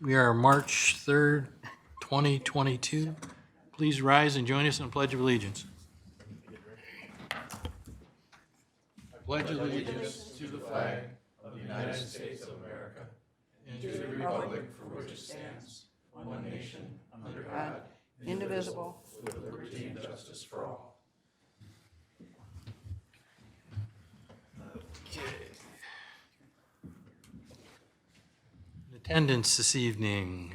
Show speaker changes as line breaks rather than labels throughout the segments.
We are March 3rd, 2022. Please rise and join us in the Pledge of Allegiance. I pledge allegiance to the flag of the United States of America and to the republic for which it stands, one nation, under God,
indivisible.
with liberty and justice for all. In attendance this evening,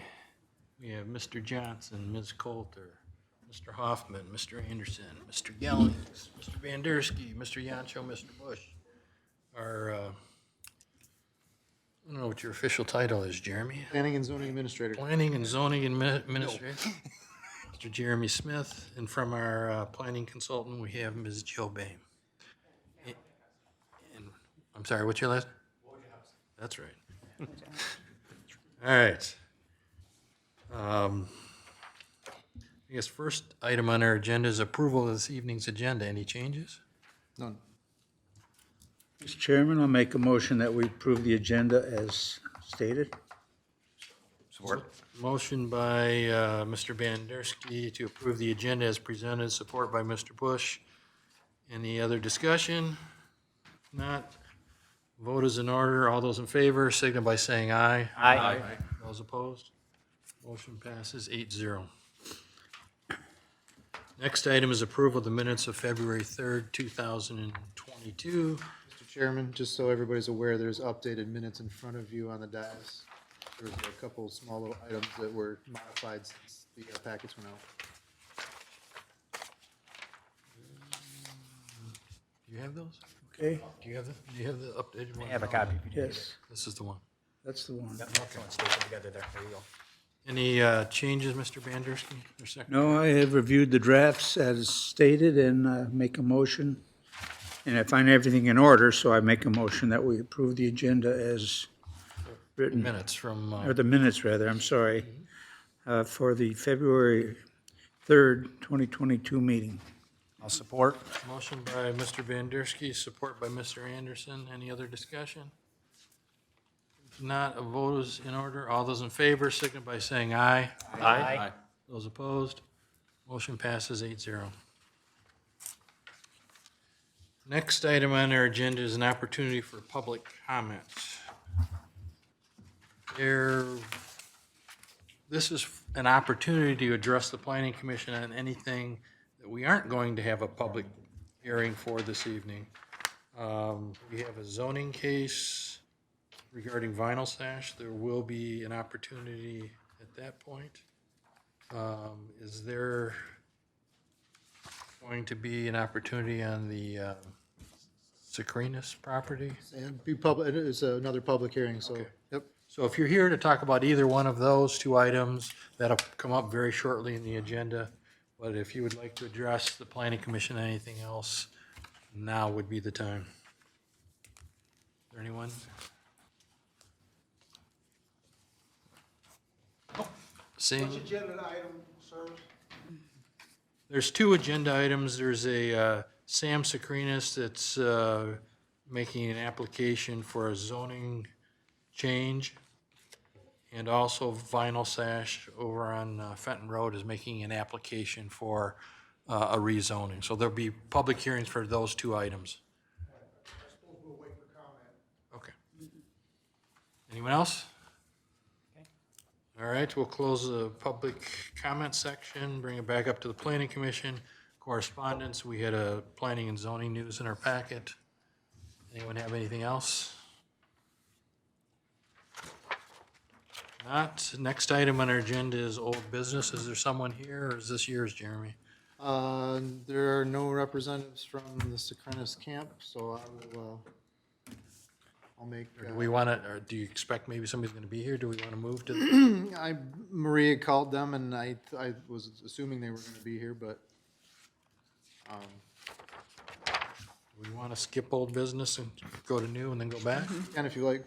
we have Mr. Johnson, Ms. Coulter, Mr. Hoffman, Mr. Anderson, Mr. Gellings, Mr. Vandersky, Mr. Yancho, Mr. Bush. Our, I don't know what your official title is, Jeremy.
Planning and Zoning Administrator.
Planning and Zoning Administrator, Mr. Jeremy Smith, and from our planning consultant, we have Ms. Jill Boehm. And I'm sorry, what's your last? That's right. All right. I guess first item on our agenda is approval of this evening's agenda. Any changes?
None.
Mr. Chairman, I'll make a motion that we approve the agenda as stated.
Motion by Mr. Bandersky to approve the agenda as presented, support by Mr. Bush. Any other discussion? If not, vote is in order. All those in favor, signal by saying aye.
Aye.
Those opposed? Motion passes 8-0. Next item is approval of the minutes of February 3rd, 2022.
Mr. Chairman, just so everybody's aware, there's updated minutes in front of you on the dais. There's a couple small little items that were modified since the packets went out.
Do you have those?
Okay,
Do you have the updated one?
I have a copy. if you need it.
yes,
This is the one.
that's the one.
Yep, that's the one stapled together there. There you go.
Any changes, Mr. Bandersky? Or second?
No, I have reviewed the drafts as stated and make a motion. And I find everything in order, so I make a motion that we approve the agenda as written,
Minutes from,
or the minutes rather, I'm sorry, for the February 3rd, 2022 meeting.
I'll support.
motion by Mr. Bandersky, support by Mr. Anderson. Any other discussion? If not, a vote is in order. All those in favor, signal by saying aye.
Aye.
Those opposed? Motion passes 8-0. Next item on our agenda is an opportunity for public comment. This is an opportunity to address the planning commission on anything that we aren't going to have a public hearing for this evening. We have a zoning case regarding Vinyl Sash. There will be an opportunity at that point. Is there going to be an opportunity on the Secrenas property?
And be public, it is another public hearing, so,
Okay.
yep.
So if you're here to talk about either one of those two items, that'll come up very shortly in the agenda. But if you would like to address the planning commission, or anything else, now would be the time. Is there anyone? Seeing?
Which agenda item, sirs?
There's two agenda items. There's a Sam Secrenas that's making an application for a zoning change. And also Vinyl Sash over on Fenton Road is making an application for a rezoning. So there'll be public hearings for those two items.
I suppose we'll wait for comment.
Okay. Anyone else? All right, we'll close the public comment section, bring it back up to the planning commission. Correspondence, we had a planning and zoning news in our packet. Anyone have anything else? Not. Next item on our agenda is old business. Is there someone here, or is this yours, Jeremy?
There are no representatives from the Secrenas camp, so I will, I'll make.
Or do we want to, or do you expect maybe somebody's going to be here? Do we want to move to the?
Maria called them and I was assuming they were gonna be here, but,
We want to skip old business and go to new and then go back?
and if you like,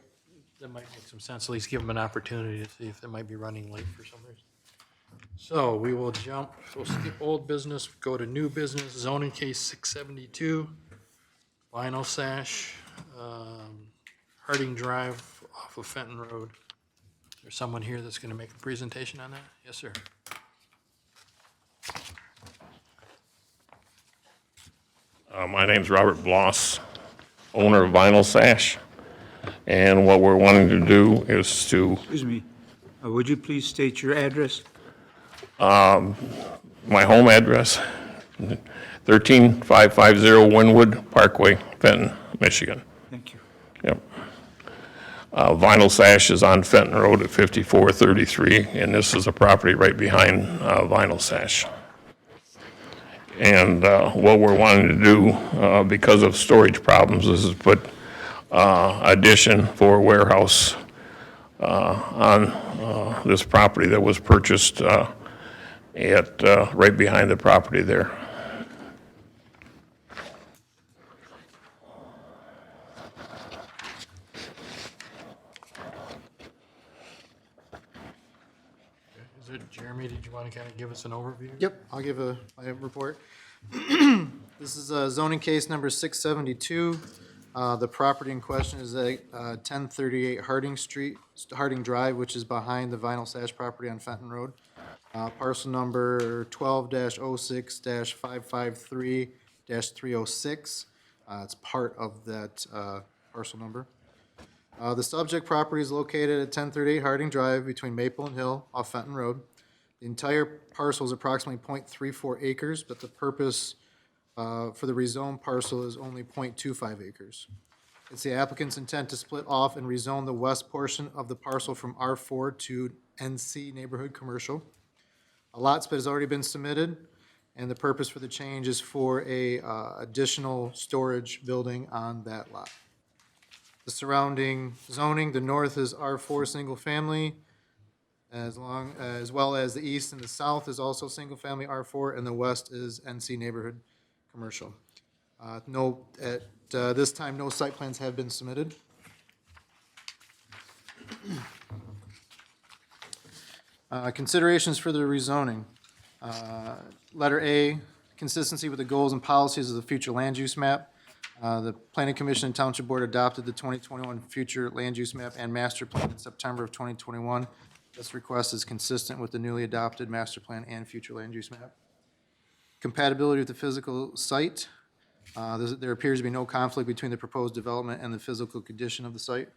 That might make some sense, at least give them an opportunity to see if they might be running late for some reason. So we will we'll skip old business, go to new business, zoning case 672, Vinyl Sash, Harding Drive off of Fenton Road. There's someone here that's going to make a presentation on that? Yes, sir.
My name's Robert Bloss, owner of Vinyl Sash. And what we're wanting to do is to,
Excuse me, would you please state your address?
my home address, 13550 Winwood Parkway, Fenton, Michigan.
Thank you.
Yep. Vinyl Sash is on Fenton Road at 5433, and this is a property right behind Vinyl Sash. And what we're wanting to do, because of storage problems, is put addition for warehouse on this property that was purchased right behind the property there.
Is it Jeremy, did you want to kind of give us an overview?
Yep, I'll give my report. This is zoning case number 672. The property in question is at 1038 Harding Drive, which is behind the Vinyl Sash property on Fenton Road. Parcel number 12-06-553-306. It's part of that parcel number. The subject property is located at 1038 Harding Drive between Maple and Hill off Fenton Road. The entire parcel is approximately 0.34 acres, but the purpose for the rezone parcel is only 0.25 acres. It's the applicant's intent to split off and rezone the west portion of the parcel from R4 to NC Neighborhood Commercial. A lot split has already been submitted, and the purpose for the change is for a additional storage building on that lot. The surrounding zoning, the north is R4 single family, as well as the east and the south is also single family R4, and the west is NC Neighborhood Commercial. At this time, no site plans have been submitted. Considerations for the rezoning. Letter A, consistency with the goals and policies of the future land use map. The Planning Commission and Township Board adopted the 2021 future land use map and master plan in September of 2021. This request is consistent with the newly adopted master plan and future land use map. Compatibility with the physical site. There appears to be no conflict between the proposed development and the physical condition of the site.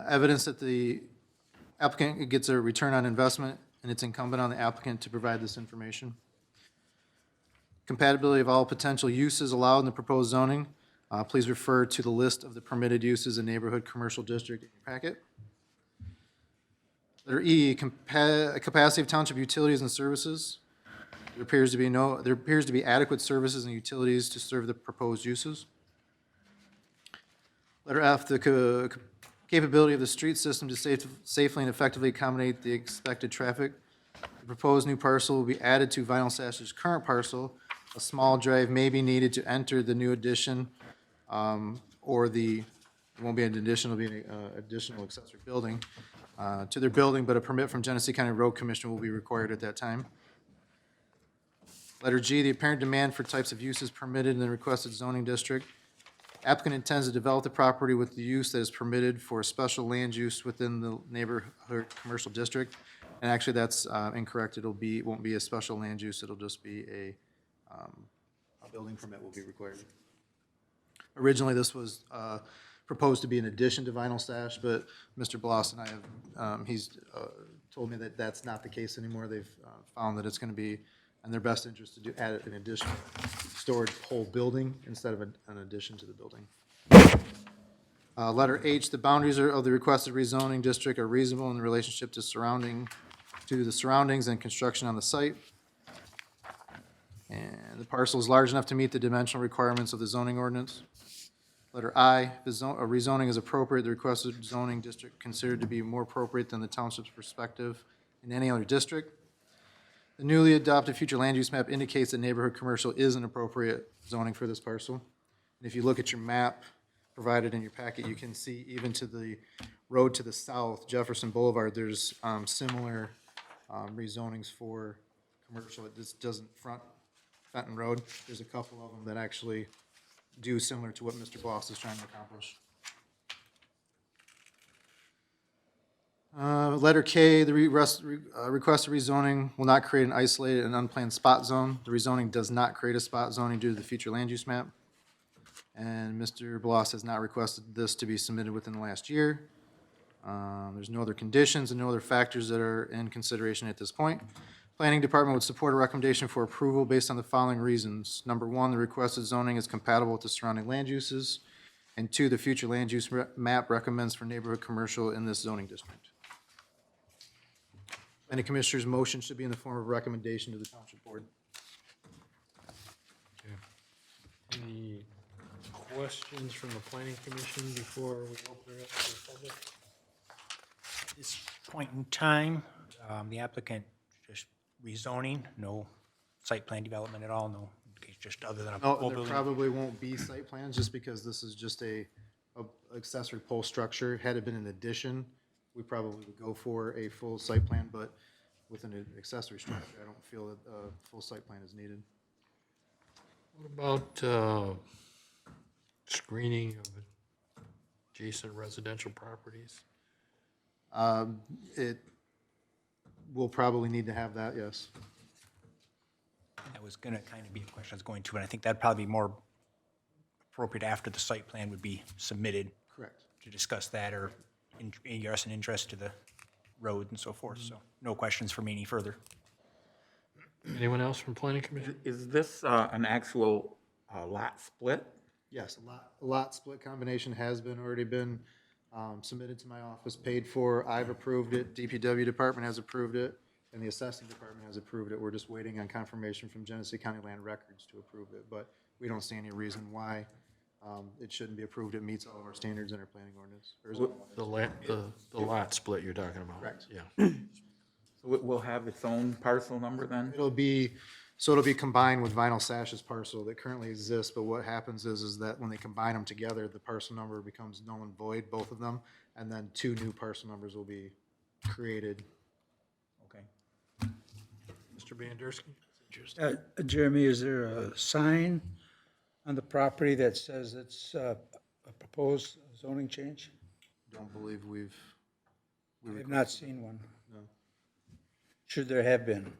Evidence that the applicant gets a return on investment, and it's incumbent on the applicant to provide this information. Compatibility of all potential uses allowed in the proposed zoning. Please refer to the list of the permitted uses in Neighborhood Commercial District in your packet. Letter E, capacity of township utilities and services. There appears to be adequate services and utilities to serve the proposed uses. Letter F, the capability of the street system to safely and effectively accommodate the expected traffic. The proposed new parcel will be added to Vinyl Sash's current parcel. A small drive may be needed to enter the new addition, it won't be an addition, it'll be an additional accessory building to their building, but a permit from Genesee County Road Commission will be required at that time. Letter G, the apparent demand for types of uses permitted in the requested zoning district. Applicant intends to develop the property with the use that is permitted for special land use within the Neighborhood Commercial District. And actually, that's incorrect. It won't be a special land use. It'll just be a building permit will be required. Originally, this was proposed to be an addition to Vinyl Sash, but Mr. Bloss and I have, he's told me that that's not the case anymore. They've found that it's going to be in their best interest to add an additional storage whole building instead of an addition to the building. Letter H, the boundaries of the requested rezoning district are reasonable in relationship to the surroundings and construction on the site. And the parcel is large enough to meet the dimensional requirements of the zoning ordinance. Letter I, a rezoning is appropriate. The requested zoning district considered to be more appropriate than the township's perspective in any other district. The newly adopted future land use map indicates that neighborhood commercial is an appropriate zoning for this parcel. And if you look at your map provided in your packet, you can see even to the road to the south, Jefferson Boulevard, there's similar rezonings for commercial. It just doesn't front Fenton Road. There's a couple of them that actually do similar to what Mr. Bloss is trying to accomplish. Letter K, the request of rezoning will not create an isolated and unplanned spot zone. The rezoning does not create a spot zoning due to the future land use map. And Mr. Bloss has not requested this to be submitted within the last year. There's no other conditions and no other factors that are in consideration at this point. Planning Department would support a recommendation for approval based on the following reasons. Number one, the requested zoning is compatible with the surrounding land uses. And two, the future land use map recommends for neighborhood commercial in this zoning district. And the Commissioner's motion should be in the form of recommendation to the Township Board.
Any questions from the planning commission before we open it up to the public?
At this point in time, the applicant just rezoning, no site plan development at all, no, just other than a
No,
pole
there
building.
probably won't be site plans, just because this is just a accessory pole structure. Had it been an addition, we probably would go for a full site plan, but with an accessory structure, I don't feel that a full site plan is needed.
What about screening of adjacent residential properties?
It will probably need to have that, yes.
That was gonna kind of be a question I was going to, and I think that'd probably be more appropriate after the site plan would be submitted
Correct.
to discuss that, or egress and interest to the road and so forth, so no questions for me any further.
Anyone else from planning commission?
Is this an actual lot split?
Yes, a lot split combination has already been submitted to my office, paid for. I've approved it, DPW department has approved it, and the assessing department has approved it. We're just waiting on confirmation from Genesee County Land Records to approve it, but we don't see any reason why it shouldn't be approved. It meets all of our standards in our planning ordinance.
The lot split you're talking about?
Correct.
Yeah.
So it will have its own parcel number then?
It'll be combined with Vinyl Sash's parcel that currently exists, but what happens is that when they combine them together, the parcel number becomes null and void, both of them, and then two new parcel numbers will be created.
Okay.
Mr. Bandersky?
Jeremy, is there a sign on the property that says it's a proposed zoning change?
Don't believe we
I have not seen one.
No.
Should there have been?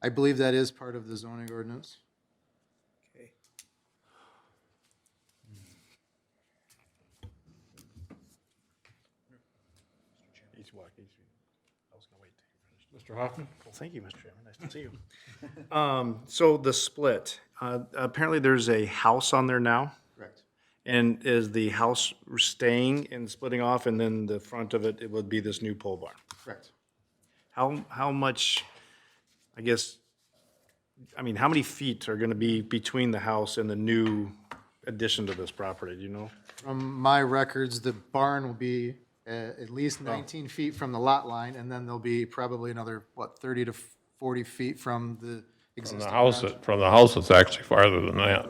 I believe that is part of the zoning ordinance.
Okay.
Mr. Hoffman?
Well, thank you, Mr. Chairman. Nice to see you. So the split, apparently there's a house on there now,
Correct.
and is the house staying and splitting off, and then the front of it, it would be this new pole barn?
Correct.
How much, I guess, I mean, how many feet are gonna be between the house and the new addition to this property, do you know?
From my records, the barn will be at least 19 feet from the lot line, and then there'll be probably another, 30 to 40 feet from the
From
existing
the house,
garage.
it's actually farther than that.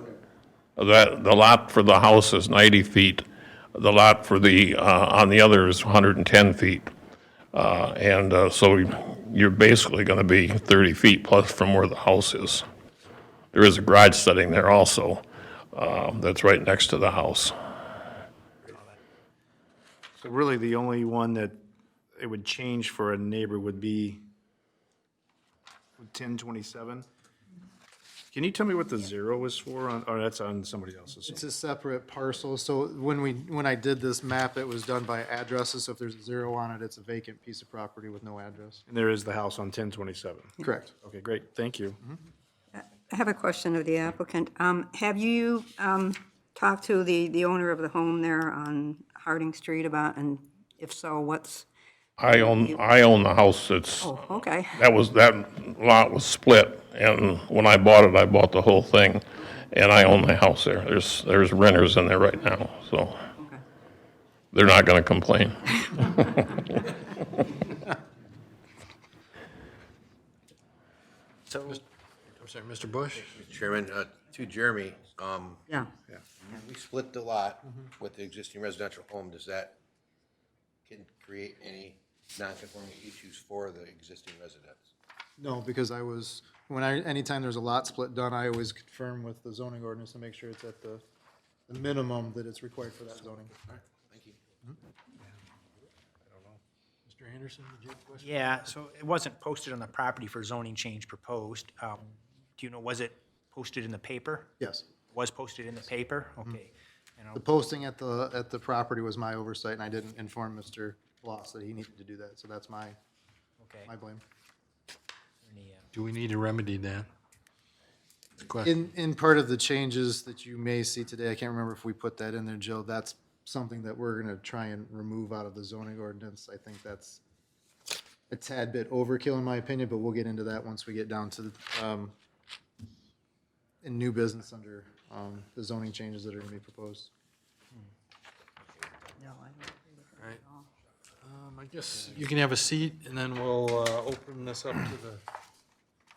The lot for the house is 90 feet. The lot for the, on the other is 110 feet. So you're basically gonna be 30 feet plus from where the house is. There is a garage setting there also, that's right next to the house.
So really, the only one that it would change for a neighbor would be 1027? Can you tell me what the zero is for, or that's on somebody else's?
It's a separate parcel, so when I did this map, it was done by addresses, so if there's a zero on it, it's a vacant piece of property with no address.
And there is the house on 1027.
Correct.
Okay, great, thank you.
I have a question of the applicant. Have you talked to the owner of the home there on Harding Street about, and if so, what's,
I own the house, it's,
oh, okay.
that lot was split, and when I bought the whole thing, and I own the house there. There's renters in there right now, so
Okay.
they're not gonna complain.
I'm sorry, Mr. Bush?
Chairman, to Jeremy,
Yeah.
we split the lot with the existing residential home. Does that can create any non-conforming issues for the existing residents?
No, because anytime there's a lot split done, I always confirm with the zoning ordinance to make sure it's at the minimum that it's required for that zoning.
All right, thank you.
Mr. Anderson, did you have a question?
Yeah, so it wasn't posted on the property for zoning change proposed. Do you know, was it posted in the paper?
Yes.
Was posted in the paper? Okay. And
The posting at the property was my oversight, and I didn't inform Mr. Bloss that he needed to do that, so that's my blame.
Do we need to remedy that? Question.
In part of the changes that you may see today, I can't remember if we put that in there, Joe, that's something that we're gonna try and remove out of the zoning ordinance. I think that's a tad bit overkill in my opinion, but we'll get into that once we get down to the, in new business under, the zoning changes that are gonna be proposed.
No, I don't agree with that
Right.
at all.
I guess you can have a seat, and then we'll open this up to the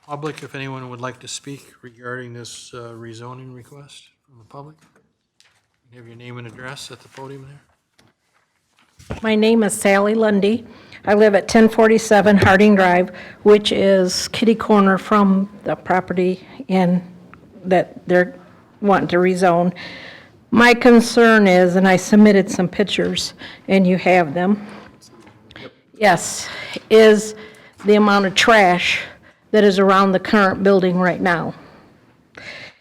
public, if anyone would like to speak regarding this rezoning request from the public. You have your name and address at the podium there.
My name is Sally Lundy. I live at 1047 Harding Drive, which is kitty corner from the property that they're wanting to rezone. My concern is, and I submitted some pictures, and you have them. Yes, is the amount of trash that is around the current building right now.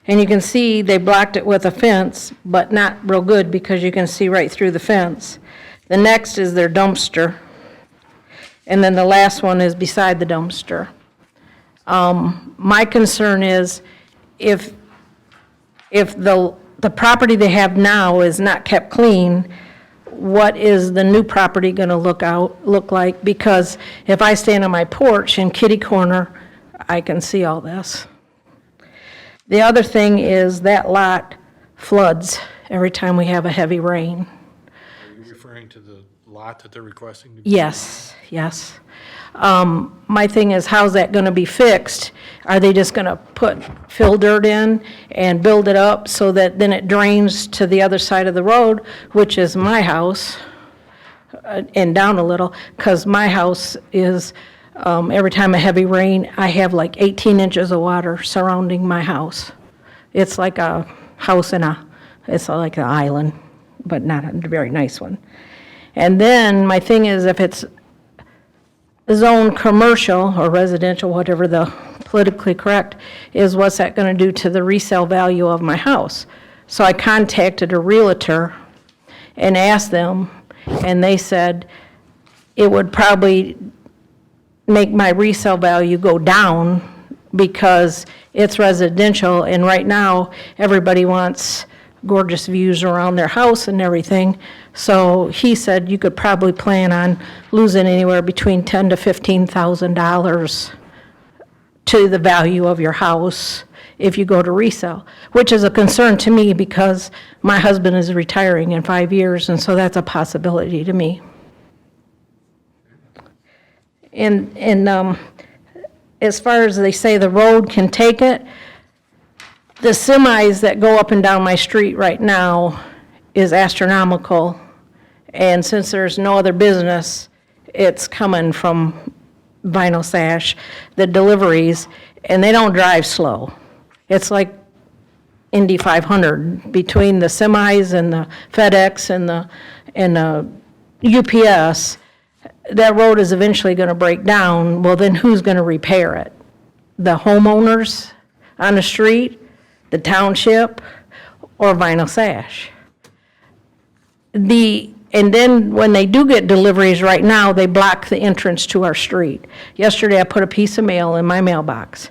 And you can see they blocked it with a fence, but not real good because you can see right through the fence. The next is their dumpster. And then the last one is beside the dumpster. My concern is if the property they have now is not kept clean, what is the new property gonna look like? Because if I stand on my porch in kitty corner, I can see all this. The other thing is that lot floods every time we have a heavy rain.
Are you referring to the lot that they're requesting? to be-
Yes, yes. My thing is, how's that gonna be fixed? Are they just gonna fill dirt in and build it up so that then it drains to the other side of the road, which is my house, and down a little, because my house is, every time a heavy rain, I have like 18 inches of water surrounding my house. It's like a house it's like an island, but not a very nice one. And then my thing is, if it's zone commercial or residential, whatever the politically correct is, what's that gonna do to the resale value of my house? So I contacted a realtor and asked them, and they said it would probably make my resale value go down because it's residential, and right now, everybody wants gorgeous views around their house and everything. So he said you could probably plan on losing anywhere between $10,000 to $15,000 to the value of your house if you go to resale, which is a concern to me because my husband is retiring in 5 years, and so that's a possibility to me. And as far as they say the road can take it, the semis that go up and down my street right now is astronomical. And since there's no other business, it's coming from Vinyl Sash, the deliveries, and they don't drive slow. It's like Indy 500 between the semis and the FedEx and the UPS. That road is eventually going to break down. Well, then who's going to repair it? The homeowners on the street, the township, or Vinyl Sash? And then when they do get deliveries right now, they block the entrance to our street. Yesterday, I put a piece of mail in my mailbox,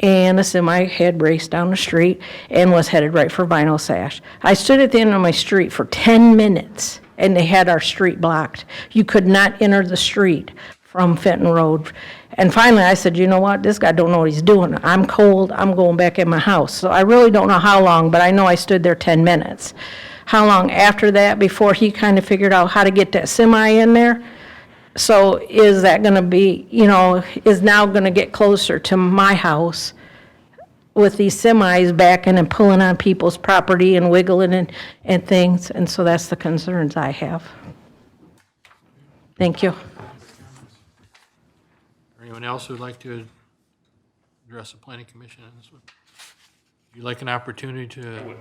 and a semi had raced down the street and was headed right for Vinyl Sash. I stood at the end of my street for 10 minutes, and they had our street blocked. You could not enter the street from Fenton Road. And finally, I said, you know what, this guy don't know what he's doing. I'm cold, I'm going back in my house. So I really don't know how long, but I know I stood there 10 minutes. How long after that before he kind of figured out how to get that semi in there? So is that gonna be, is now gonna get closer to my house with these semis backing and pulling on people's property and wiggling and things, and so that's the concerns I have. Thank you.
Anyone else who'd like to address the planning commission on this one? You'd like an opportunity to,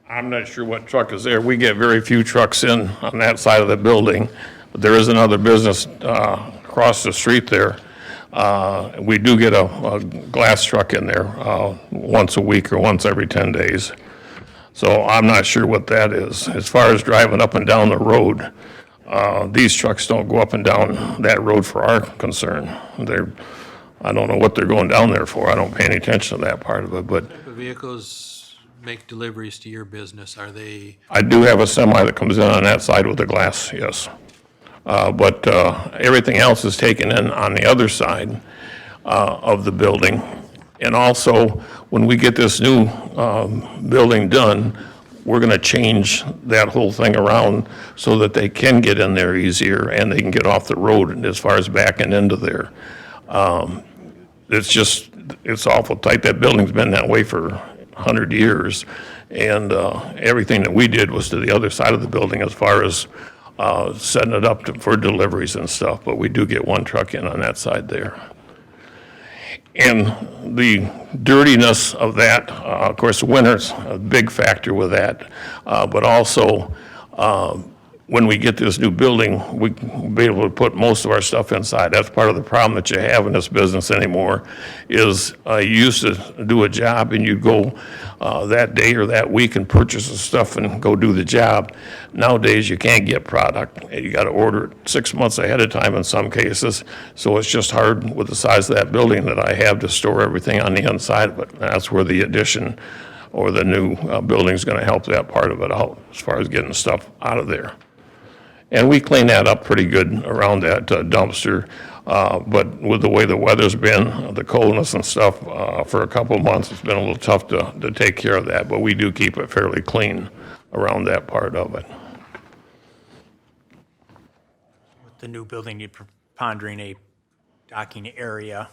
I'm not sure what truck is there. We get very few trucks in on that side of the building. There is another business across the street there. We do get a glass truck in there once a week or once every 10 days. So I'm not sure what that is. As far as driving up and down the road, these trucks don't go up and down that road for our concern. I don't know what they're going down there for. I don't pay any attention to that part of it, but
The vehicles make deliveries to your business, are they,
I do have a semi that comes in on that side with the glass, yes. But everything else is taken in on the other side of the building. And also, when we get this new building done, we're going to change that whole thing around so that they can get in there easier and they can get off the road as far as backing into there. It's awful tight. That building's been that way for 100 years. And everything that we did was to the other side of the building as far as setting it up for deliveries and stuff. But we do get one truck in on that side there. And the dirtiness of that, of course, winter's a big factor with that. But also, when we get this new building, we'll be able to put most of our stuff inside. That's part of the problem that you have in this business anymore, is you used to do a job and you'd go that day or that week and purchase the stuff and go do the job. Nowadays, you can't get product. You got to order it 6 months ahead of time in some cases. So it's just hard with the size of that building that I have to store everything on the inside of it. And that's where the addition or the new building's going to help that part of it out as far as getting stuff out of there. And we clean that up pretty good around that dumpster. But with the way the weather's been, the coldness and stuff, for a couple of months, it's been a little tough to take care of that. But we do keep it fairly clean around that part of it.
With the new building, you're pondering a docking area,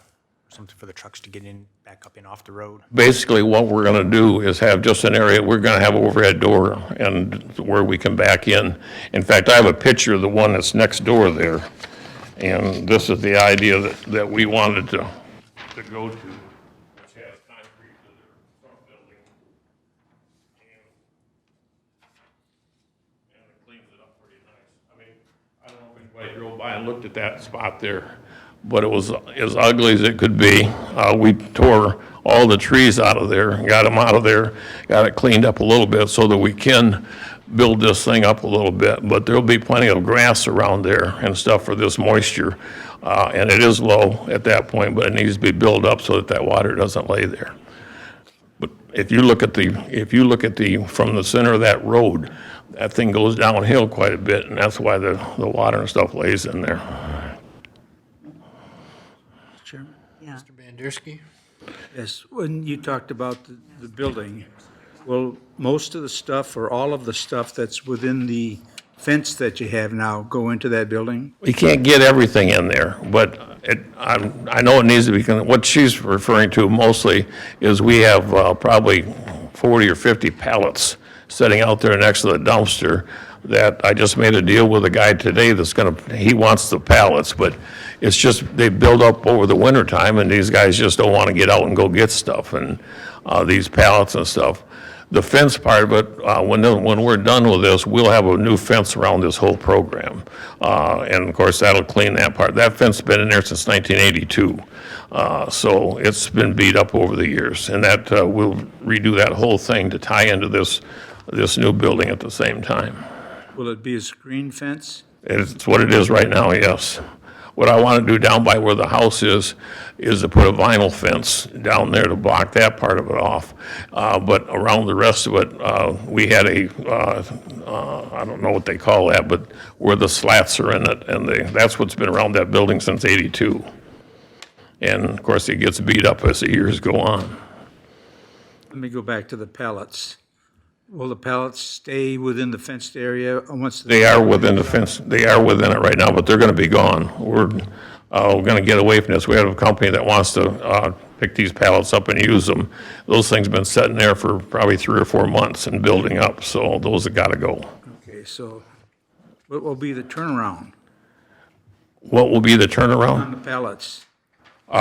something for the trucks to get in, back up and off the road.
Basically, what we're going to do is have just an area, we're going to have an overhead door and where we can back in. In fact, I have a picture of the one that's next door there. And this is the idea that we wanted to go to, which has concrete to the front building. And it cleans it up pretty nice. I mean, I don't know if anybody drove by and looked at that spot there, but it was as ugly as it could be. We tore all the trees out of there, got them out of there, got it cleaned up a little bit so that we can build this thing up a little bit. But there'll be plenty of grass around there and stuff for this moisture. And it is low at that point, but it needs to be built up so that that water doesn't lay there. But if you look at from the center of that road, that thing goes downhill quite a bit, and that's why the water and stuff lays in there.
Chairman?
Yeah.
Mr. Bandersky?
Yes, when you talked about the building, will most of the stuff or all of the stuff that's within the fence that you have now go into that building?
We can't get everything in there, but I know it needs to be, what she's referring to mostly is we have probably 40 or 50 pallets sitting out there next to the dumpster that I just made a deal with a guy today he wants the pallets, but it's just, they build up over the winter time and these guys just don't want to get out and go get stuff and these pallets and stuff. The fence part of it, when we're done with this, we'll have a new fence around this whole program. And of course, that'll clean that part. That fence has been in there since 1982. So it's been beat up over the years. And that we'll redo that whole thing to tie into this new building at the same time.
Will it be a screen fence?
It's what it is right now, yes. What I want to do down by where the house is to put a vinyl fence down there to block that part of it off. But around the rest of it, we had I don't know what they call that, but where the slats are in it, and that's what's been around that building since '82. And of course, it gets beat up as the years go on.
Let me go back to the pallets. Will the pallets stay within the fenced area once?
They are within the fence, they are within it right now, but they're going to be gone. We're going to get away from this. We have a company that wants to pick these pallets up and use them. Those things have been sitting there for probably 3 or 4 months and building up, so those have got to go.
Okay, so what will be the turnaround
What will be the
on
turnaround?
the pallets?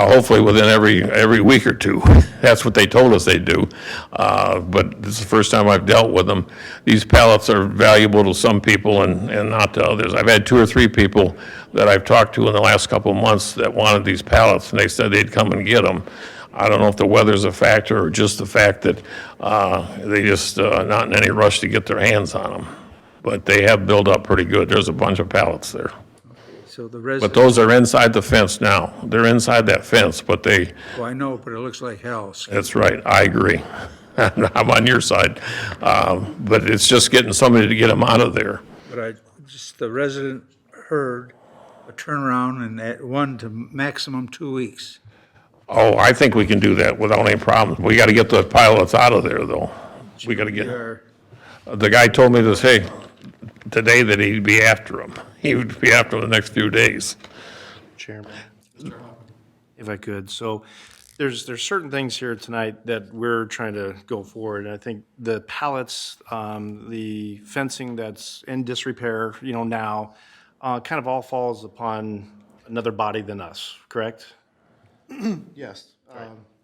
hopefully within every week or two. That's what they told us they'd do. But this is the first time I've dealt with them. These pallets are valuable to some people and not to others. I've had 2 or 3 people that I've talked to in the last couple of months that wanted these pallets, and they said they'd come and get them. I don't know if the weather's a factor or just the fact that they just not in any rush to get their hands on them. But they have built up pretty good. There's a bunch of pallets there.
So the
But
resident,
those are inside the fence now. They're inside that fence, but they,
well, I know, but it looks like hell.
that's right, I agree. I'm on your side. But it's just getting somebody to get them out of there.
But the resident heard a turnaround and at 1 to maximum 2 weeks.
Oh, I think we can do that without any problems. We got to get the pilots out of there, though. We got to get, the guy told me to say today that he'd be after them. He would be after them the next few days.
Chairman, if I could. So there's certain things here tonight that we're trying to go forward. And I think the pallets, the fencing that's in disrepair, now, kind of all falls upon another body than us, correct?
Yes.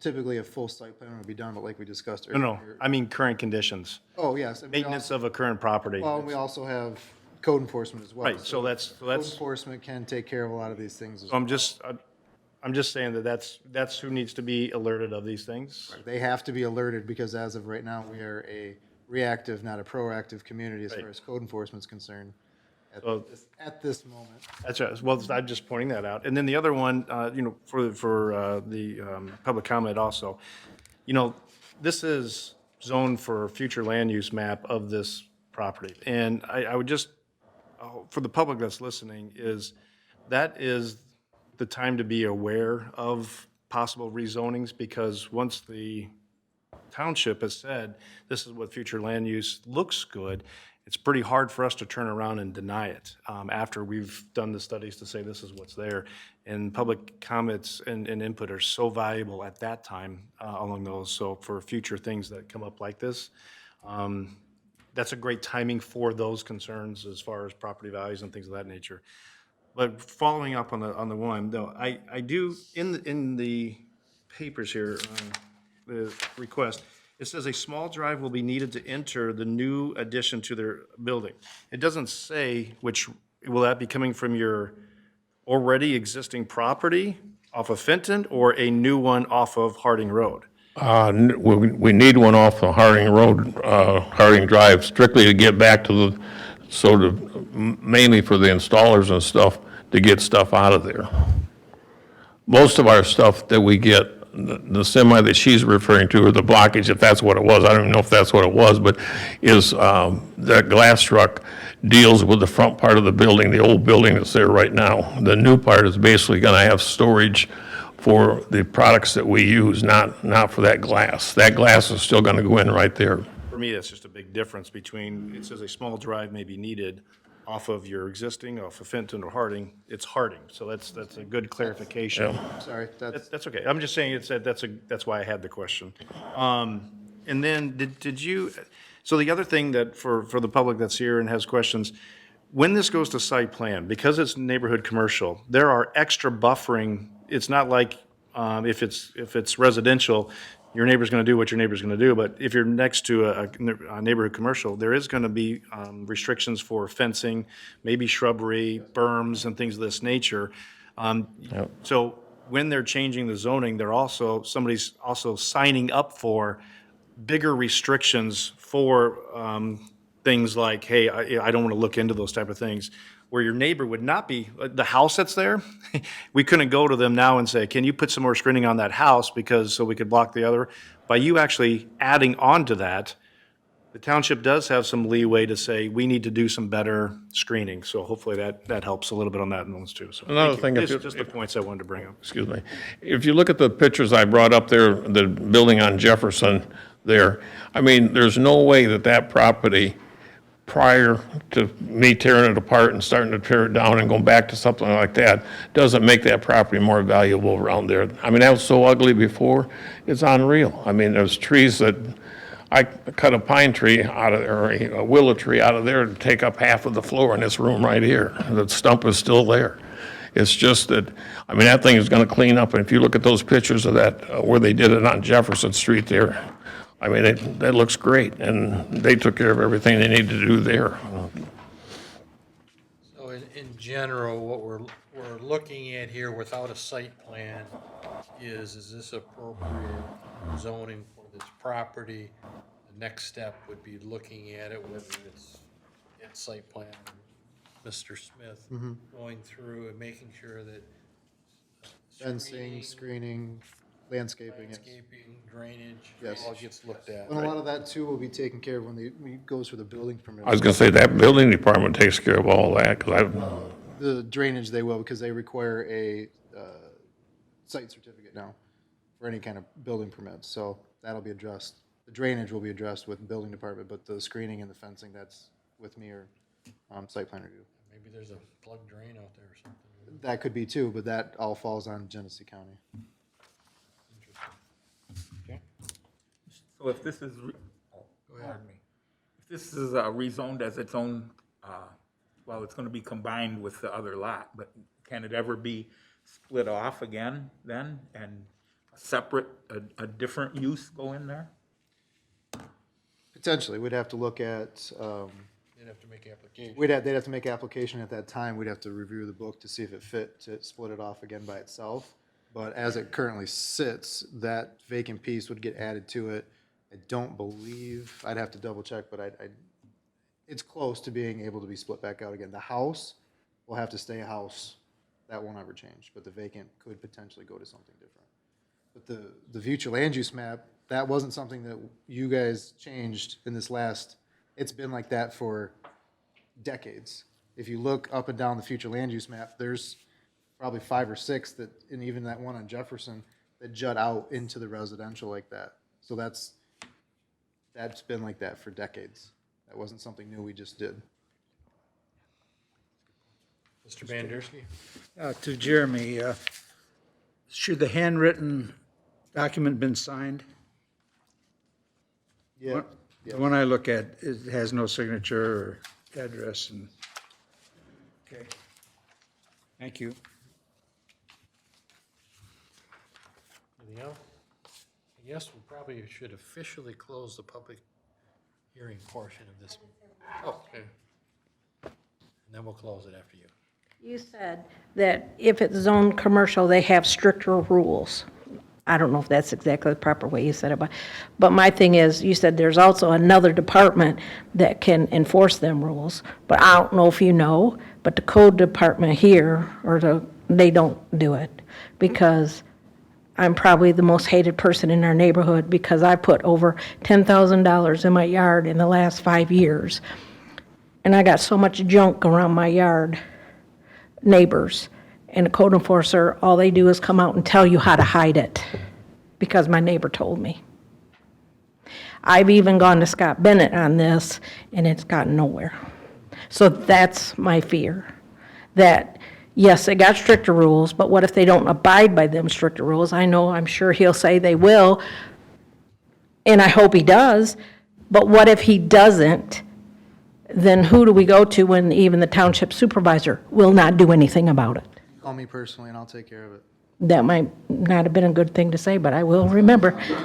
Typically, a full site plan would be done, but like we discussed
No,
earlier.
I mean current conditions,
Oh, yes. and we
maintenance
also-
of a current property.
Well, we also have code enforcement as well.
Right, so that's,
Code enforcement can take care of a lot of these things as
so
well.
I'm just saying that that's who needs to be alerted of these things.
They have to be alerted because as of right now, we are a reactive, not a proactive community as far as code enforcement's concerned
So-
at this moment.
That's right. Well, I'm just pointing that out. And then the other one, for the public comment also, this is zoned for future land use map of this property. And I would just, for the public that's listening, that is the time to be aware of possible rezonings, because once the township has said, this is what future land use looks good, it's pretty hard for us to turn around and deny it after we've done the studies to say this is what's there. And public comments and input are so valuable at that time along those. So for future things that come up like this, that's a great timing for those concerns as far as property values and things of that nature. But following up on the one, though, I do, in the papers here, the request, it says a small drive will be needed to enter the new addition to their building. It doesn't say will that be coming from your already existing property off of Fenton or a new one off of Harding Road?
We need one off the Harding Road, Harding Drive, strictly to get back to mainly for the installers and stuff, to get stuff out of there. Most of our stuff that we get, the semi that she's referring to, or the blockage, if that's what it was, I don't even know if that's what it was, but is, that glass truck deals with the front part of the building, the old building that's there right now. The new part is basically gonna have storage for the products that we use, not for that glass. That glass is still gonna go in right there.
For me, that's just a big difference between, it says a small drive may be needed off of your existing, off of Fenton or Harding. It's Harding, so that's a good clarification.
Sorry, that's,
That's okay. I'm just saying that's why I had the question. And then did you, so the other thing that for the public that's here and has questions, when this goes to site plan, because it's neighborhood commercial, there are extra buffering. It's not like if it's residential, your neighbor's going to do what your neighbor's going to do. But if you're next to a neighborhood commercial, there is going to be restrictions for fencing, maybe shrubbery, berms, and things of this nature. So when they're changing the zoning, somebody's also signing up for bigger restrictions for things like, hey, I don't want to look into those type of things, where your neighbor would not be, the house that's there, we couldn't go to them now and say, can you put some more screening on that house so we could block the other? By you actually adding on to that, the township does have some leeway to say, we need to do some better screening. So hopefully that helps a little bit on that ones too. So
Another
thank you.
thing, if
Just the points I wanted to bring up.
Excuse me. If you look at the pictures I brought up there, the building on Jefferson there, I mean, there's no way that property, prior to me tearing it apart and starting to tear it down and going back to something like that, doesn't make that property more valuable around there. I mean, that was so ugly before, it's unreal. I mean, there's trees that, I cut a pine tree out of there, or a willow tree out of there to take up half of the floor in this room right here. The stump is still there. It's just that, I mean, that thing is gonna clean up, and if you look at those pictures of that, where they did it on Jefferson Street there, I mean, that looks great, and they took care of everything they needed to do there.
So in general, what we're looking at here without a site plan is this appropriate zoning for this property? The next step would be looking at it, whether it's site plan, Mr. Smith, going through and making sure that
Fencing, screening, landscaping. yes.
landscaping, drainage,
Yes.
all gets looked at.
And a lot of that too will be taken care of when it goes for the building permit.
I was gonna say, that building department takes care of all that, because
The drainage they will, because they require a site certificate now for any kind of building permits, so that'll be addressed. The drainage will be addressed with the building department, but the screening and the fencing, that's with me or site plan review.
Maybe there's a plug drain out there or something.
That could be too, but that all falls on Genesee County.
So if this is, pardon me, if this is rezoned as its own, well, it's gonna be combined with the other lot, but can it ever be split off again then, and a separate, a different use go in there?
Potentially, we'd have to look at,
They'd have to make application.
they'd have to make application at that time, we'd have to review the book to see if it fit to split it off again by itself. But as it currently sits, that vacant piece would get added to it. I don't believe, I'd have to double check, but it's close to being able to be split back out again. The house will have to stay a house, that won't ever change, but the vacant could potentially go to something different. But the future land use map, that wasn't something that you guys changed in this last, it's been like that for decades. If you look up and down the future land use map, there's probably 5 or 6 that, and even that one on Jefferson, that jut out into the residential like that. So that's been like that for decades. That wasn't something new we just did.
Mr. Bandersky?
To Jeremy, should the handwritten document been signed?
Yeah.
The one I look at, it has no signature or address and, okay. Thank you.
Anything else? I guess we probably should officially close the public hearing portion of this. Oh, okay. And then we'll close it after you.
You said that if it's zoned commercial, they have stricter rules. I don't know if that's exactly the proper way you said it, but my thing is, you said there's also another department that can enforce them rules. But I don't know if you know, but the code department here, they don't do it. Because I'm probably the most hated person in our neighborhood because I put over $10,000 in my yard in the last 5 years. And I got so much junk around my yard, neighbors, and a code enforcer, all they do is come out and tell you how to hide it, because my neighbor told me. I've even gone to Scott Bennett on this, and it's gotten nowhere. So that's my fear, that, yes, they got stricter rules, but what if they don't abide by them stricter rules? I'm sure he'll say they will, and I hope he does, but what if he doesn't? Then who do we go to when even the township supervisor will not do anything about it?
Call me personally and I'll take care of it.
That might not have been a good thing to say, but I will remember.
I'll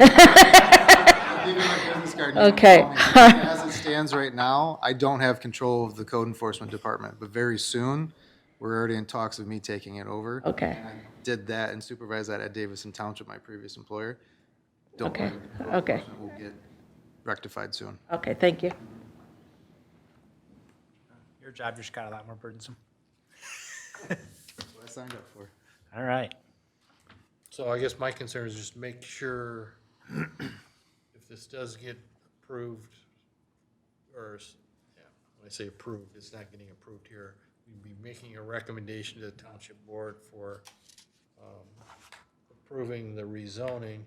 give you my business card. You can
Okay.
call me. As it stands right now, I don't have control of the code enforcement department, but very soon, we're already in talks of me taking it over.
Okay.
And I did that and supervised that at Davison Township, my previous employer. Don't
Okay,
worry, code
okay.
enforcement will get rectified soon.
Okay, thank you.
Your job just got a lot more burdensome.
That's what I signed up for.
All right.
So I guess my concern is just make sure if this does get approved, or, yeah, when I say approved, it's not getting approved here. We'd be making a recommendation to the township board for approving the rezoning,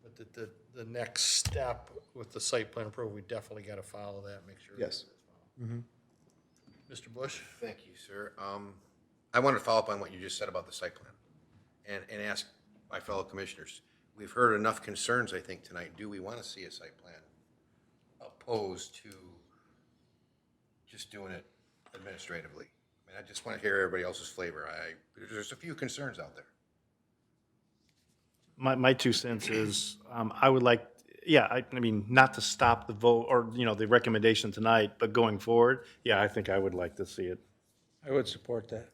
but that the next step with the site plan approval, we definitely got to follow that, make sure.
Yes.
Mr. Bush?
Thank you, sir. I wanted to follow up on what you just said about the site plan and ask my fellow commissioners. We've heard enough concerns, I think, tonight. Do we want to see a site plan opposed to just doing it administratively? mean, I just want to hear everybody else's flavor. There's a few concerns out there.
My 2 cents is, I would like, yeah, I mean, not to stop the vote or, the recommendation tonight, but going forward, yeah, I think I would like to see it.
I would support that.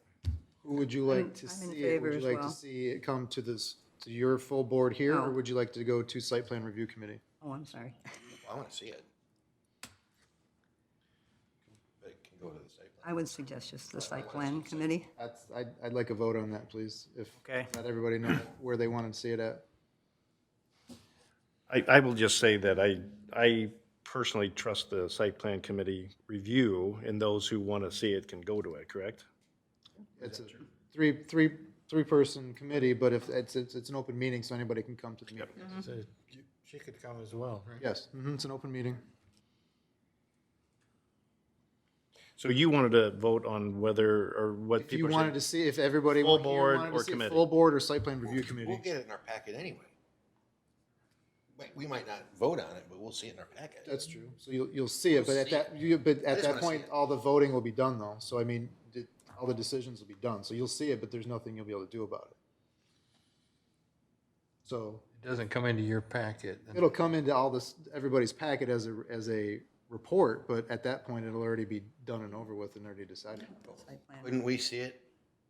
Who would you like to
I'm in
see it?
favor
Would
as
you like to
well.
see it come to this, to your full board here, or
No.
would you like to go to site plan review committee?
Oh, I'm sorry.
I want to see it. But it can go to the site plan.
I would suggest just the site plan committee.
I'd like a vote on that, please, if
Okay.
not everybody knows where they want to see it at.
I will just say that I personally trust the site plan committee review, and those who want to see it can go to it, correct?
It's a three-person committee, but if it's an open meeting, so anybody can come to the meeting.
So she could come as well, right?
Yes, it's an open meeting.
So you wanted to vote on whether, or what
If you
people
wanted
should,
to see, if everybody
Full
here
board
wanted
or
to see it,
committee?
full board or site plan review
We'll
committee.
get it in our packet anyway. We might not vote on it, but we'll see it in our packet.
That's true. So you'll see it, but at
see
that,
it.
but
I
at
just
that
wanna see
point,
it.
all the voting will be done though. So I mean, all the decisions will be done. So you'll see it, but there's nothing you'll be able to do about it. So
It doesn't come into your packet.
it'll come into everybody's packet as a report, but at that point, it'll already be done and over with and already decided.
Site plan.
Wouldn't we see it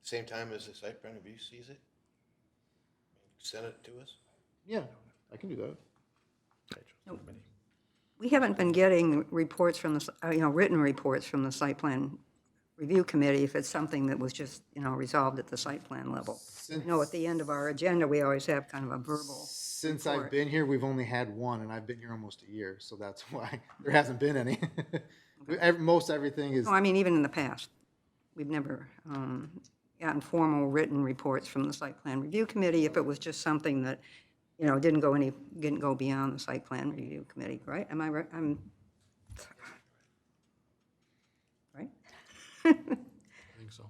same time as the site plan review sees it? Send it to us?
Yeah, I can do that.
We haven't been getting reports from written reports from the site plan review committee if it's something that was just, resolved at the site plan level. At the end of our agenda, we always have kind of a verbal.
Since I've
report.
been here, we've only had one, and I've been here almost a year, so that's why there hasn't been any. Most everything is,
No, I mean, even in the past, we've never gotten formal written reports from the site plan review committee if it was just something that, didn't go beyond the site plan review committee, right? Am I right? Right?
I think so.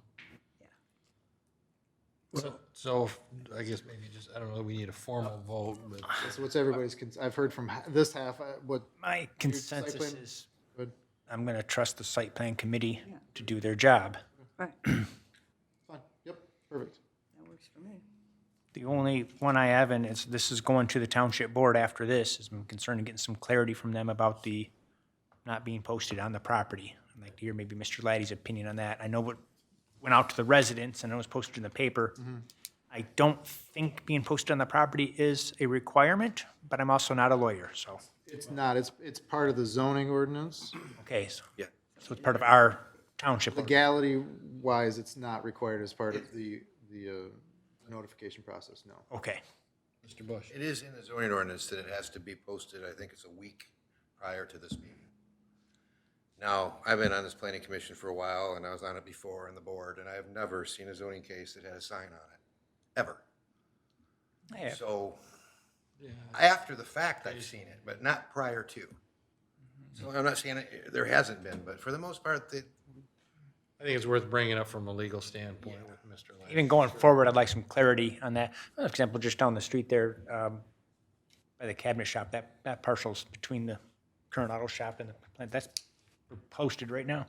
So I guess maybe just, I don't know, we need a formal vote, but
that's what's everybody's, I've heard from this half, what,
My consensus
plan-
is
but,
I'm going to trust the site plan committee to do their job.
Right,
fine, yep, perfect.
that works for me.
The only one I have, and this is going to the township board after this, is I'm concerned in getting some clarity from them about the not being posted on the property. I'd like to hear maybe Mr. Laddie's opinion on that. I know what went out to the residents and it was posted in the paper. I don't think being posted on the property is a requirement, but I'm also not a lawyer, so,
It's not, it's part of the zoning ordinance.
okay. So
Yeah.
so it's part of our township.
Legality wise, it's not required as part of the notification process, no.
Okay.
Mr. Bush.
It is in the zoning ordinance that it has to be posted, I think it's a week prior to this meeting. Now, I've been on this planning commission for a while, and I was on it before on the board, and I have never seen a zoning case that had a sign on it, ever.
Yeah.
So, after the fact, I've seen it, but not prior to. So I'm not saying there hasn't been, but for the most part,
I think it's worth bringing up from a legal standpoint with Mr. Lang.
Even going forward, I'd like some clarity on that. For example, just down the street there, by the cabinet shop, that parcel's between the current auto shop and the plant, that's posted right now.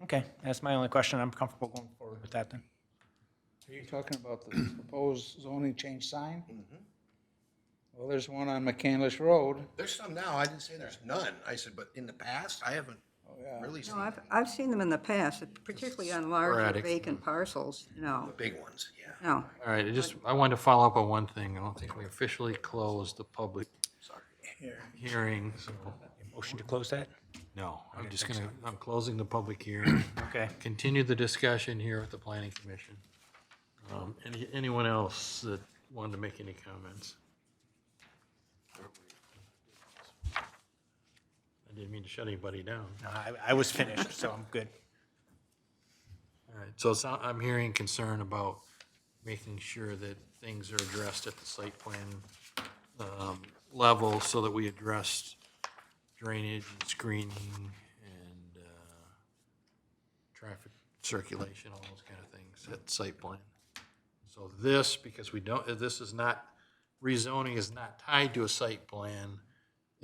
Okay, that's my only question. I'm comfortable going forward with that then.
Are you talking about the proposed zoning change sign? Well, there's one on McCandless Road.
there's some now, I didn't say there's none. I said, but in the past, I haven't really seen
No, I've seen them in the past, particularly on larger
Sporadic.
vacant parcels,
the big ones, yeah.
no.
All right, I wanted to follow up on one thing. I don't think we officially closed the public hearing, so,
Motion to close that?
no. I'm closing the public hearing.
Okay.
Continue the discussion here at the planning commission. Anyone else that wanted to make any comments? I didn't mean to shut anybody down.
No, I was finished, so I'm good.
All right, so I'm hearing concern about making sure that things are addressed at the site plan level so that we address drainage and screening and traffic circulation, all those kind of things at site plan. So this, because this is not, rezoning is not tied to a site plan,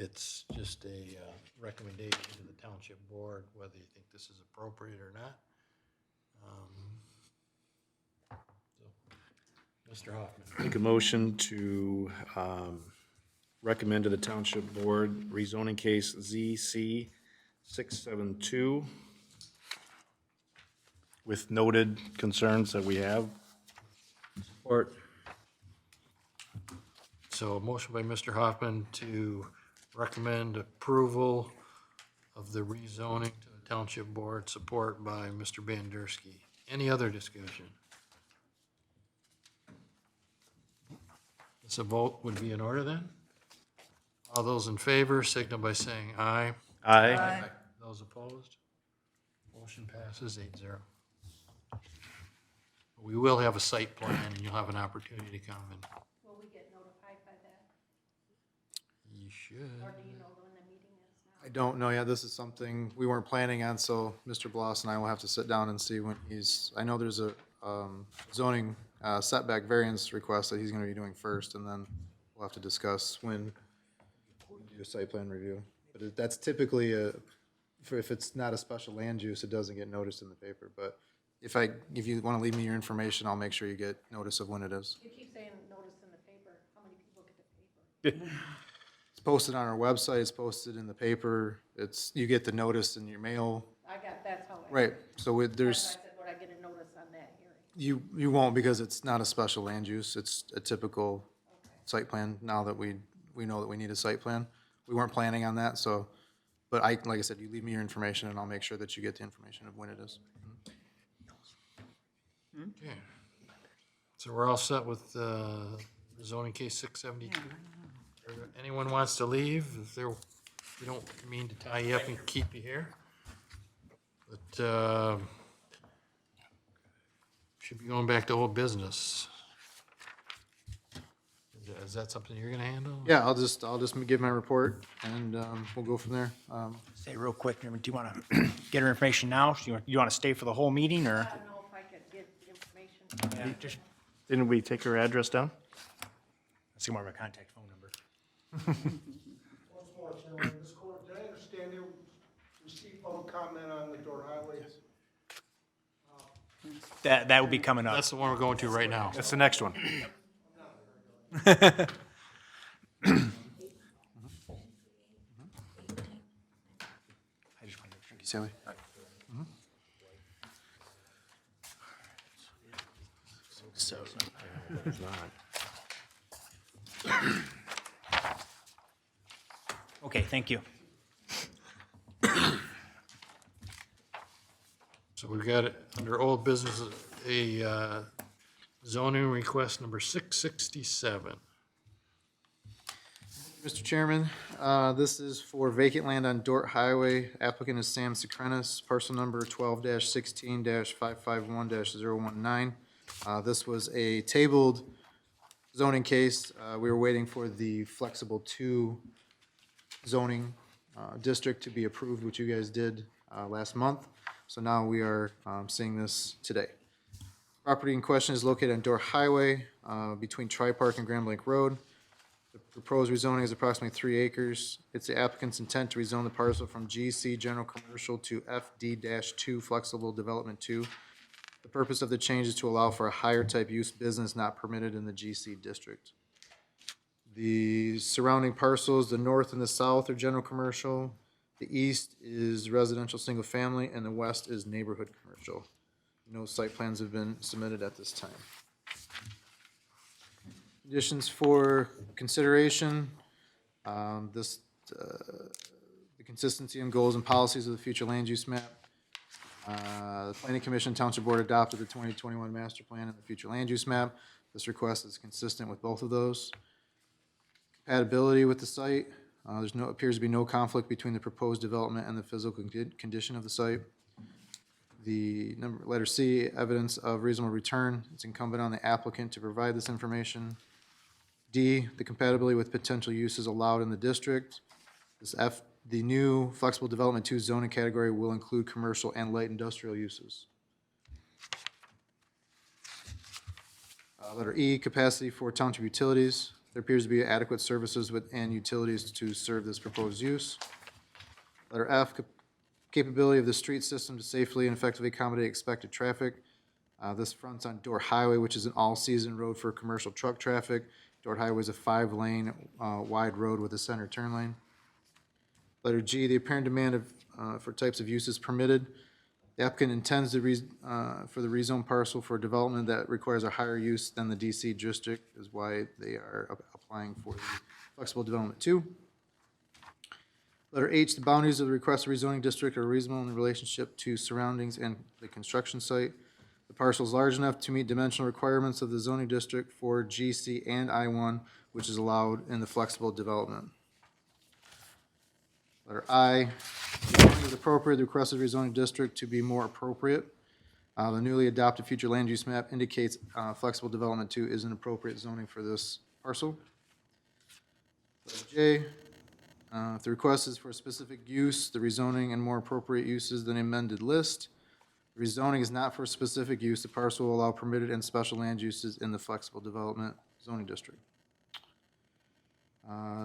It's just a recommendation to the township board, whether you think this is appropriate or not. Mr. Hoffman.
Make a motion to recommend to the township board rezoning case ZC 672 with noted concerns that we have.
Support.
So a motion by Mr. Hoffman to recommend approval of the rezoning to the township board, support by Mr. Bandersky. Any other discussion? This a vote would be in order then? All those in favor signal by saying aye.
Aye.
Those opposed? Motion passes 8-0. We will have a site plan and you'll have an opportunity to comment.
Will we get notified by that,
You should.
or do you know when the meeting is now?
I don't know yet. This is something we weren't planning on, so Mr. Bloss and I will have to sit down and see when he's, I know there's a zoning setback variance request that he's gonna be doing first, and then we'll have to discuss when we do a site plan review. But that's typically if it's not a special land use, it doesn't get noticed in the paper. But if you wanna leave me your information, I'll make sure you get notice of when it is.
You keep saying notice in the paper, how many people get the paper?
It's posted on our website, it's posted in the paper, you get the notice in your mail.
That's how.
Right, so
That's
there's.
why I said, would I get a notice on that hearing?
You won't, because it's not a special land use, it's a typical site plan, now that we know that we need a site plan. We weren't planning on that, so, but like I said, you leave me your information and I'll make sure that you get the information of when it is.
Okay. So we're all set with zoning case 672? Anyone wants to leave? We don't mean to tie you up and keep you here. But should be going back to old business. Is that something you're gonna handle?
Yeah, I'll just give my report and we'll go from there.
Say real quick, do you want to get her information now? You want to stay for the whole meeting, or?
I don't know if I could get information.
Yeah, just,
Didn't we take her address down?
let's see more of a contact phone number.
Once more, Chairman, Ms. Court, did I understand you received public comment on the Door Highways?
That would be coming up.
That's the one we're going to right now.
That's the next one.
I just wanted to-
Thank you, Sally.
Okay, thank you.
So we've got it under old business, a zoning request number 667.
Mr. Chairman, this is for vacant land on Dort Highway. Applicant is Sam Secrenis, parcel number 12-16-551-019. This was a tabled zoning case. We were waiting for the flexible 2 zoning district to be approved, which you guys did last month. So now we are seeing this today. Property in question is located on Dort Highway between Tri-Park and Grand Blanc Road. The proposed rezoning is approximately 3 acres. It's the applicant's intent to rezone the parcel from GC General Commercial to FD-2 Flexible Development 2. The purpose of the change is to allow for a higher type use business not permitted in the GC district. The surrounding parcels, the north and the south are general commercial. The east is residential single family and the west is neighborhood commercial. No site plans have been submitted at this time. Conditions for consideration, the consistency and goals and policies of the future land use map. The Planning Commission Township Board adopted the 2021 master plan and the future land use map. This request is consistent with both of those. Compatibility with the site, appears to be no conflict between the proposed development and the physical condition of the site. The letter C, evidence of reasonable return. It's incumbent on the applicant to provide this information. D, the compatibility with potential uses allowed in the district. This F, the new flexible development 2 zoning category will include commercial and light industrial uses. Letter E, capacity for township utilities. There appears to be adequate services and utilities to serve this proposed use. Letter F, capability of the street system to safely and effectively accommodate expected traffic. This fronts on Dort Highway, which is an all-season road for commercial truck traffic. Dort Highway is a 5-lane wide road with a center turn lane. Letter G, the apparent demand for types of uses permitted. The applicant intends for the rezone parcel for development that requires a higher use than the DC district, is why they are applying for the flexible development 2. Letter H, the boundaries of the requested rezoning district are reasonable in relationship to surroundings and the construction site. The parcel is large enough to meet dimensional requirements of the zoning district for GC and I-1, which is allowed in the flexible development. Letter I, zoning is appropriate, the requested rezoning district to be more appropriate. The newly adopted future land use map indicates flexible development 2 is an appropriate zoning for this parcel. Letter J, if the request is for a specific use, the rezoning and more appropriate uses than amended list. Rezoning is not for a specific use. The parcel will allow permitted and special land uses in the flexible development zoning district.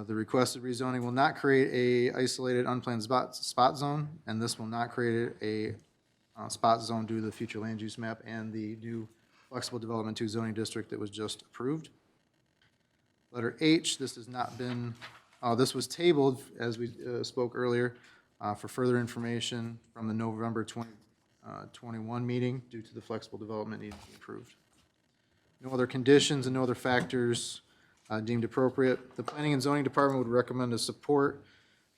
The requested rezoning will not create a isolated unplanned spot zone, and this will not create a spot zone due to the future land use map and the new flexible development 2 zoning district that was just approved. Letter H, this has not been, this was tabled, as we spoke earlier, for further information from the November 2021 meeting due to the flexible development needing to be approved. No other conditions and no other factors deemed appropriate. The Planning and Zoning Department would recommend to support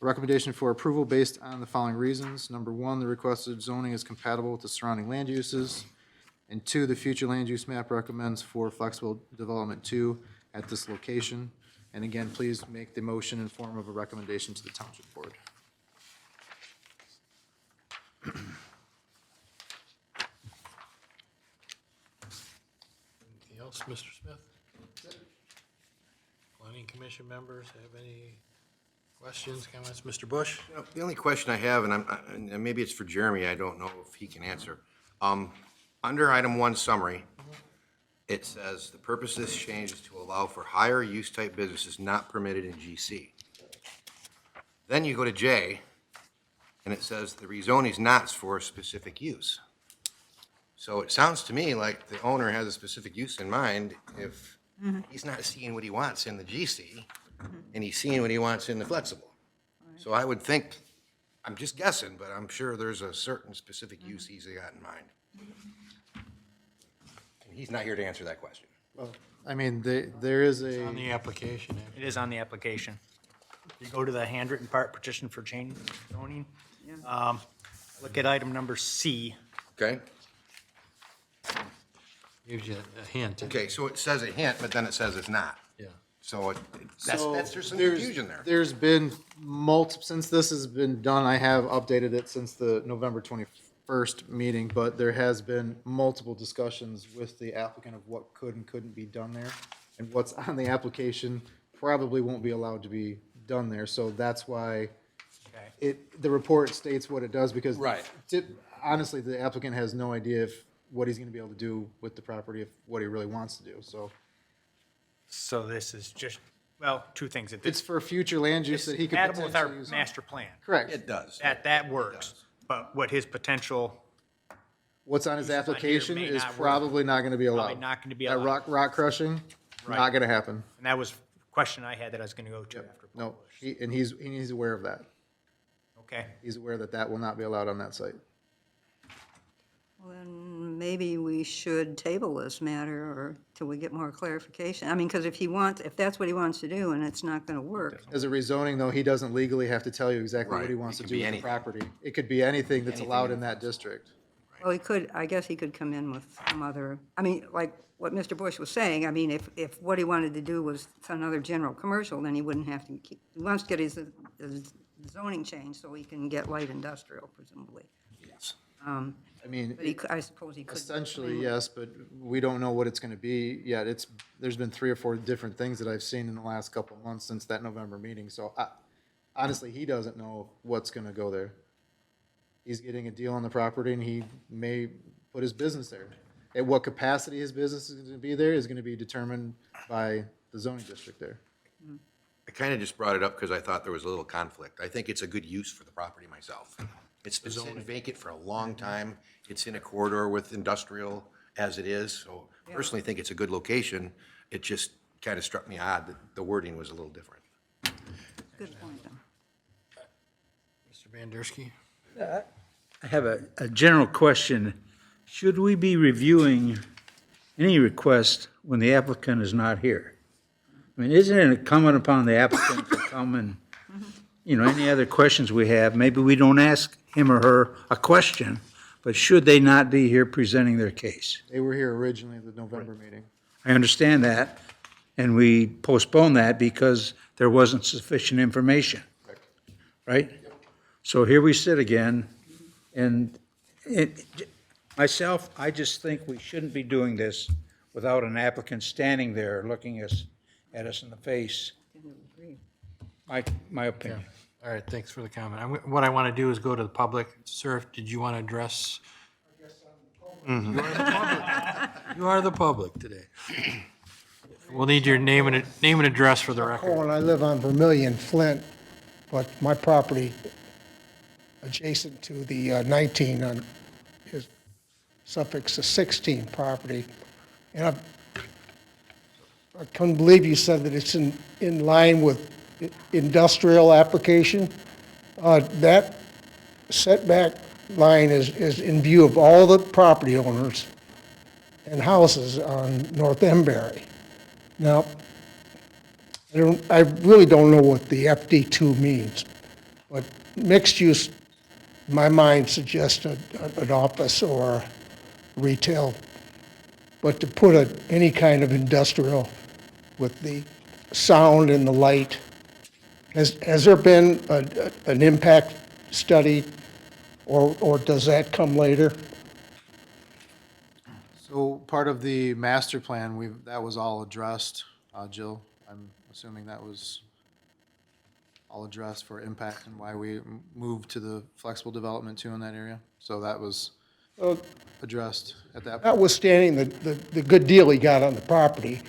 a recommendation for approval based on the following reasons. Number 1, the requested zoning is compatible with the surrounding land uses. And 2, the future land use map recommends for flexible development 2 at this location. And again, please make the motion in form of a recommendation to the Township Board.
Anything else, Mr. Smith? Planning Commission members have any questions, comments? Mr. Bush?
You know, the only question I have, and maybe it's for Jeremy, I don't know if he can answer. Under item 1 summary, it says, the purpose of this change is to allow for higher use type businesses not permitted in GC. Then you go to J, and it says the rezoning is not for a specific use. So it sounds to me like the owner has a specific use in mind if he's not seeing what he wants in the GC, and he's seeing what he wants in the flexible. So I would think, I'm just guessing, but I'm sure there's a certain specific use he's got in mind. And he's not here to answer that question.
Well, I mean, there is
On
a,
the application.
It is on the application. You go to the handwritten part, petition for change zoning. Look at item number C.
Okay?
Gives you a hint.
Okay, so it says a hint, but then it says it's not.
Yeah.
So there's some
there's-
confusion there.
There's been since this has been done, I have updated it since the November 21st meeting, but there has been multiple discussions with the applicant of what could and couldn't be done there. And what's on the application probably won't be allowed to be done there, so that's why the report states what it does, because
Right.
honestly, the applicant has no idea what he's gonna be able to do with the property, if what he really wants to do, so.
So this is just, well, two things.
It's for future land use that he could
Compatible with our
potentially use.
master plan.
Correct.
It does.
That works. But what his potential,
What's on his
Uses on here
application
may
is
not work.
probably not gonna be allowed.
Probably not gonna be
That
allowed.
rock crushing, not
Right.
gonna happen.
and that was a question I had that I was gonna go to after.
No, he's aware of that.
Okay.
He's aware that that will not be allowed on that site.
Well, then maybe we should table this matter or till we get more clarification. I mean, because if that's what he wants to do and it's not going to work,
As a rezoning, though, he doesn't legally have to tell you exactly what
Right.
he wants
It
to
can
do
be
with the
anything.
property. It could be anything that's allowed in that district.
well, I guess he could come in with some other, I mean, like what Mr. Bush was saying, I mean, if what he wanted to do was another general commercial, then he wouldn't have to keep, he wants to get his zoning changed so he can get light industrial presumably.
Yes.
I mean,
But I suppose he could.
essentially, yes, but we don't know what it's gonna be yet. There's been 3 or 4 different things that I've seen in the last couple of months since that November meeting, so honestly, he doesn't know what's gonna go there. He's getting a deal on the property and he may put his business there. At what capacity his business is gonna be there is gonna be determined by the zoning district there.
I kind of just brought it up because I thought there was a little conflict. I think it's a good use for the property myself. It's been sitting vacant for a long time. It's in a corridor with industrial as it is, so personally think it's a good location. It just kind of struck me odd that the wording was a little different.
Good point, though.
Mr. Bandersky?
I have a general question. Should we be reviewing any request when the applicant is not here? I mean, isn't it incumbent upon the applicant to come and, any other questions we have, maybe we don't ask him or her a question, but should they not be here presenting their case?
They were here originally at the November meeting.
I understand that, and we postponed that because there wasn't sufficient information. Right? So here we sit again, and myself, I just think we shouldn't be doing this without an applicant standing there looking at us in the face. My opinion.
All right, thanks for the comment. What I want to do is go to the public. Sir, did you want to address? You are the public. You are the public today. We'll need your name and address for the record.
Cohen, I live on Vermillion, Flint, but my property adjacent to the 19 on is Suffolk's 16 property. And I couldn't believe you said that it's in line with industrial application. That setback line is in view of all the property owners and houses on North Embury. Now, I really don't know what the FD2 means, but mixed use, in my mind, suggests an office or retail. But to put any kind of industrial with the sound and the light, has there been an impact study, or does that come later?
So part of the master plan, that was all addressed. Jill, I'm assuming that was all addressed for impact and why we moved to the flexible development too in that area. So that was addressed at that point.
Notwithstanding the good deal he got on the property,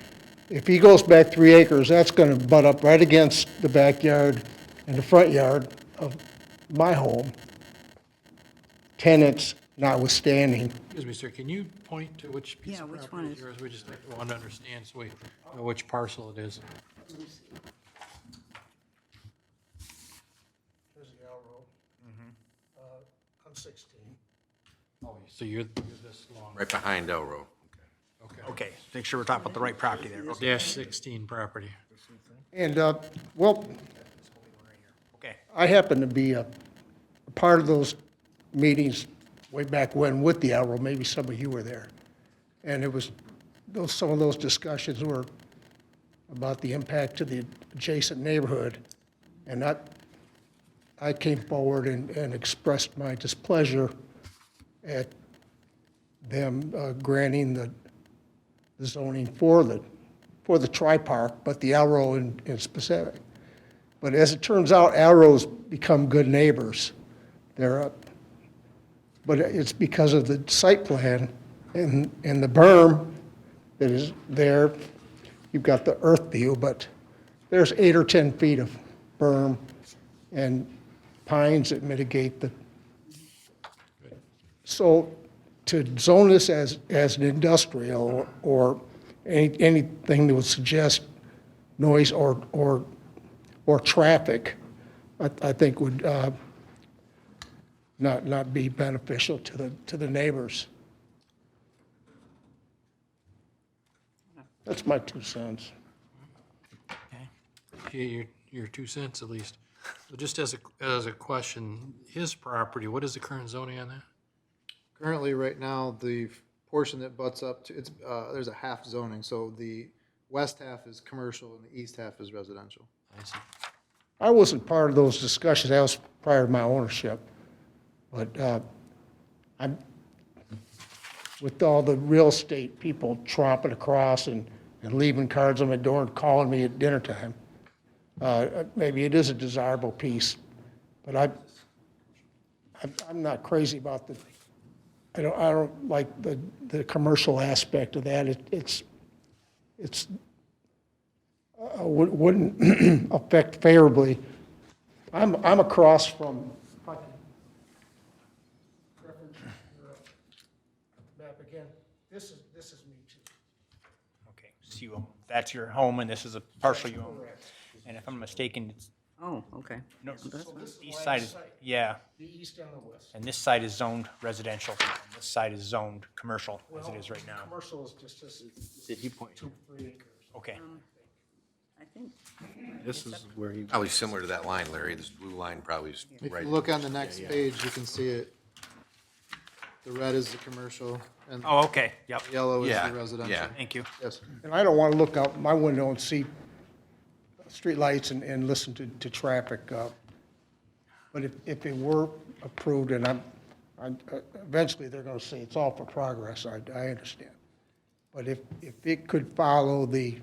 if he goes back 3 acres, that's going to butt up right against the backyard and the front yard of my home, tenants notwithstanding.
Excuse me, sir, can you point to which piece
Yeah,
of
which
property
one
is
is-
yours? We just want to understand so we know which parcel it is.
There's the L road. On 16.
Oh, so you're this long.
Right behind Elrow.
Okay, make sure we're talking about the right property there.
Dash 16 property.
And, well,
Okay.
I happen to be a part of those meetings way back when with the Alro, maybe some of you were there. And it was, some of those discussions were about the impact to the adjacent neighborhood. And I came forward and expressed my displeasure at them granting the zoning for the tri-park, but the Alro in specific. But as it turns out, Alro's become good neighbors. But it's because of the site plan and the berm that is there. You've got the earth view, but there's 8 or 10 feet of berm and pines that mitigate the. So to zone this as an industrial or anything that would suggest noise or traffic, I think would not be beneficial to the neighbors. That's my 2 cents.
Yeah, your 2 cents at least. So just as a question, his property, what is the current zoning on that?
Currently, right now, the portion that butts up to, there's a half zoning, so the west half is commercial and the east half is residential.
I see.
I wasn't part of those discussions, that was prior to my ownership. But I'm, with all the real estate people tromping across and leaving cards on my door and calling me at dinner time, maybe it is a desirable piece, but I'm not crazy about I don't like the commercial aspect of that. It's wouldn't affect favorably. I'm across from, if I can reference your map again, this is me too.
Okay, so that's your home, and this is a partial you own. And if I'm mistaken, it's,
Oh, okay.
no,
That's
the east side is, yeah,
The east and the west.
and this side is zoned residential, and this side is zoned commercial, as it is right now.
Commercial is just this.
Did he point?
2, 3 acres.
Okay,
I think,
This is where he.
Probably similar to that line, Larry. This blue line probably is
If
right.
you look on the next page, you can see it. The red is the commercial, and
oh, okay, yep,
the yellow is
Yeah,
the residential.
yeah.
thank you.
Yes.
And I don't want to look out my window and see streetlights and listen to traffic. But if it were approved, and eventually they're going to say it's all for progress, I understand. But if it could follow the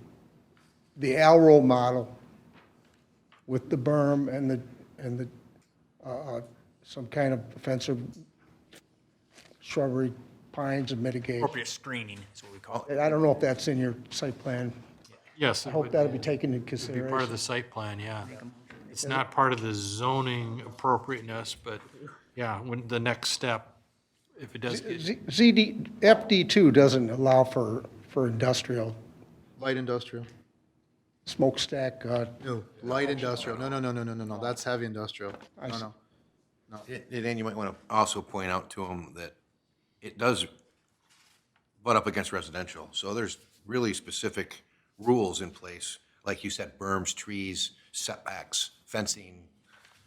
Alro model with the berm and the some kind of offensive shrubbery, pines and mitigate.
Appropriate screening is what we call it.
I don't know if that's in your site plan.
Yes,
I
it
hope
would
that'll be taken into
be part of
consideration.
the site plan, yeah. It's not part of the zoning appropriateness, but yeah, when the next step, if it does get,
FD2 doesn't allow for industrial
Light industrial.
smokestack.
No, light industrial. No, that's heavy industrial. No.
And then you might want to also point out to them that it does butt up against residential. So there's really specific rules in place, like you said, berms, trees, setbacks, fencing.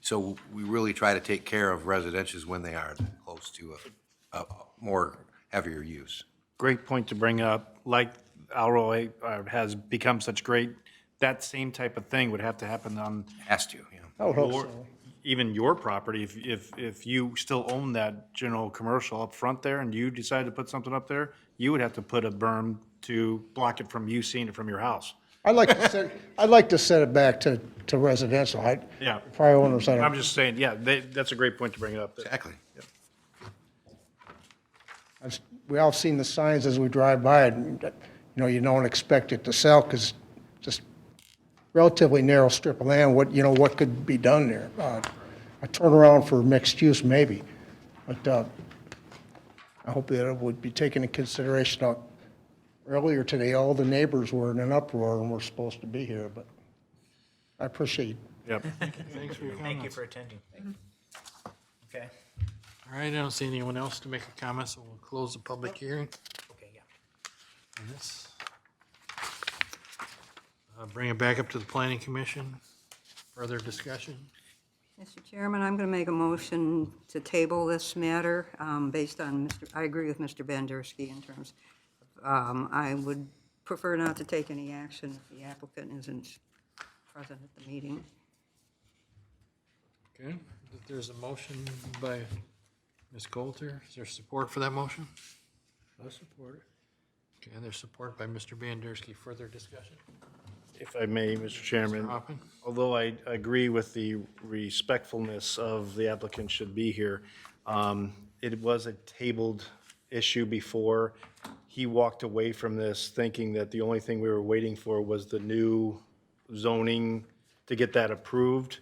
So we really try to take care of residentials when they are close to a more heavier use.
Great point to bring up. Like Alroy has become such great, that same type of thing would have to happen on
Has to, you know.
I would hope
your,
so.
even your property. If you still own that general commercial up front there and you decide to put something up there, you would have to put a berm to block it from you seeing it from your house.
I'd like to set it back to residential.
Yeah.
Prior owners,
I'm just saying, yeah, that's a great point to bring up.
Exactly.
we all seen the signs as we drive by it, and, you don't expect it to sell because just relatively narrow strip of land, what could be done there? A turnaround for mixed use maybe, but I hope that it would be taken into consideration. Earlier today, all the neighbors were in an uproar and were supposed to be here, but I appreciate
Yep.
thanks for your
Thank you
comments.
for attending. Okay,
All right, I don't see anyone else to make a comment, so we'll close the public hearing
okay, yeah.
on this. Bring it back up to the planning commission. Further discussion?
Mr. Chairman, I'm going to make a motion to table this matter based on, I agree with Mr. Bandersky in terms, I would prefer not to take any action if the applicant isn't present at the meeting.
Okay, if there's a motion by Ms. Coulter, is there support for that motion?
I'll support it.
Okay, and there's support by Mr. Bandersky. Further discussion?
If I may, Mr. Chairman,
Mr. Hoffman?
although I agree with the respectfulness of the applicant should be here, it was a tabled issue before. He walked away from this thinking that the only thing we were waiting for was the new zoning to get that approved.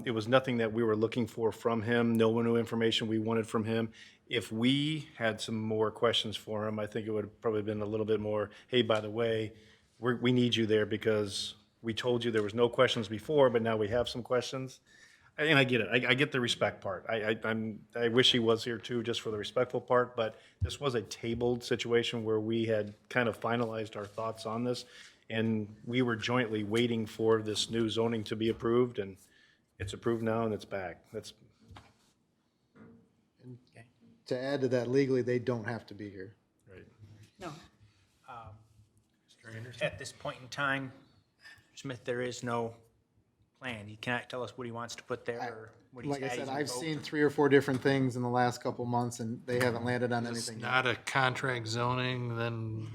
It was nothing that we were looking for from him, no new information we wanted from him. If we had some more questions for him, I think it would have probably been a little bit more, hey, by the way, we need you there because we told you there was no questions before, but now we have some questions. And I get it. I get the respect part. I wish he was here too, just for the respectful part, but this was a tabled situation where we had kind of finalized our thoughts on this, and we were jointly waiting for this new zoning to be approved, and it's approved now and it's back. That's,
To add to that, legally, they don't have to be here.
right.
No.
At this point in time, Smith, there is no plan. He cannot tell us what he wants to put there or what he's
Like I said,
adding.
I've seen 3 or 4 different things in the last couple months, and they haven't landed on
It's
anything yet.
not a contract zoning, then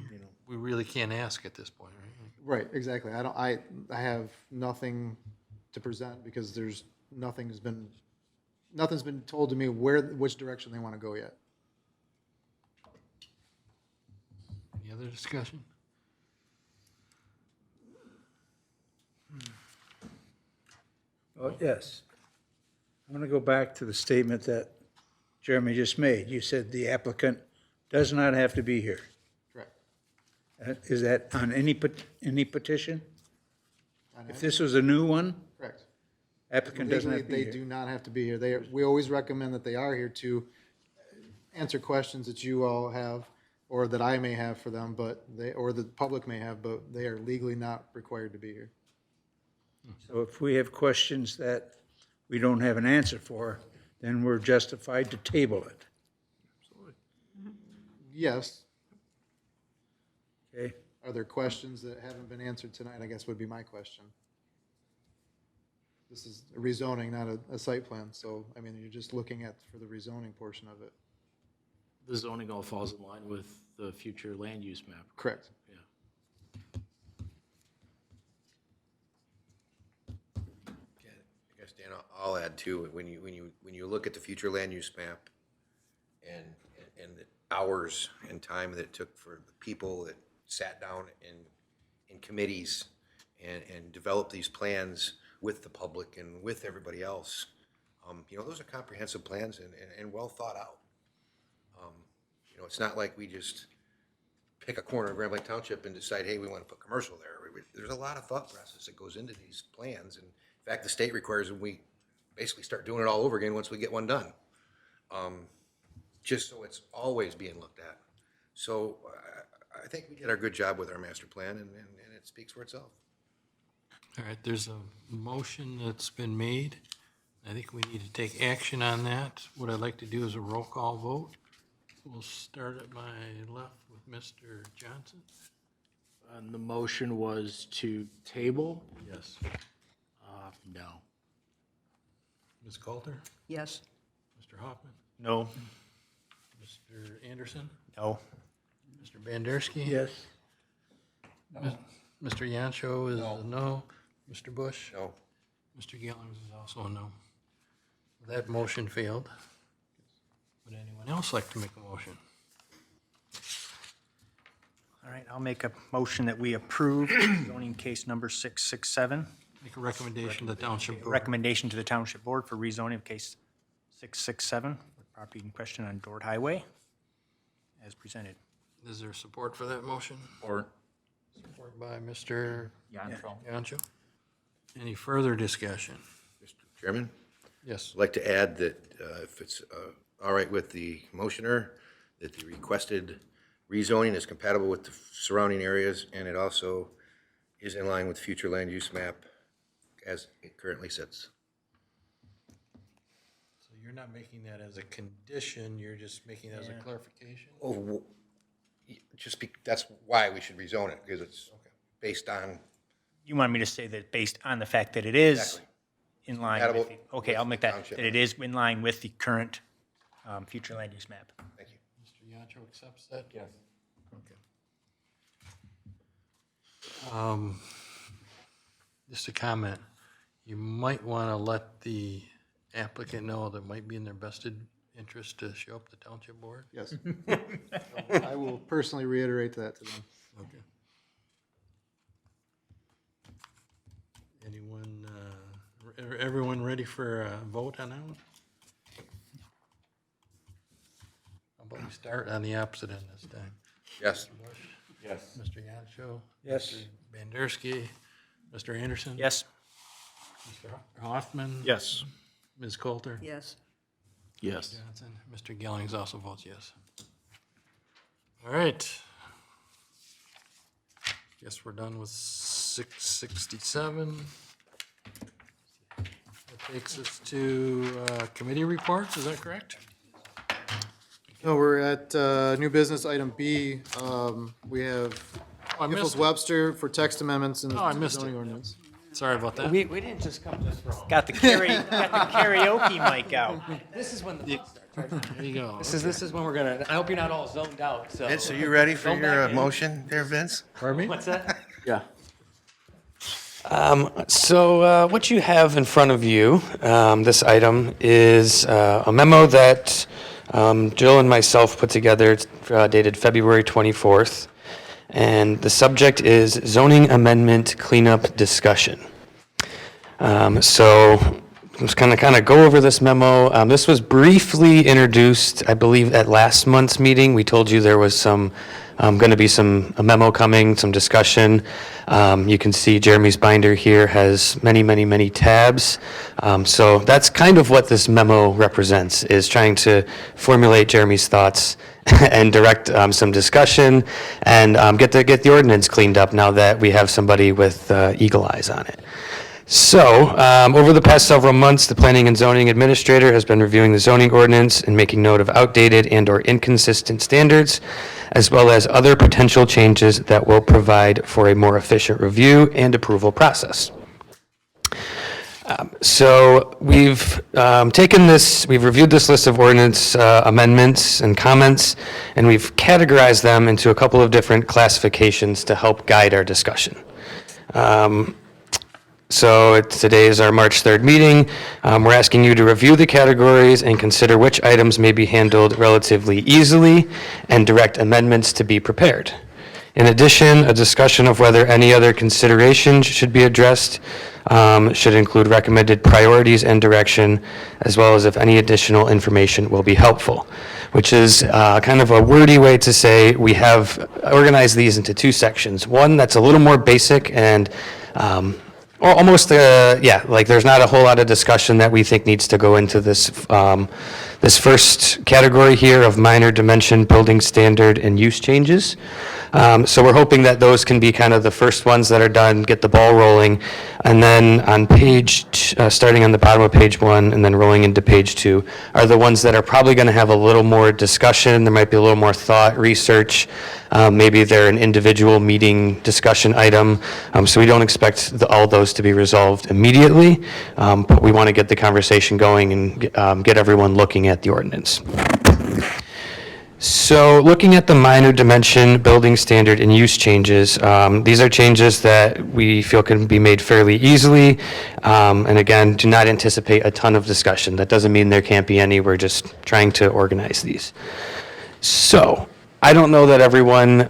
we really can't ask at this point, right?
Right, exactly. I have nothing to present because nothing's been told to me which direction they want to go yet.
Any other discussion?
Oh, yes. I'm going to go back to the statement that Jeremy just made. You said the applicant does not have to be here.
Correct.
Is that on any petition? If this was a new one,
Correct.
applicant doesn't
Legally,
have to be
they
here.
do not have to be here. We always recommend that they are here to answer questions that you all have, or that I may have for them, or the public may have, but they are legally not required to be here.
So if we have questions that we don't have an answer for, then we're justified to table it.
Yes.
Okay?
Are there questions that haven't been answered tonight, I guess would be my question. This is a rezoning, not a site plan, so, I mean, you're just looking at for the rezoning portion of it.
The zoning all falls in line with the future land use map.
Correct.
Yeah.
I guess, Dan, I'll add too, when you look at the future land use map and the hours and time that it took for the people that sat down in committees and developed these plans with the public and with everybody else, those are comprehensive plans and well thought out. It's not like we just pick a corner of Grand Blanc Township and decide, hey, we want to put commercial there. There's a lot of thought process that goes into these plans, and in fact, the state requires that we basically start doing it all over again once we get one done. Just so it's always being looked at. So I think we did our good job with our master plan, and it speaks for itself.
All right, there's a motion that's been made. I think we need to take action on that. What I'd like to do is a roll call vote. We'll start at my left with Mr. Johnson.
And the motion was to table?
Yes.
No.
Ms. Coulter?
Yes.
Mr. Hoffman?
No.
Mr. Anderson?
No.
Mr. Bandersky?
Yes.
Mr. Yancho is a no. Mr. Bush?
No,
Mr. Gillings is also a no. That motion failed. Would anyone else like to make a motion?
All right, I'll make a motion that we approve zoning case number 667.
Make a recommendation to the township board.
Recommendation to the Township Board for rezoning of case 667, with property in question on Dort Highway, as presented.
Is there support for that motion?
Or
Support by Mr.
Yancho.
Yancho. Any further discussion?
Mr. Chairman?
Yes.
I'd like to add that if it's all right with the motioner, that the requested rezoning is compatible with the surrounding areas, and it also is in line with future land use map as it currently sits.
So you're not making that as a condition, you're just making it as a clarification?
Oh, that's why we should rezone it, because it's based on,
You want me to say that based on the fact that it is
Exactly.
in line
Compatible
with, okay, I'll make
with
that,
township.
that it is in line with the current future land use map.
thank you.
Mr. Yancho accepts that?
Yes.
Okay. Just a comment, you might want to let the applicant know that it might be in their vested interest to show up the township board.
Yes. I will personally reiterate that to them.
Okay. Anyone, everyone ready for a vote on that one? How about we start on the opposite end this time?
Yes.
Bush,
Yes.
Mr. Yancho?
Yes.
Mr. Bandersky? Mr. Anderson?
Yes?
Mr. Hoffman?
Yes.
Ms. Coulter?
Yes.
Yes.
Johnson? Mr. Gillings also votes yes. All right. Guess we're done with 667. That takes us to committee reports, is that correct?
No, we're at new business item B. We have
I missed
Nichols
it.
Webster for text amendments in
Oh, I
the
missed
zoning
it.
ordinance.
Sorry about that.
We didn't just come just for. Got the karaoke mic out.
This is when the fun starts, right?
There you go.
This is when we're gonna, I hope you're not all zoned out, so.
Vince, are you ready for
Zone
your
back in.
motion there, Vince?
Pardon me?
What's that? Yeah. So what you have in front of you, this item, is a memo that Jill and myself put together. It's dated February 24th. And the subject is zoning amendment cleanup discussion. So I'm just going to kind of go over this memo. This was briefly introduced, I believe, at last month's meeting. We told you there was some, going to be a memo coming, some discussion. You can see Jeremy's binder here has many, many, many tabs. So that's kind of what this memo represents, is trying to formulate Jeremy's thoughts and direct some discussion and get the ordinance cleaned up now that we have somebody with eagle eyes on it. So, over the past several months, the Planning and Zoning Administrator has been reviewing the zoning ordinance and making note of outdated and/or inconsistent standards, as well as other potential changes that will provide for a more efficient review and approval process. So we've we've reviewed this list of ordinance amendments and comments, and we've categorized them into a couple of different classifications to help guide our discussion. So today is our March 3rd meeting. We're asking you to review the categories and consider which items may be handled relatively easily and direct amendments to be prepared. In addition, a discussion of whether any other considerations should be addressed should include recommended priorities and direction, as well as if any additional information will be helpful, which is kind of a wordy way to say we have organized these into two sections. One that's a little more basic and or almost, like there's not a whole lot of discussion that we think needs to go into this, this first category here of minor dimension, building standard, and use changes. So we're hoping that those can be kind of the first ones that are done, get the ball rolling. And then on starting on the bottom of page 1 and then rolling into page 2 are the ones that are probably going to have a little more discussion. There might be a little more thought, research. Maybe they're an individual meeting discussion item. So we don't expect all those to be resolved immediately, but we want to get the conversation going and get everyone looking at the ordinance. So looking at the minor dimension, building standard, and use changes, these are changes that we feel can be made fairly easily, and again, do not anticipate a ton of discussion. That doesn't mean there can't be any. We're just trying to organize these. So I don't know that everyone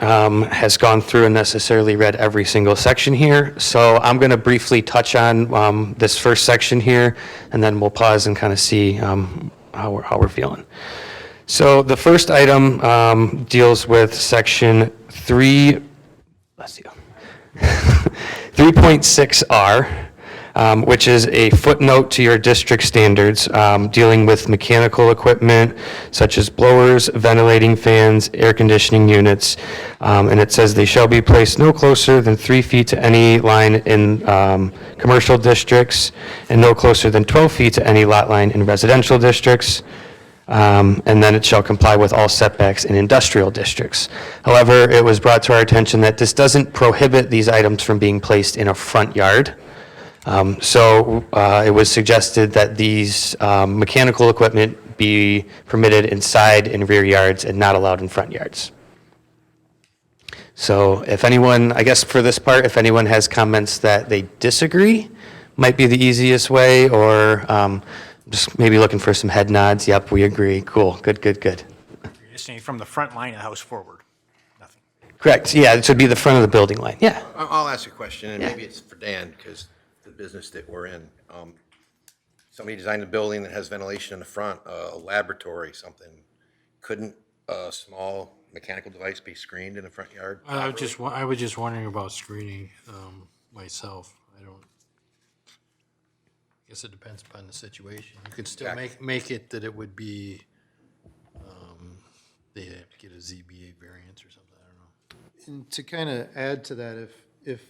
has gone through and necessarily read every single section here, so I'm going to briefly touch on this first section here, and then we'll pause and kind of see how we're feeling. So the first item deals with section 3.6R, which is a footnote to your district standards dealing with mechanical equipment such as blowers, ventilating fans, air conditioning units, and it says they shall be placed no closer than 3 feet to any line in commercial districts and no closer than 12 feet to any lot line in residential districts. And then it shall comply with all setbacks in industrial districts. However, it was brought to our attention that this doesn't prohibit these items from being placed in a front yard. So it was suggested that these mechanical equipment be permitted inside and rear yards and not allowed in front yards. So if anyone, I guess for this part, if anyone has comments that they disagree, might be the easiest way, or just maybe looking for some head nods. Yep, we agree. Cool. Good.
You're just saying from the front line of the house forward, nothing.
Correct. Yeah, it should be the front of the building line. Yeah.
I'll ask a question, and maybe it's for Dan, because the business that we're in. Somebody designed a building that has ventilation in the front, a laboratory, something. Couldn't a small mechanical device be screened in the front yard?
I was just wondering about screening myself. I guess it depends upon the situation. You could still make it that it would be, they have to get a ZBA variance or something, I don't know.
And to kind of add to that, if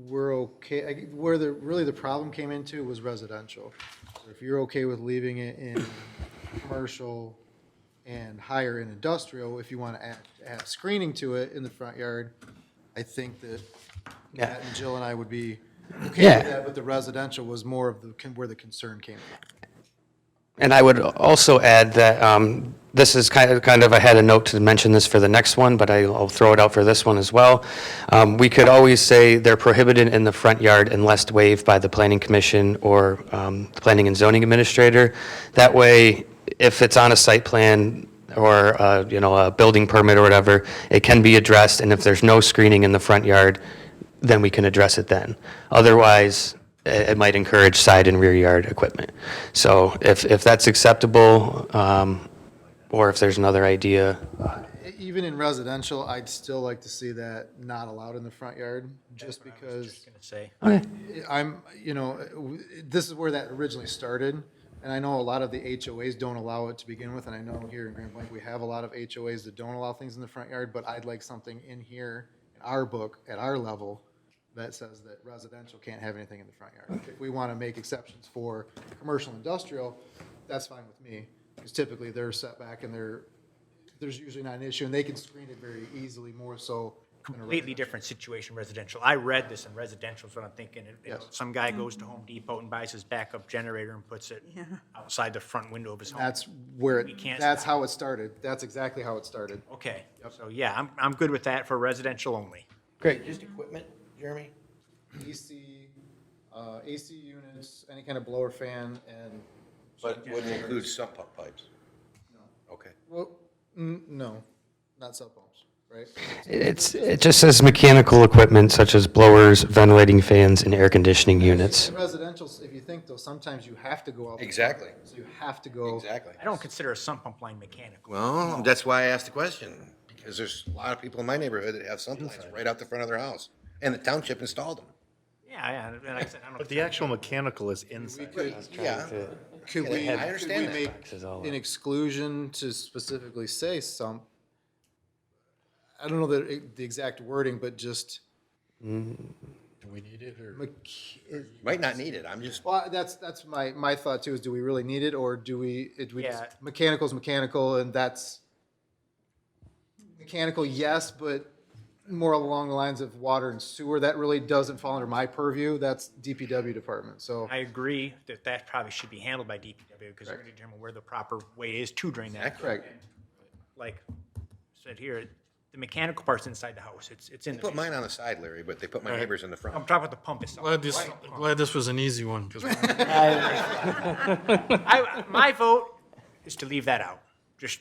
we're okay, where really the problem came into was residential. So if you're okay with leaving it in commercial and higher in industrial, if you want to add screening to it in the front yard, I think that Matt and Jill and I would be okay with that, but the residential was more of where the concern came from.
And I would also add that this is kind of, I had a note to mention this for the next one, but I'll throw it out for this one as well. We could always say they're prohibited in the front yard unless waived by the Planning Commission or the Planning and Zoning Administrator. That way, if it's on a site plan or a building permit or whatever, it can be addressed, and if there's no screening in the front yard, then we can address it then. Otherwise, it might encourage side and rear yard equipment. So if that's acceptable, or if there's another idea,
Even in residential, I'd still like to see that not allowed in the front yard, just because
Gonna say.
I'm, this is where that originally started. And I know a lot of the HOAs don't allow it to begin with, and I know here in Grand Blanc, we have a lot of HOAs that don't allow things in the front yard, but I'd like something in here, in our book, at our level, that says that residential can't have anything in the front yard. If we want to make exceptions for commercial, industrial, that's fine with me, because typically they're set back and there's usually not an issue, and they can screen it very easily, more so than a
Completely
residential.
different situation residential. I read this, and residential is what I'm thinking.
Yes.
Some guy goes to Home Depot and buys his backup generator and puts it outside the front window of his home.
That's where,
We can't
that's
stop.
how it started. That's exactly how it started.
Okay, so yeah, I'm good with that for residential only.
great.
Just equipment, Jeremy?
AC units, any kind of blower fan, and,
But wouldn't include sump pump pipes? No. Okay.
well, no, not sub pumps, right?
It just says mechanical equipment such as blowers, ventilating fans, and air conditioning units.
In residential, if you think though, sometimes you have to go out.
Exactly.
So you have to go.
Exactly.
I don't consider a sump pump line mechanical.
Well, that's why I asked the question, because there's a lot of people in my neighborhood that have sump lines right out the front of their house, and the township installed them.
Yeah, and like I said, I don't.
But the actual mechanical is inside.
Yeah.
Could we,
I understand
could we
that.
make an exclusion to specifically say some, I don't know the exact wording, but just,
Do we need it, or?
Might not need it, I'm just,
well, that's my thought too, is do we really need it, or do we
Yeah.
just, mechanical's mechanical, and that's, mechanical, yes, but more along the lines of water and sewer, that really doesn't fall under my purview, that's DPW department, so.
I agree that that probably should be handled by DPW because they're going to determine where the proper way is to drain that.
Correct.
Like said here, the mechanical part's inside the house. It's in
they
the.
put mine on the side, Larry, but they put my neighbors in the
I'm
front.
talking about the pump itself.
Glad this was an easy one, because
My vote is to leave that out. Just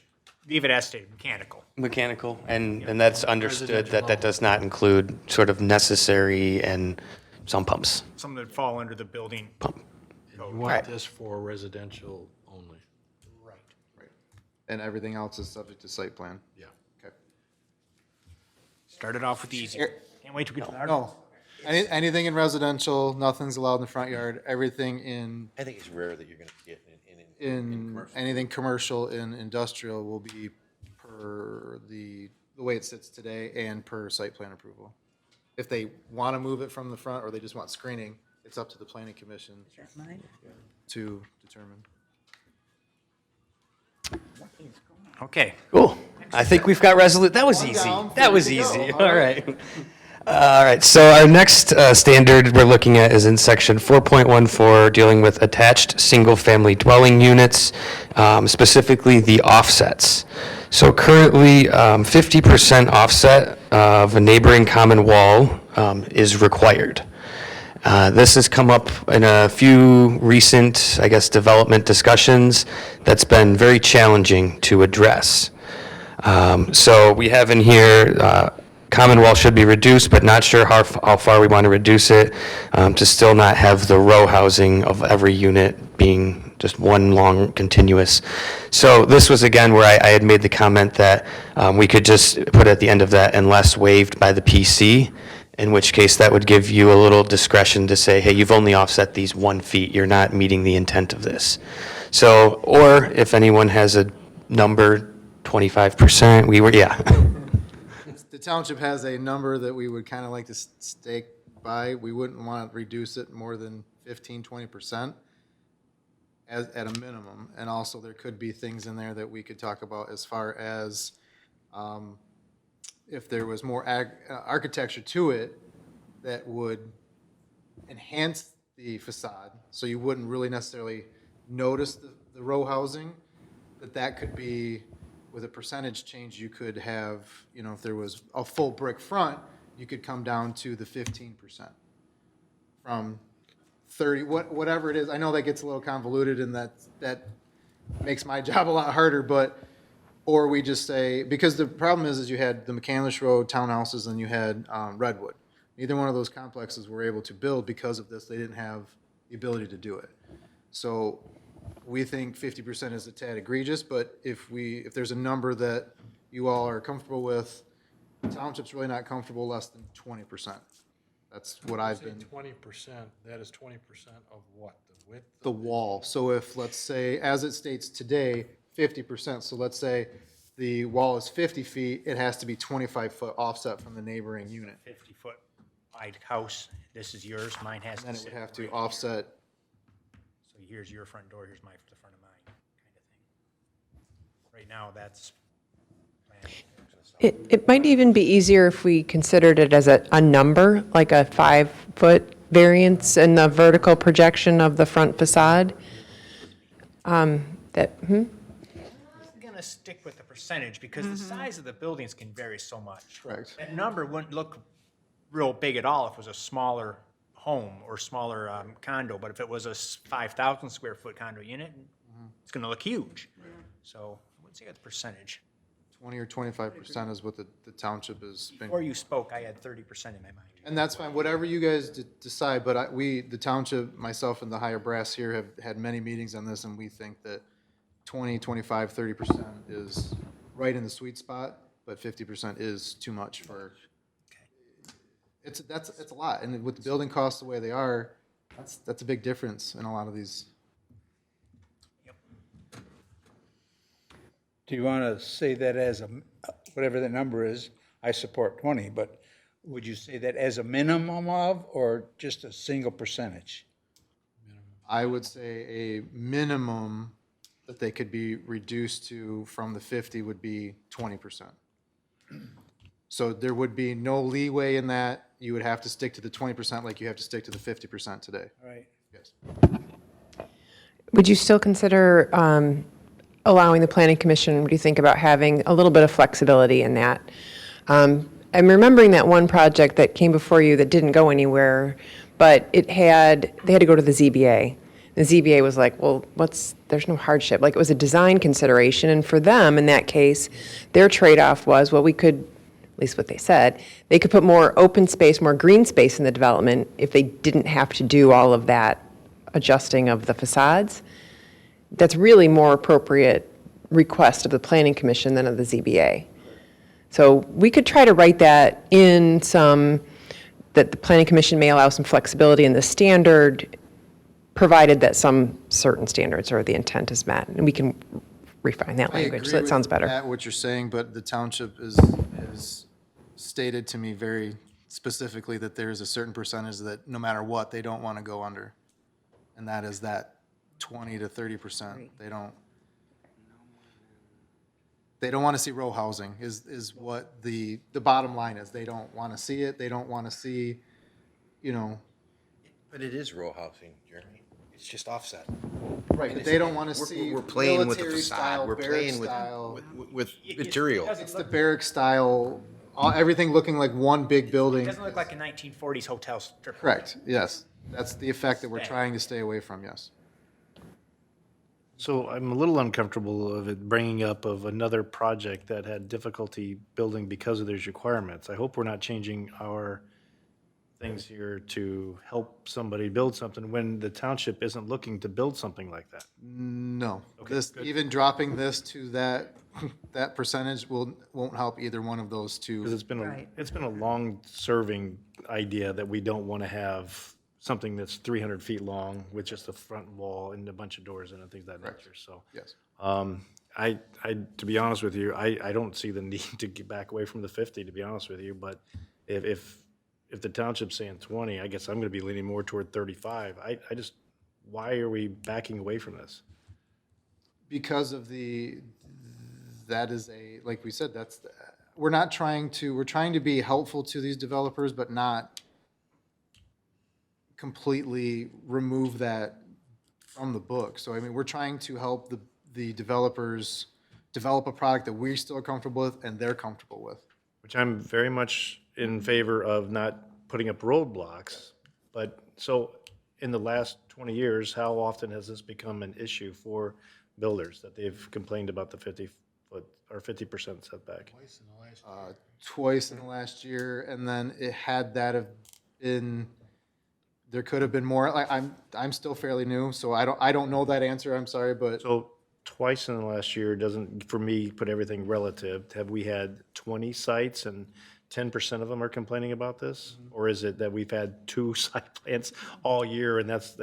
leave it as stated, mechanical.
Mechanical, and that's understood that that does not include sort of necessary and sump pumps.
Some that fall under the building.
you want this for residential only.
Right.
And everything else is subject to site plan.
Yeah.
Okay.
Started off with the easy. Can't wait to get to the hard.
No, anything in residential, nothing's allowed in the front yard, everything in,
I think it's rare that you're gonna get in commercial.
anything commercial and industrial will be per the way it sits today and per site plan approval. If they want to move it from the front or they just want screening, it's up to the planning commission to determine.
Okay.
Cool. I think we've got that was easy.
down,
That was
ready to go.
easy.
All
All right. All right, so our next standard we're looking at is in section 4.14, dealing with attached single-family dwelling units, specifically the offsets. So currently, 50% offset of a neighboring common wall is required. This has come up in a few recent, I guess, development discussions that's been very challenging to address. So we have in here, common wall should be reduced, but not sure how far we want to reduce it, to still not have the row housing of every unit being just one long continuous. So this was again where I had made the comment that we could just put at the end of that, unless waived by the PC, in which case that would give you a little discretion to say, hey, you've only offset these 1 feet, you're not meeting the intent of this. So, or if anyone has a number, 25%, yeah.
The township has a number that we would kind of like to stake by. We wouldn't want to reduce it more than 15, 20% at a minimum. And also, there could be things in there that we could talk about as far as if there was more architecture to it that would enhance the facade, so you wouldn't really necessarily notice the row housing, that could be, with a percentage change, you could have, if there was a full brick front, you could come down to the 15% from 30, whatever it is. I know that gets a little convoluted and that makes my job a lot harder, or we just say, because the problem is you had the McCandless Road townhouses and you had Redwood. Neither one of those complexes were able to build because of this. They didn't have the ability to do it. So we think 50% is a tad egregious, but if there's a number that you all are comfortable with, the township's really not comfortable less than 20%. That's what I've
Say
been.
20%, that is 20% of what, the width?
The wall. So if, let's say, as it states today, 50%, so let's say the wall is 50 feet, it has to be 25-foot offset from the neighboring unit.
50-foot wide house, this is yours, mine has to
Then it
sit
would have to
right-
offset.
So here's your front door, here's the front of mine, kind of thing. Right now, that's.
It might even be easier if we considered it as a number, like a 5-foot variance in the vertical projection of the front facade.
I'm gonna stick with the percentage, because the size of the buildings can vary so much.
Correct.
That number wouldn't look real big at all if it was a smaller home or smaller condo, but if it was a 5,000 square foot condo unit, it's gonna look huge. So I wouldn't say it's percentage.
20 or 25% is what the township has been.
Before you spoke, I had 30% in my mind.
And that's fine, whatever you guys decide, but the township, myself and the higher brass here have had many meetings on this, and we think that 20, 25, 30% is right in the sweet spot, but 50% is too much for, it's a lot, and with the building costs the way they are, that's a big difference in a lot of these.
Do you want to say that as whatever the number is, I support 20, but would you say that as a minimum of, or just a single percentage?
I would say a minimum that they could be reduced to from the 50 would be 20%. So there would be no leeway in that. You would have to stick to the 20% like you have to stick to the 50% today.
All right.
Yes.
Would you still consider allowing the planning commission, what do you think about having a little bit of flexibility in that? I'm remembering that one project that came before you that didn't go anywhere, but they had to go to the ZBA. The ZBA was like, well, there's no hardship. Like, it was a design consideration, and for them, in that case, their trade-off was, well, we could, at least what they said, they could put more open space, more green space in the development if they didn't have to do all of that adjusting of the facades. That's really more appropriate request of the planning commission than of the ZBA. So we could try to write that in that the planning commission may allow some flexibility in the standard, provided that some certain standards or the intent is met, and we can refine that language, so that sounds better.
I agree with what you're saying, but the township is stated to me very specifically that there's a certain percentage that no matter what, they don't want to go under. And that is that 20 to 30%. They don't want to see row housing is what the bottom line is. They don't want to see it. They don't want to see,
But it is row housing, Jeremy. It's just offset.
right, but they don't want to
We're-
see
We're playing with the
military
facade.
style,
We're
barrack
playing
style.
with material.
It's the barrack style, everything looking like one big
It
building.
doesn't look like a 1940s hotel strip.
Correct, yes. That's the effect that we're trying to stay away from, yes.
So I'm a little uncomfortable of it bringing up of another project that had difficulty building because of those requirements. I hope we're not changing our things here to help somebody build something when the township isn't looking to build something like that.
No, even dropping this to that percentage won't help either one of those
Because
two.
Right.
it's been a long-serving idea that we don't want to have something that's 300 feet long with just a front wall and a bunch of doors in it, things of that nature, so.
Yes.
To be honest with you, I don't see the need to get back away from the 50, to be honest with you, but if the township's saying 20, I guess I'm gonna be leaning more toward 35. Why are we backing away from this?
Because of that is like we said, we're trying to be helpful to these developers, but not completely remove that from the book. So, I mean, we're trying to help the developers develop a product that we're still comfortable with and they're comfortable with.
Which I'm very much in favor of not putting up roadblocks, but so in the last 20 years, how often has this become an issue for builders that they've complained about the 50-foot or 50% setback?
Twice in the last year, and then it had that have been, there could have been more. I'm still fairly new, so I don't know that answer, I'm sorry, but
So twice in the last year doesn't, for me, put everything relative. Have we had 20 sites and 10% of them are complaining about this? Or is it that we've had 2 site plans all year and that's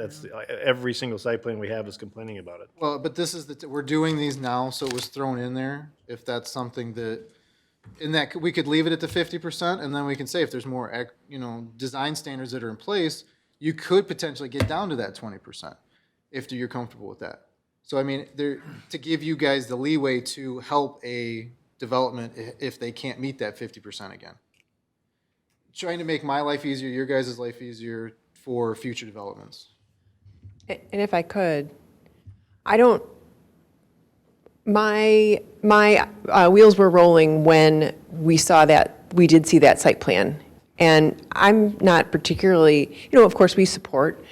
every single site plan we have is complaining about it?
well, but this is we're doing these now, so it was thrown in there. If that's something that, in that, we could leave it at the 50%, and then we can say if there's more, design standards that are in place, you could potentially get down to that 20% if you're comfortable with that. So I mean, to give you guys the leeway to help a development if they can't meet that 50% again. Trying to make my life easier, your guys' life easier for future developments.
And if I could, I don't, my wheels were rolling when we did see that site plan. And I'm not particularly, of course, we support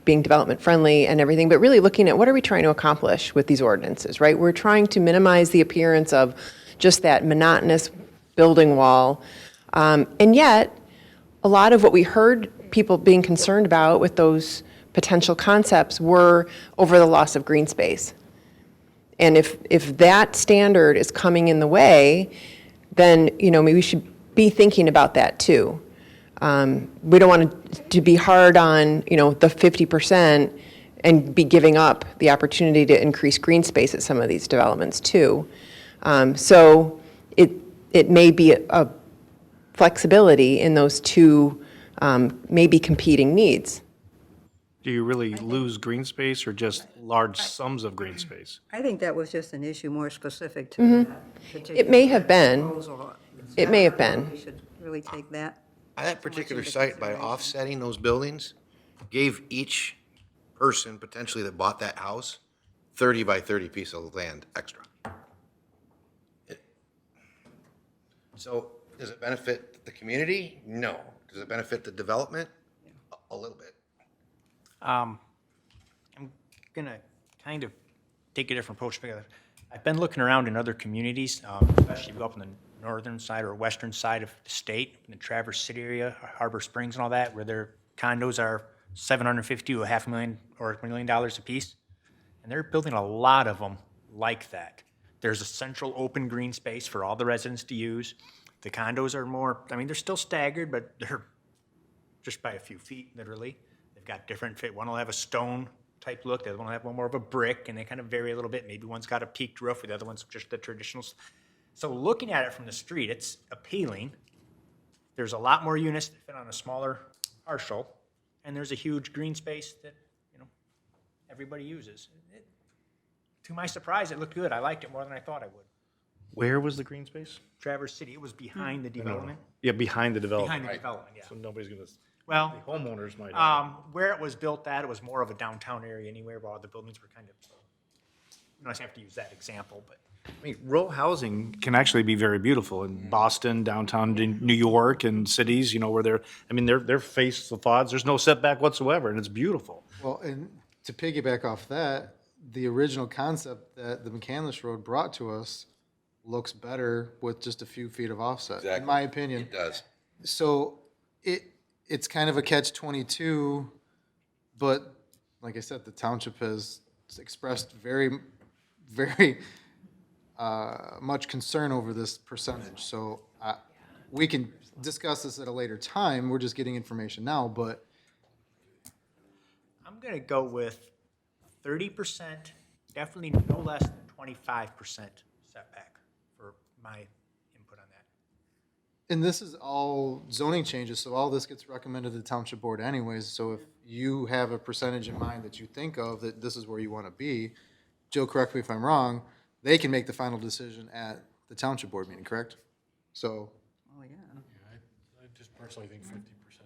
being development friendly and everything, but really looking at what are we trying to accomplish with these ordinances, right? We're trying to minimize the appearance of just that monotonous building wall. And yet, a lot of what we heard people being concerned about with those potential concepts were over the loss of green space. And if that standard is coming in the way, then, maybe we should be thinking about that too. We don't want to be hard on, the 50% and be giving up the opportunity to increase green space at some of these developments too. So it may be a flexibility in those two maybe competing needs.
Do you really lose green space or just large sums of green space?
I think that was just an issue more specific to that particular
It may have been.
proposal.
It may have been.
We should really take that.
On that particular site, by offsetting those buildings, gave each person potentially that bought that house 30 by 30 piece of land extra. So does it benefit the community? No. Does it benefit the development? A little bit.
I'm gonna kind of take a different approach because I've been looking around in other communities, especially if you go up on the northern side or western side of the state, in the Traverse City area, Harbor Springs and all that, where their condos are $750,000 to $500,000 or $1 million a piece. And they're building a lot of them like that. There's a central open green space for all the residents to use. The condos are more, they're still staggered, but they're just by a few feet, literally. They've got different fit. One will have a stone type look, the other one will have one more of a brick, and they kind of vary a little bit. Maybe one's got a peaked roof, the other one's just the traditional. So looking at it from the street, it's appealing. There's a lot more units that fit on a smaller parcel, and there's a huge green space that, everybody uses. To my surprise, it looked good. I liked it more than I thought I would.
Where was the green space?
Traverse City, it was behind the development.
Yeah, behind the development.
Behind the development, yeah.
So nobody's gonna,
Well,
the homeowners might not.
where it was built at, it was more of a downtown area anywhere, while the buildings were kind of, I have to use that example, but.
Row housing can actually be very beautiful in Boston, downtown New York, and cities, where they're face facades, there's no setback whatsoever, and it's beautiful.
Well, and to piggyback off that, the original concept that the McCandless Road brought to us looks better with just a few feet of offset, in
Exactly.
my opinion.
It does.
So it's kind of a catch-22, but like I said, the township has expressed very, very much concern over this percentage. So we can discuss this at a later time. We're just getting information now, but
I'm gonna go with 30%, definitely no less than 25% setback for my input on that.
and this is all zoning changes, so all this gets recommended to the township board anyways. So if you have a percentage in mind that you think of, that this is where you want to be, Joe, correct me if I'm wrong, they can make the final decision at the township board meeting, correct? So,
Oh, yeah.
I just personally think 50%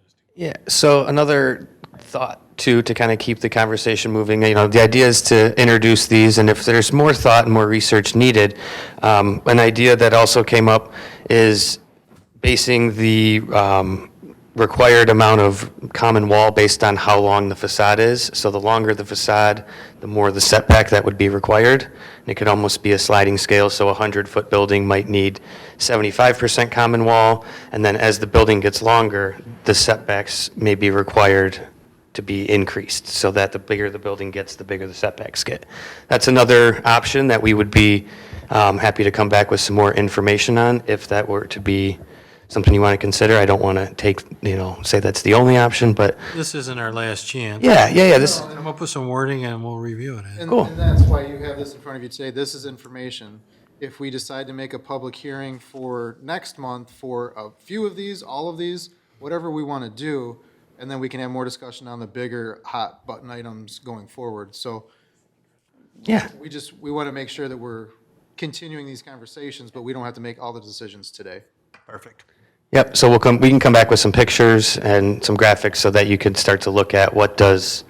is too.
Yeah, so another thought too, to kind of keep the conversation moving, the idea is to introduce these, and if there's more thought and more research needed, an idea that also came up is basing the required amount of common wall based on how long the facade is. So the longer the facade, the more the setback that would be required. And it could almost be a sliding scale, so a 100-foot building might need 75% common wall, and then as the building gets longer, the setbacks may be required to be increased, so that the bigger the building gets, the bigger the setbacks get. That's another option that we would be happy to come back with some more information on, if that were to be something you want to consider. I don't want to take, say that's the only option, but
This isn't our last chance.
yeah, this,
Come up with some wording and we'll review it.
And
Cool.
and that's why you have this in front of you today. This is information. If we decide to make a public hearing for next month for a few of these, all of these, whatever we want to do, and then we can have more discussion on the bigger hot button items going forward. So
yeah.
we want to make sure that we're continuing these conversations, but we don't have to make all the decisions today.
Perfect.
Yep, so we can come back with some pictures and some graphics so that you can start to look at what does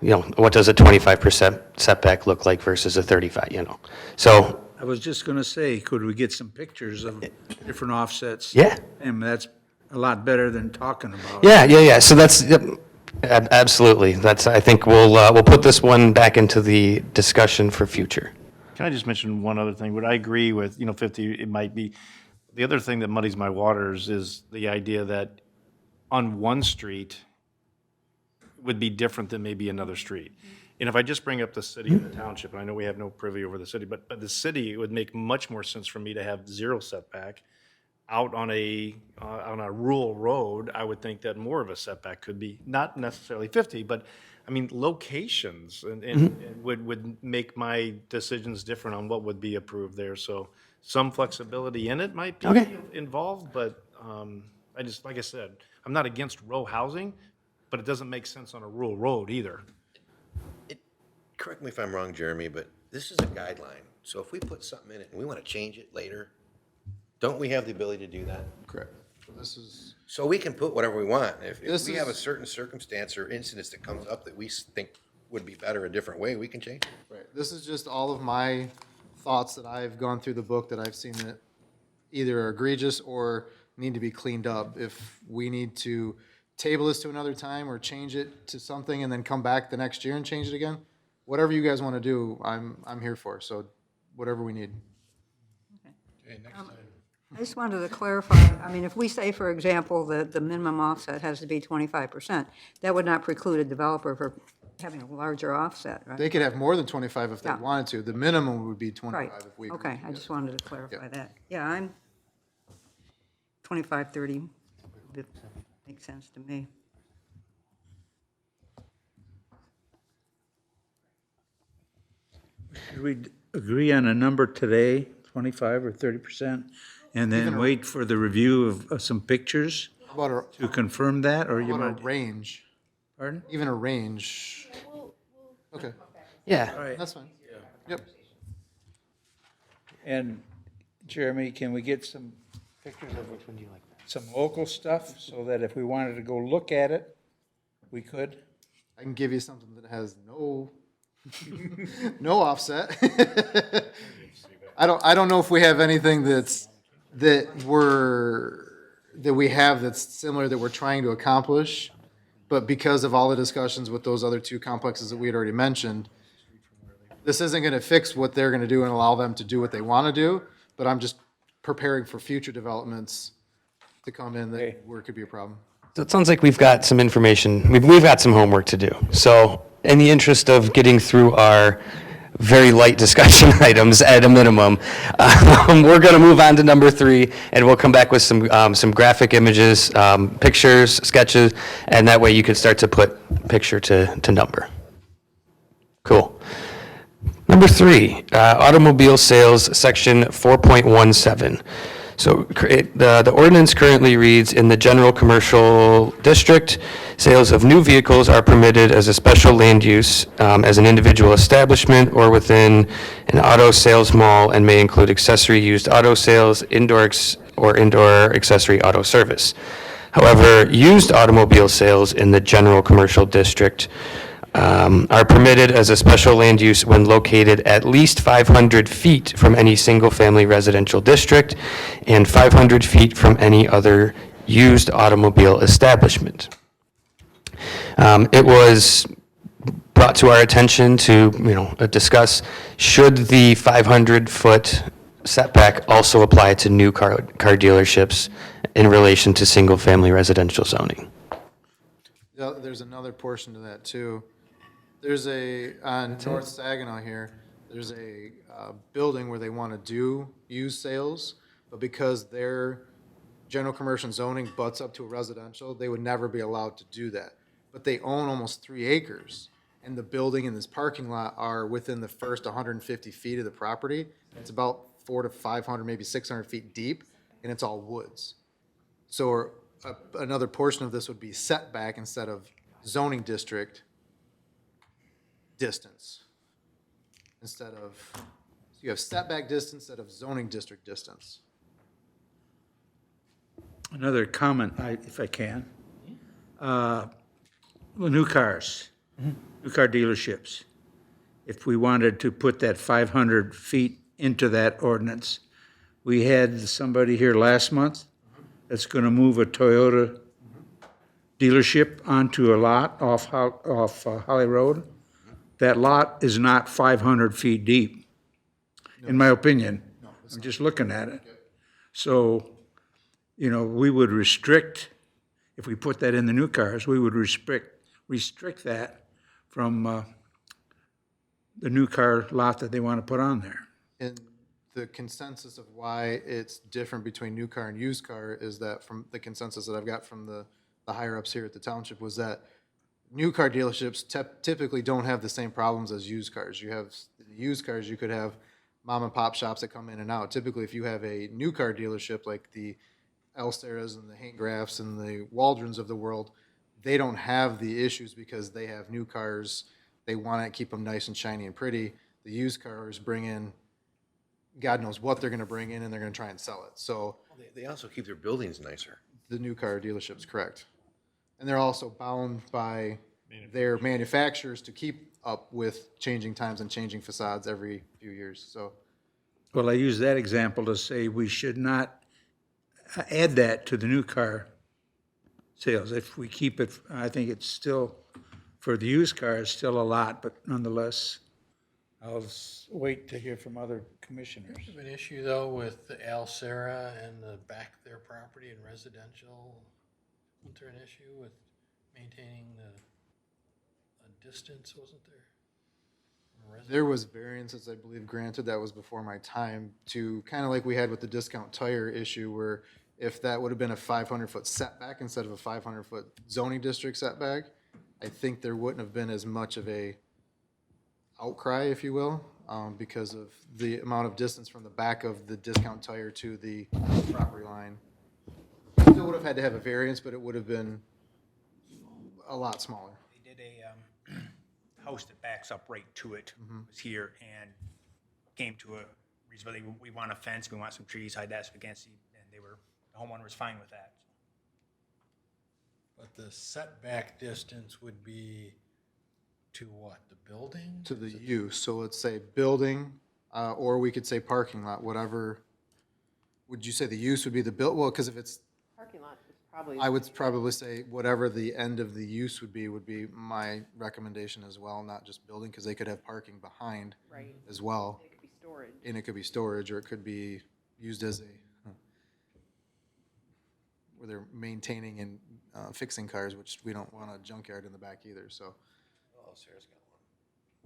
a 25% setback look like versus a 35, So,
I was just going to say, could we get some pictures of different offsets?
yeah.
And that's a lot better than talking about.
Yeah, so that's, yep, absolutely. I think we'll put this one back into the discussion for future.
Can I just mention one other thing? Would I agree with, 50, it might be, the other thing that muddies my waters is the idea that on one street would be different than maybe another street. And if I just bring up the city and the township, and I know we have no privy over the city, but the city, it would make much more sense for me to have 0 setback. Out on a rural road, I would think that more of a setback could be, not necessarily 50, but I mean, locations and would make my decisions different on what would be approved there. So some flexibility in it might be involved, but like I said, I'm not against row housing, but it doesn't make sense on a rural road either.
Correct me if I'm wrong, Jeremy, but this is a guideline. So if we put something in it and we want to change it later, don't we have the ability to do that?
Correct. This is,
So we can put whatever we want. If
This
we have a
is-
certain circumstance or incident that comes up that we think would be better a different way, we can change it.
right, this is just all of my thoughts that I've gone through the book that I've seen that either are egregious or need to be cleaned up. If we need to table this to another time or change it to something and then come back the next year and change it again, whatever you guys want to do, I'm here for. So whatever we need.
I just wanted to clarify, I mean, if we say, for example, that the minimum offset has to be 25%, that would not preclude a developer from having a larger offset, right?
They could have more than 25 if they
Yeah.
wanted to. The minimum would be
Right,
25 if we. agreed
okay, I
together.
just wanted to clarify
Yeah.
that. Yeah, I'm 25, 30, that makes sense to me.
Should we agree on a number today, 25 or 30%? And then wait for the review of some pictures
How about
to confirm that, or
how
you
about a
might,
range?
pardon?
Even a range. Okay,
Yeah.
that's fine. Yep.
And Jeremy, can we get some pictures of some local stuff so that if we wanted to go look at it, we could?
I can give you something that has no, no offset. I don't know if we have anything that we have that's similar that we're trying to accomplish. But because of all the discussions with those other two complexes that we had already mentioned, this isn't gonna fix what they're gonna do and allow them to do what they wanna do, but I'm just preparing for future developments to come in where it could be a problem.
So it sounds like we've got some information, we've got some homework to do. So in the interest of getting through our very light discussion items at a minimum, we're going to move on to number 3, and we'll come back with some graphic images, pictures, sketches, and that way you can start to put picture to number. Cool. Number 3, automobile sales, section 4.17. So the ordinance currently reads, in the general commercial district, sales of new vehicles are permitted as a special land use as an individual establishment or within an auto sales mall and may include accessory used auto sales, indoor accessory auto service. However, used automobile sales in the general commercial district are permitted as a special land use when located at least 500 feet from any single-family residential district and 500 feet from any other used automobile establishment. It was brought to our attention to, discuss, should the 500-foot setback also apply to new car dealerships in relation to single-family residential zoning?
There's another portion to that too. There's on North Saginaw here, there's a building where they want to do used sales, but because their general commercial zoning butts up to a residential, they would never be allowed to do that. But they own almost 3 acres, and the building and this parking lot are within the first 150 feet of the property. It's about 400 to 500, maybe 600 feet deep, and it's all woods. So another portion of this would be setback instead of zoning district distance. So you have setback distance instead of zoning district distance.
Another comment, if I can. New cars, new car dealerships. If we wanted to put that 500 feet into that ordinance, we had somebody here last month that's going to move a Toyota dealership onto a lot off Holly Road. That lot is not 500 feet deep, in my opinion. I'm just looking at it. So, we would restrict, if we put that in the new cars, we would restrict that from the new car lot that they want to put on there.
And the consensus of why it's different between new car and used car is that from the consensus that I've got from the higher ups here at the township was that new car dealerships typically don't have the same problems as used cars. You have used cars, you could have mom and pop shops that come in and out. Typically, if you have a new car dealership like the Elsteras and the Hank Graffs and the Waldrons of the world, they don't have the issues because they have new cars. They want to keep them nice and shiny and pretty. The used cars bring in, God knows what they're going to bring in, and they're going to try and sell it. So
They also keep their buildings nicer.
the new car dealerships, correct. And they're also bound by their manufacturers to keep up with changing times and changing facades every few years, so.
Well, I use that example to say we should not add that to the new car sales. If we keep it, I think it's still, for the used car, it's still a lot, but nonetheless, I'll wait to hear from other commissioners.
Have an issue though with the Alcera and the back of their property and residential. Wasn't there an issue with maintaining a distance, wasn't there?
There was variances, I believe, granted, that was before my time, to kind of like we had with the discount tire issue, where if that would have been a 500-foot setback instead of a 500-foot zoning district setback, I think there wouldn't have been as much of a outcry, if you will, because of the amount of distance from the back of the discount tire to the property line. Still would have had to have a variance, but it would have been a lot smaller.
They did a house that backs up right to it, was here, and came to a reasonable, we want a fence, we want some trees, hide that so we can't see, and the homeowner was fine with that.
But the setback distance would be to what, the building?
To the use, so let's say building, or we could say parking lot, whatever. Would you say the use would be the well, because if it's,
Parking lot is probably.
I would probably say whatever the end of the use would be my recommendation as well, not just building, because they could have parking behind
Right.
as well.
It could be storage.
And it could be storage, or it could be used as where they're maintaining and fixing cars, which we don't want a junkyard in the back either, so.
Oh, Sarah's got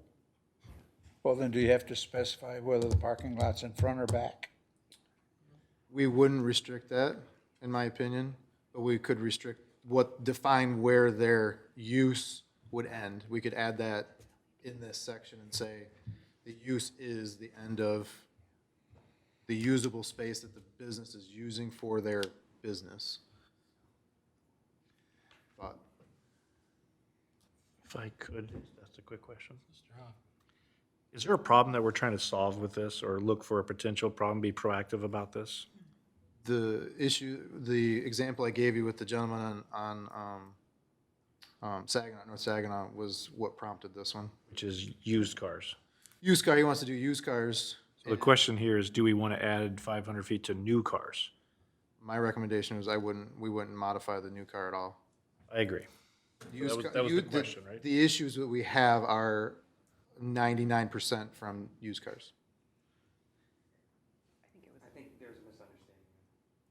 one.
Well, then do you have to specify whether the parking lot's in front or back?
We wouldn't restrict that, in my opinion, but we could restrict define where their use would end. We could add that in this section and say the use is the end of the usable space that the business is using for their business. But
If I could, that's a quick question. Is there a problem that we're trying to solve with this, or look for a potential problem, be proactive about this?
the example I gave you with the gentleman on Saginaw, North Saginaw, was what prompted this one.
Which is used cars.
Used car, he wants to do used cars.
So the question here is, do we want to add 500 feet to new cars?
my recommendation was we wouldn't modify the new car at all.
I agree.
Used
That was the
car-
question, right?
The issues that we have are 99% from used cars.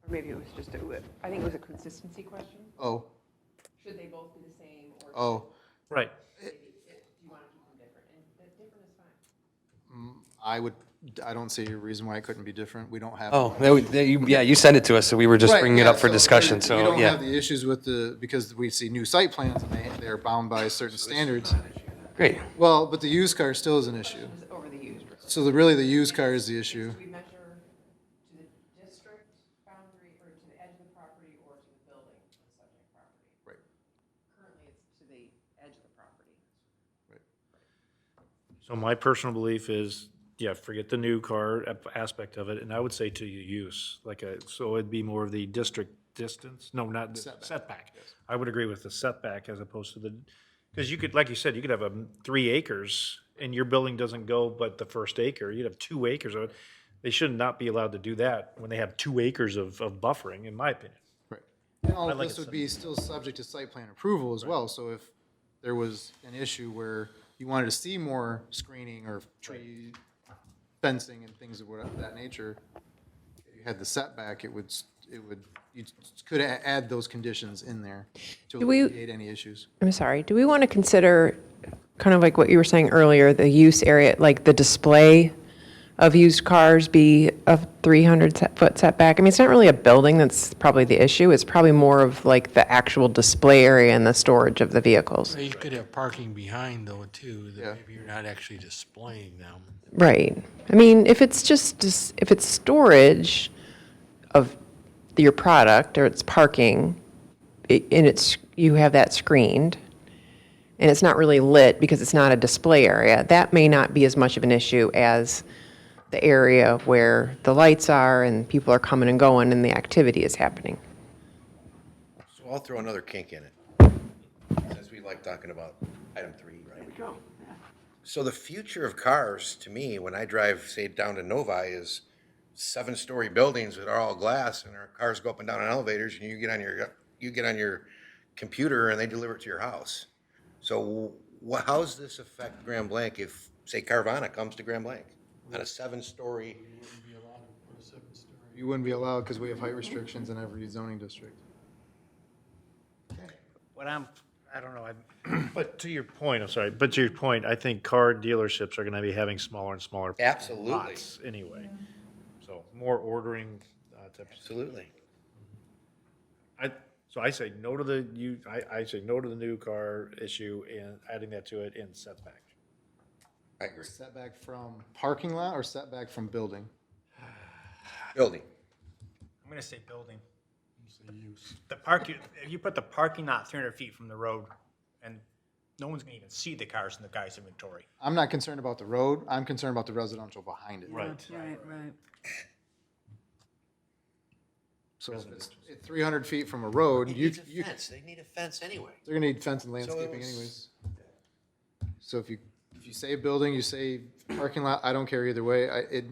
Or maybe it was just, I think it was a consistency question.
Oh,
Should they both be the same, or
oh,
Right.
do you want to keep them different? And different is fine.
I don't see a reason why it couldn't be different. We don't have.
Oh, yeah, you sent it to us, so we were just
Right,
bringing it
yeah,
up for discussion,
We
so,
don't have
yeah.
the issues with because we see new site plans and they're bound by certain standards.
Great.
Well, but the used car still is an issue.
Over the used.
So really, the used car is the issue.
We measure to the district boundary, or to the edge of the property, or to the building on the subject property.
Right.
Currently, it's to the edge of the property.
So my personal belief is, yeah, forget the new car aspect of it, and I would say to use, so it'd be more of the district distance, no, not setback. I would agree with the setback as opposed to because you could, like you said, you could have 3 acres, and your building doesn't go but the first acre, you'd have 2 acres of it. They should not be allowed to do that when they have 2 acres of buffering, in my opinion.
Right. And all of
like
this
it
would be still subject to site plan approval as well. So if there was an issue where you wanted to see more screening or tree fencing and things of that nature, if you had the setback, you could add those conditions in there to
Do we-
alleviate any issues.
I'm sorry, do we want to consider, kind of like what you were saying earlier, the use area, like the display of used cars be a 300-foot setback? I mean, it's not really a building that's probably the issue, it's probably more of like the actual display area and the storage of the vehicles.
You could have parking behind though, too,
Yeah.
that maybe you're not actually displaying them.
Right. I mean, if it's if it's storage of your product, or it's parking, and you have that screened, and it's not really lit because it's not a display area, that may not be as much of an issue as the area where the lights are and people are coming and going and the activity is happening.
So I'll throw another kink in it, since we like talking about item 3, right? So the future of cars, to me, when I drive, say, down to Novi, is 7-story buildings that are all glass, and our cars go up and down on elevators, and you get on your computer and they deliver it to your house. So how does this affect Grand Blanc if, say, Carvana comes to Grand Blanc on a 7-story?
You wouldn't be allowed because we have height restrictions in every zoning district.
I don't know,
But to your point, I think car dealerships are gonna be having smaller and smaller
Absolutely.
lots anyway. So more ordering types.
Absolutely.
So I say no to the I say no to the new car issue and adding that to it in setback.
I agree.
Setback from parking lot or setback from building?
Building.
I'm gonna say building. The parking, if you put the parking lot 300 feet from the road, and no one's gonna even see the cars in the guy's inventory.
I'm not concerned about the road. I'm concerned about the residential behind it.
Right.
Right.
So if it's 300 feet from a road,
It
you,
needs a fence. They need a fence anyway.
they're gonna need fence and
So it
landscaping
was-
anyways. So if you say building, you say parking lot, I don't care either way.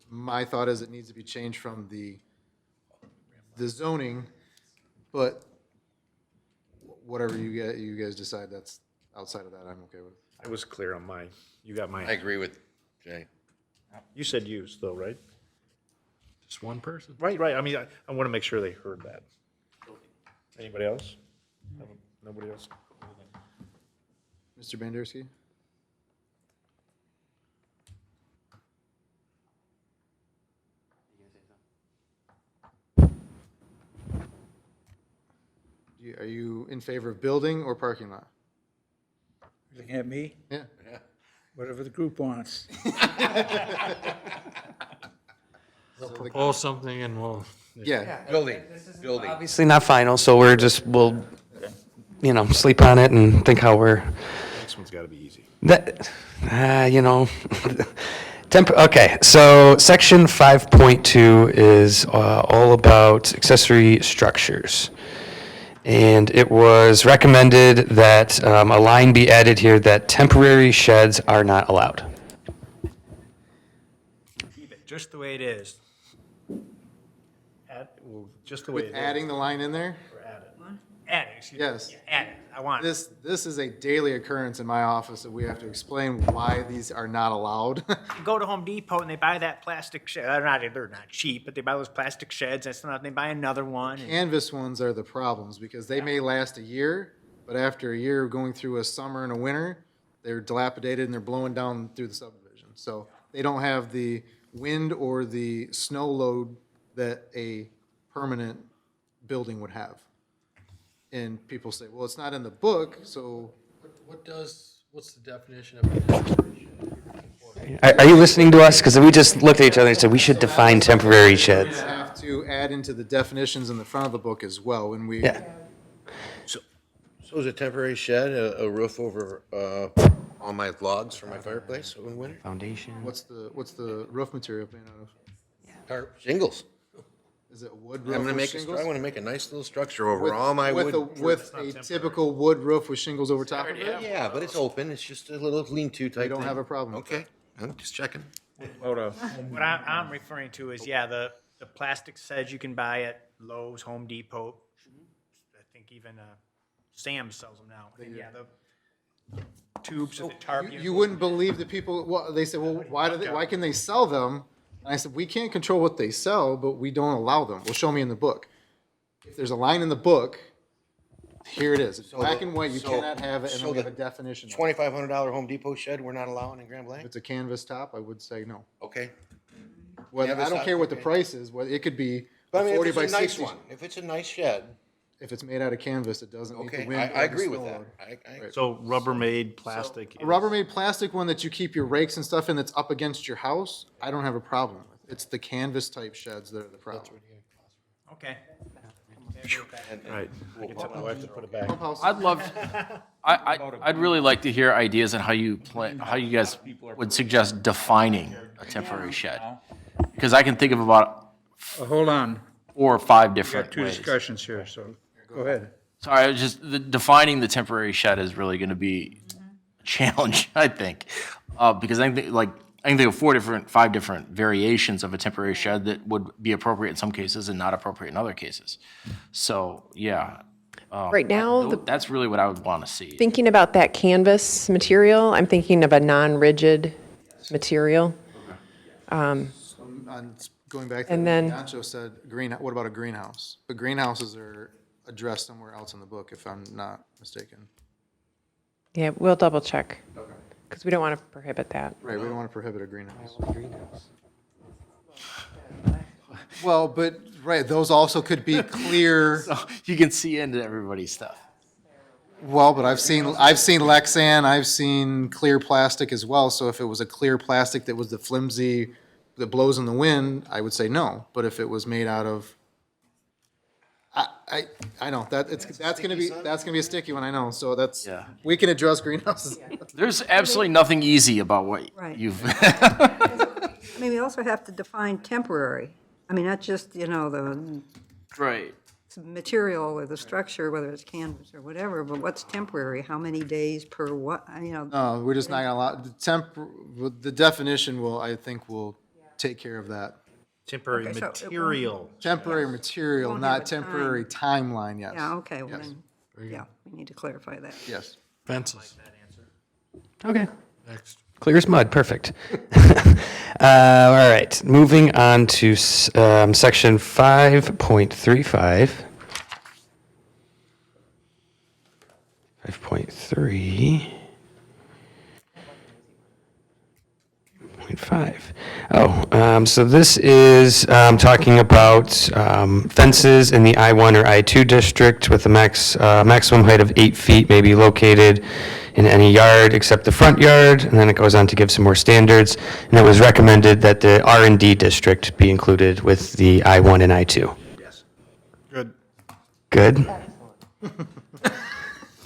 My thought is it needs to be changed from the zoning, but whatever you guys decide, that's outside of that, I'm okay with.
I was clear on mine. You got
I
mine.
agree with Jay.
You said use though, right?
Just one person.
Right. I mean, I want to make sure they heard that. Anybody else? Nobody else?
Mr. Bandersky? Are you in favor of building or parking lot?
Looking at me?
Yeah.
Whatever the group wants.
Propose something and we'll,
Yeah,
Building.
Obviously not final, so we'll, sleep on it and think how we're,
Next one's got to be easy.
Okay, so section 5.2 is all about accessory structures. And it was recommended that a line be added here that temporary sheds are not allowed.
Keep it just the way it is.
Just the way it is.
Adding the line in there?
Add it, excuse me.
Yes.
Yeah, add it. I want it.
This is a daily occurrence in my office that we have to explain why these are not allowed.
You go to Home Depot and they buy that plastic shed, they're not cheap, but they buy those plastic sheds, and so they buy another one. and-
Canvas ones are the problems because they may last a year, but after a year of going through a summer and a winter, they're dilapidated and they're blowing down through the subdivision. So they don't have the wind or the snow load that a permanent building would have. And people say, well, it's not in the book, so
What's the definition of a temporary shed?
Are you listening to us? Because we just looked at each other and said we should define temporary sheds.
we have to add into the definitions in the front of the book as well when we.
Yeah.
So is a temporary shed a roof over all my logs for my fireplace in winter?
Foundation.
What's the roof material made out of?
Tarp shingles.
Is it wood
I'm
roof
gonna
with
make
shingles?
I want to make a nice little structure over all my wood.
With a typical wood roof with shingles over top of it?
Yeah, but it's open. It's just a little lean-to type
I don't
thing.
have a problem with
Okay, I'm just checking.
What I'm referring to is, the plastic sheds you can buy at Lowe's, Home Depot. I think even Sam's sells them now. And the tubes of the tarp.
You wouldn't believe the people, well, they say, well, why can they sell them? And I said, we can't control what they sell, but we don't allow them. Well, show me in the book. If there's a line in the book, here it is. It's black and white. You cannot have it, and then we have a definition. of it.
$2,500 Home Depot shed we're not allowing in Grand
If
Blanc?
it's a canvas top, I would say no.
Okay.
Whether,
Canvas
I don't
top,
care what the
okay.
price is, whether, it could be
But I mean,
40
if
by
it's a nice
60.
one, if it's a nice shed,
If it's made out of canvas, it doesn't need the
okay,
wind.
I
or the
agree with
snow
that.
load.
I
So Rubbermaid plastic.
A Rubbermaid plastic one that you keep your rakes and stuff in that's up against your house, I don't have a problem with. It's the canvas type sheds that are the problem.
Okay.
Right. I can tell my wife to put it back.
Pump house-
I'd love, I'd really like to hear ideas on how you plan, how you guys would suggest defining a temporary shed. Because I can think of about
Hold on,
4 or 5
we
different
got two
ways.
discussions here, so go ahead.
Sorry, I was just, defining the temporary shed is really gonna be a challenge, I think. Because I think, I can think of 5 different variations of a temporary shed that would be appropriate in some cases and not appropriate in other cases. So, yeah.
Right now,
That's really what I would wanna see.
thinking about that canvas material, I'm thinking of a non-rigid material.
Going back to
And
what
then-
Nacho said, what about a greenhouse? But greenhouses are addressed somewhere else in the book, if I'm not mistaken.
Yeah, we'll double check, because we don't want to prohibit that.
Right, we don't want to prohibit a greenhouse. Well, but, right, those also could be clear,
You can see into everybody's stuff.
well, but I've seen Lexan, I've seen clear plastic as well, so if it was a clear plastic that was the flimsy, that blows in the wind, I would say no, but if it was made out of, I know, that's gonna be a sticky one, I know, so that's,
Yeah.
we can address greenhouses.
There's absolutely nothing easy about what
Right.
you've.
I mean, we also have to define temporary. I mean, not just, the
Right.
material or the structure, whether it's canvas or whatever, but what's temporary? How many days per what,
No, we're just not gonna allow, the definition I think will take care of that.
Temporary
Okay, so it won't-
material.
Temporary material,
Won't have
not
a time.
temporary timeline, yes.
Yeah, okay, well
Yes.
then, yeah, we need to clarify that.
Yes.
Fences,
Okay.
next.
Clear as mud, perfect. All right, moving on to section 5.35. 5.3. 5. So this is talking about fences in the I-1 or I-2 district with a maximum height of 8 feet may be located in any yard except the front yard, and then it goes on to give some more standards. And it was recommended that the R&D district be included with the I-1 and I-2.
Good.
Good?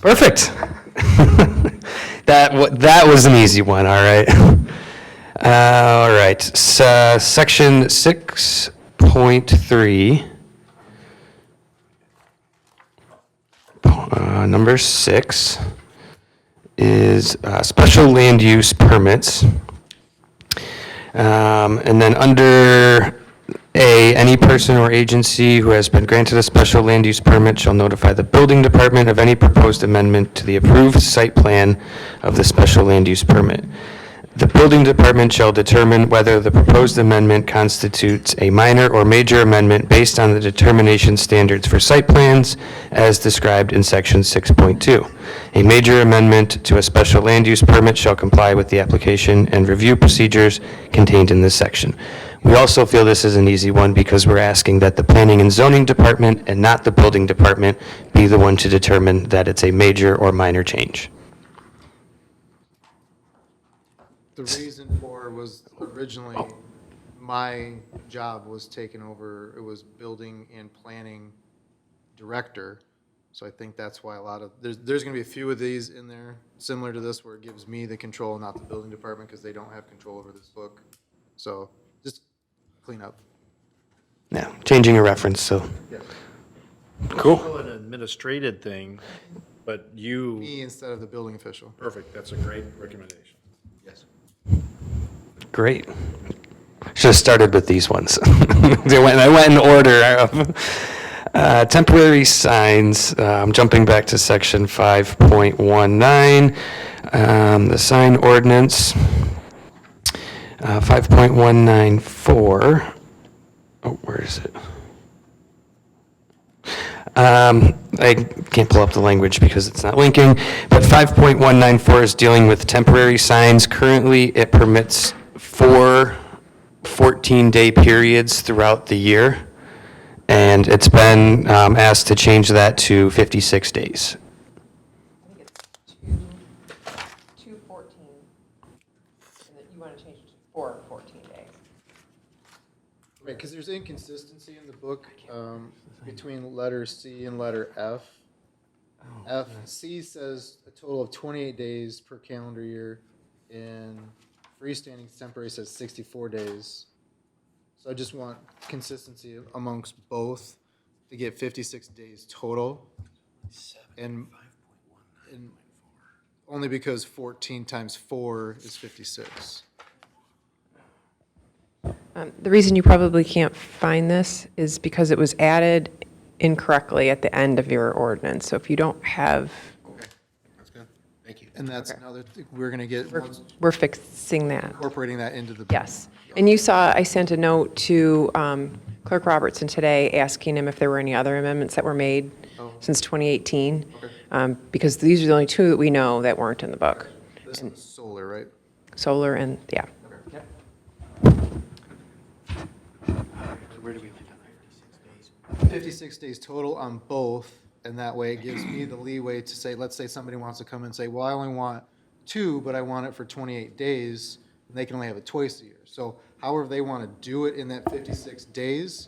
Perfect. That was an easy one, all right. All right, so section 6.3, number 6, is special land use permits. And then under A, any person or agency who has been granted a special land use permit shall notify the building department of any proposed amendment to the approved site plan of the special land use permit. The building department shall determine whether the proposed amendment constitutes a minor or major amendment based on the determination standards for site plans as described in section 6.2. A major amendment to a special land use permit shall comply with the application and review procedures contained in this section. We also feel this is an easy one because we're asking that the planning and zoning department and not the building department be the one to determine that it's a major or minor change.
The reason for was originally, my job was taken over, it was building and planning director. So I think that's why a lot of, there's gonna be a few of these in there, similar to this, where it gives me the control, not the building department, because they don't have control over this book. So just clean up.
Yeah, changing a reference, so. Cool.
Still an administrative thing, but you,
Me instead of the building official.
perfect, that's a great recommendation.
Yes.
Great. Should have started with these ones. I went in order. Temporary signs, I'm jumping back to section 5.19, the sign ordinance. 5.194, oh, where is it? I can't pull up the language because it's not linking, but 5.194 is dealing with temporary signs. Currently, it permits 4 14-day periods throughout the year, and it's been asked to change that to 56 days.
I think it's 214, and then you want to change it to 414 days.
Right, because there's inconsistency in the book between letter C and letter F. C says a total of 28 days per calendar year, and freestanding temporary says 64 days. So I just want consistency amongst both to get 56 days total. And only because 14 times 4 is 56.
The reason you probably can't find this is because it was added incorrectly at the end of your ordinance. So if you don't have,
Okay, that's good. Thank you.
And that's another thing we're going to get,
we're fixing that.
incorporating that into the.
Yes. And you saw, I sent a note to Clerk Robertson today asking him if there were any other amendments that were made since 2018. Because these are the only two that we know that weren't in the book.
This is solar, right?
Solar and, yeah.
Where do we land on 56 days total on both, and that way it gives me the leeway to say, let's say somebody wants to come and say, well, I only want 2, but I want it for 28 days, and they can only have it twice a year. So however they want to do it in that 56 days,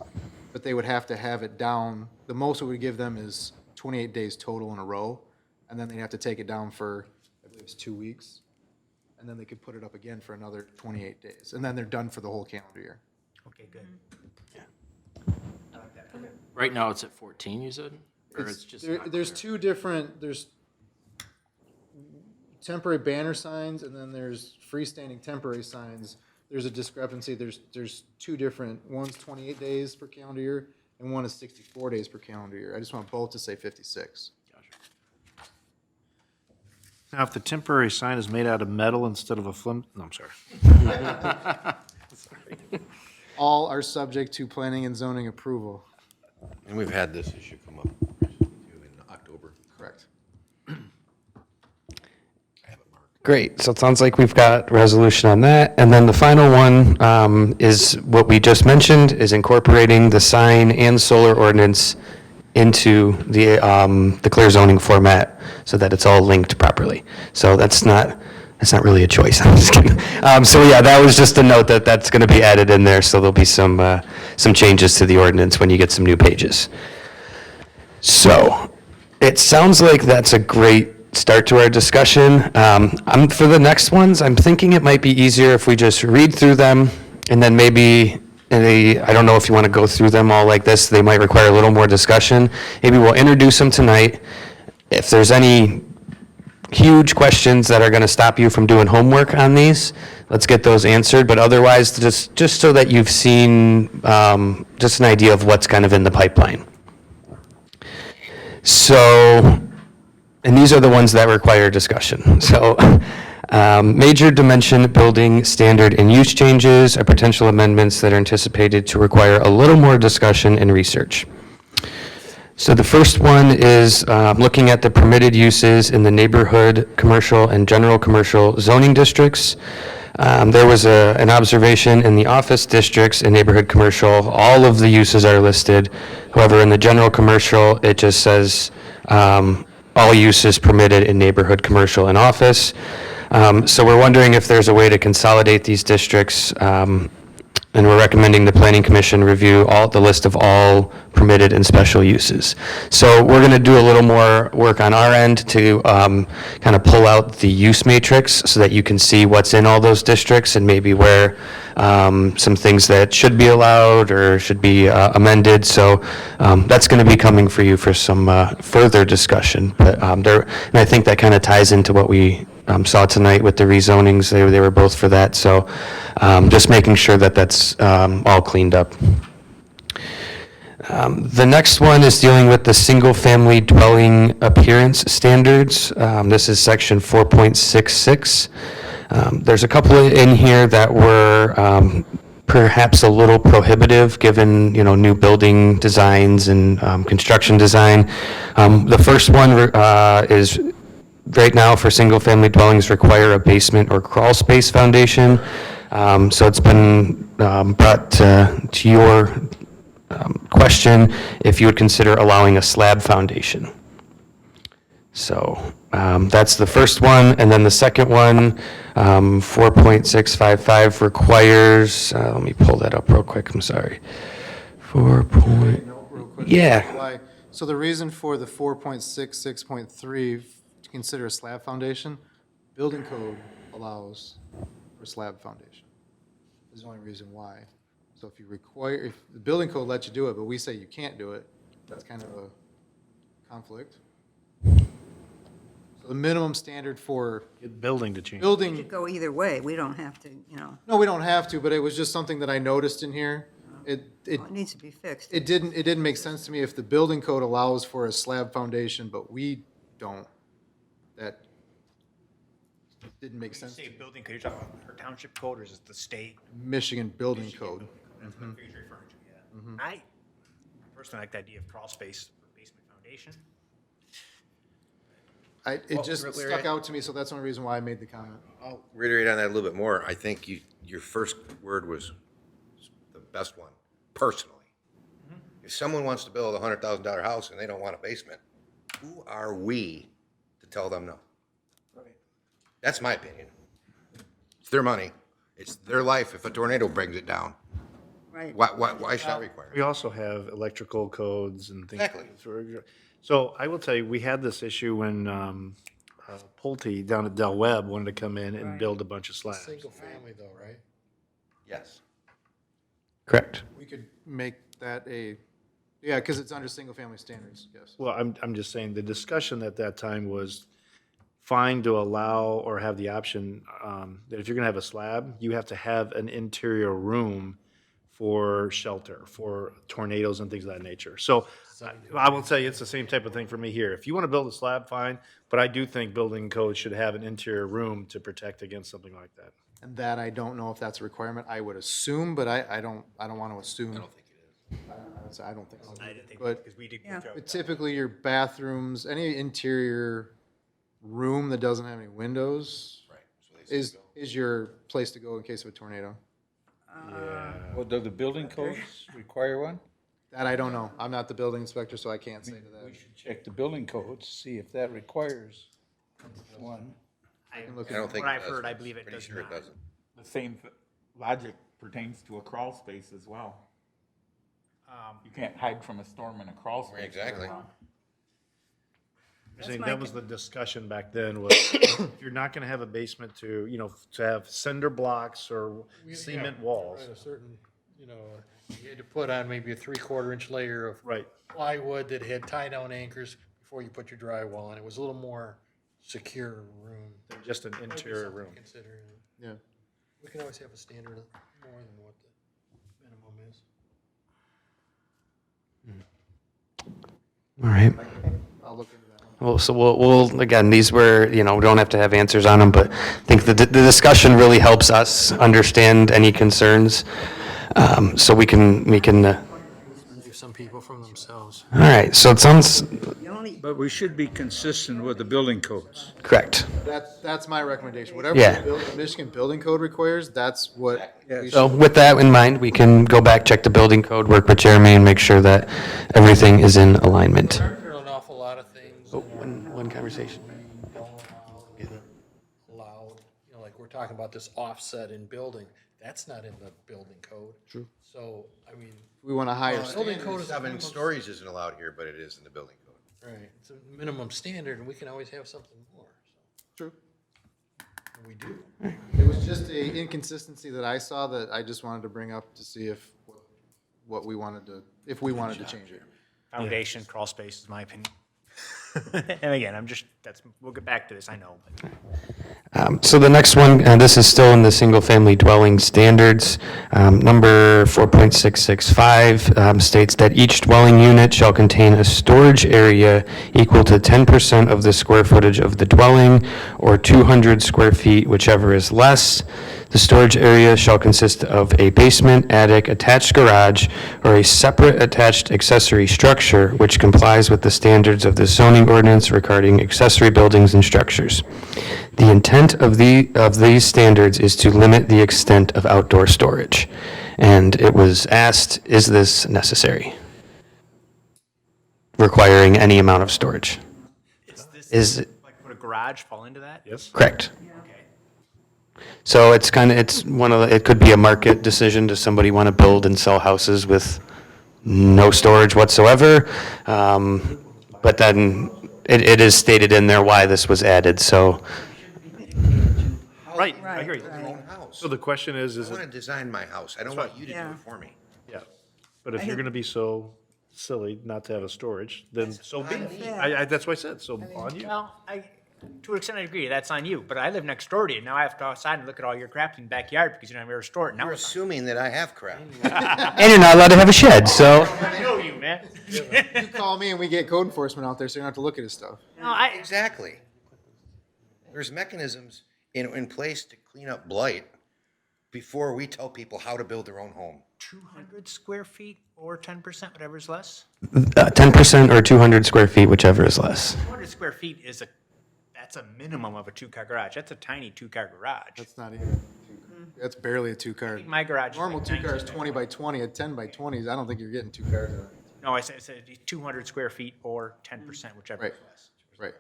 but they would have to have it down, the most it would give them is 28 days total in a row, and then they'd have to take it down for, I believe it's 2 weeks, and then they could put it up again for another 28 days, and then they're done for the whole calendar year.
Okay, good.
Right now, it's at 14, you said? Or it's just not
There's
clear?
two different, there's temporary banner signs, and then there's freestanding temporary signs. There's a discrepancy, there's 2 different, one's 28 days per calendar year, and one is 64 days per calendar year. I just want both to say 56.
Now, if the temporary sign is made out of metal instead of a no, I'm sorry.
All are subject to planning and zoning approval.
And we've had this issue come up in October.
Correct.
Great, so it sounds like we've got resolution on that. And then the final one is what we just mentioned, is incorporating the sign and solar ordinance into the clear zoning format so that it's all linked properly. So that's not really a choice, I'm just kidding. So yeah, that was just a note that that's going to be added in there, so there'll be some changes to the ordinance when you get some new pages. So, it sounds like that's a great start to our discussion. For the next ones, I'm thinking it might be easier if we just read through them, and then maybe, I don't know if you want to go through them all like this, they might require a little more discussion. Maybe we'll introduce them tonight. If there's any huge questions that are going to stop you from doing homework on these. Let's get those answered, but otherwise, just so that you've seen just an idea of what's kind of in the pipeline. So, and these are the ones that require discussion. So, major dimension building standard and use changes are potential amendments that are anticipated to require a little more discussion and research. So the first one is looking at the permitted uses in the neighborhood, commercial, and general commercial zoning districts. There was an observation in the office districts and neighborhood commercial, all of the uses are listed. However, in the general commercial, it just says all uses permitted in neighborhood, commercial, and office. So we're wondering if there's a way to consolidate these districts, and we're recommending the Planning Commission review the list of all permitted and special uses. So we're going to do a little more work on our end to kind of pull out the use matrix so that you can see what's in all those districts and maybe where some things that should be allowed or should be amended. So that's going to be coming for you for some further discussion. But and I think that kind of ties into what we saw tonight with the rezonings. They were both for that. So just making sure that that's all cleaned up. The next one is dealing with the single-family dwelling appearance standards. This is section 4.66. There's a couple in here that were perhaps a little prohibitive, given, new building designs and construction design. The first one is right now for single-family dwellings require a basement or crawl space foundation. So it's been brought to your question if you would consider allowing a slab foundation. So that's the first one. And then the second one, 4.655 requires, let me pull that up real quick, I'm sorry. Yeah.
So the reason for the 4.66.3 to consider a slab foundation, building code allows for slab foundation. Is the only reason why. So if the building code lets you do it, but we say you can't do it, that's kind of a conflict. So the minimum standard for
Get building to change.
It
building,
could go either way. We don't have to,
no, we don't have to, but it was just something that I noticed in here. It
needs to be fixed.
It didn't make sense to me if the building code allows for a slab foundation, but we don't. That didn't make sense.
Say building code, you're talking about her township code, or is it the state?
Michigan building code.
That's what you're referring to, yeah. I personally like the idea of crawl space for basement foundation.
It just stuck out to me, so that's the only reason why I made the comment.
I'll reiterate on that a little bit more. I think your first word was the best one, personally. If someone wants to build a $100,000 house and they don't want a basement, who are we to tell them no? That's my opinion. It's their money. It's their life if a tornado brings it down.
Right.
Why should I require
We
it?
also have electrical codes and things.
Exactly.
So I will tell you, we had this issue when Pulte down at Del Webb wanted to come in and build a bunch of slabs.
Single family though, right?
Yes.
Correct.
We could make that yeah, because it's under single family standards, yes.
Well, I'm just saying, the discussion at that time was fine to allow or have the option that if you're gonna have a slab, you have to have an interior room for shelter, for tornadoes and things of that nature. So I will tell you, it's the same type of thing for me here. If you want to build a slab, fine, but I do think building code should have an interior room to protect against something like that.
And that I don't know if that's a requirement. I would assume, but I don't want to assume. I don't think it is. I don't think so.
I didn't think,
But
because we did.
but typically your bathrooms, any interior room that doesn't have any windows is your place to go in case of a tornado.
Well, do the building codes require one?
That I don't know. I'm not the building inspector, so I can't say to that.
We should check the building codes, see if that requires one.
I don't think
What
it
I've
does.
heard, I believe it
Pretty
does
sure it
not.
doesn't.
The same logic pertains to a crawl space as well. You can't hide from a storm in a crawl space.
Exactly.
I'm saying that was the discussion back then, was if you're not gonna have a basement to have cinder blocks or cement walls.
At a certain, you had to put on maybe a 3/4 inch layer of
Right.
plywood that had tie-down anchors before you put your drywall in. It was a little more secure room.
Just an interior room.
Consider,
Yeah.
we can always have a standard of more than what the minimum is.
All right.
I'll look into that one.
Well, so we'll, again, these were, we don't have to have answers on them, but I think the discussion really helps us understand any concerns. So we can,
Leave some people from themselves.
all right, so it sounds
The only,
But we should be consistent with the building codes.
correct.
That's my recommendation. Whatever
Yeah.
the Michigan building code requires, that's what we
So
should.
with that in mind, we can go back, check the building code, work with Jeremy, and make sure that everything is in alignment.
There are an awful lot of things.
Oh, one conversation.
We don't allow, like we're talking about this offset in building, that's not in the building code.
True.
So, I mean,
We want a higher
building
standard.
code is a
7
minimum,
stories isn't allowed here, but it is in the building code.
right, it's a minimum standard, and we can always have something more,
True.
so, and we do.
It was just a inconsistency that I saw that I just wanted to bring up to see if, what we wanted to, if we wanted to change it.
Foundation, crawl space is my opinion. And again, we'll get back to this, I know. But
So the next one, this is still in the single-family dwelling standards. Number 4.665 states that each dwelling unit shall contain a storage area equal to 10% of the square footage of the dwelling, or 200 square feet, whichever is less. The storage area shall consist of a basement, attic, attached garage, or a separate attached accessory structure which complies with the standards of the zoning ordinance regarding accessory buildings and structures. The intent of these standards is to limit the extent of outdoor storage. And it was asked, is this necessary? Requiring any amount of storage. Is it
like, would a garage fall into that?
Yes?
correct? So it's it could be a market decision. Does somebody want to build and sell houses with no storage whatsoever? But then it is stated in there why this was added, so.
Right, I
Right,
agree.
right.
Own house.
So the question is
I want to
it,
design my house. I don't want you to do
Yeah.
it for me.
yeah, but if you're gonna be so silly not to have a storage, then so be it. That's what I said, so on you.
Well, to an extent, I agree, that's on you, but I live next door to you, now I have to go outside and look at all your crap in the backyard because you don't have where to store it, now
You're
it's on.
assuming that I have crap.
And you're not allowed to have a shed, so.
I know you, man.
You call me and we get code enforcement out there, so you don't have to look at his stuff.
No, I,
Exactly. There's mechanisms in place to clean up blight before we tell people how to build their own home.
200 square feet or 10%, whatever is less?
10% or 200 square feet, whichever is less.
200 square feet that's a minimum of a two-car garage, that's a tiny two-car garage.
That's not even, that's barely a two-car.
My garage is
Normal
like
two cars,
19.
20 by 20, a 10 by 20s, I don't think you're getting two cars in it.
No, I said 200 square feet or 10%, whichever
Right.
is less.
Right.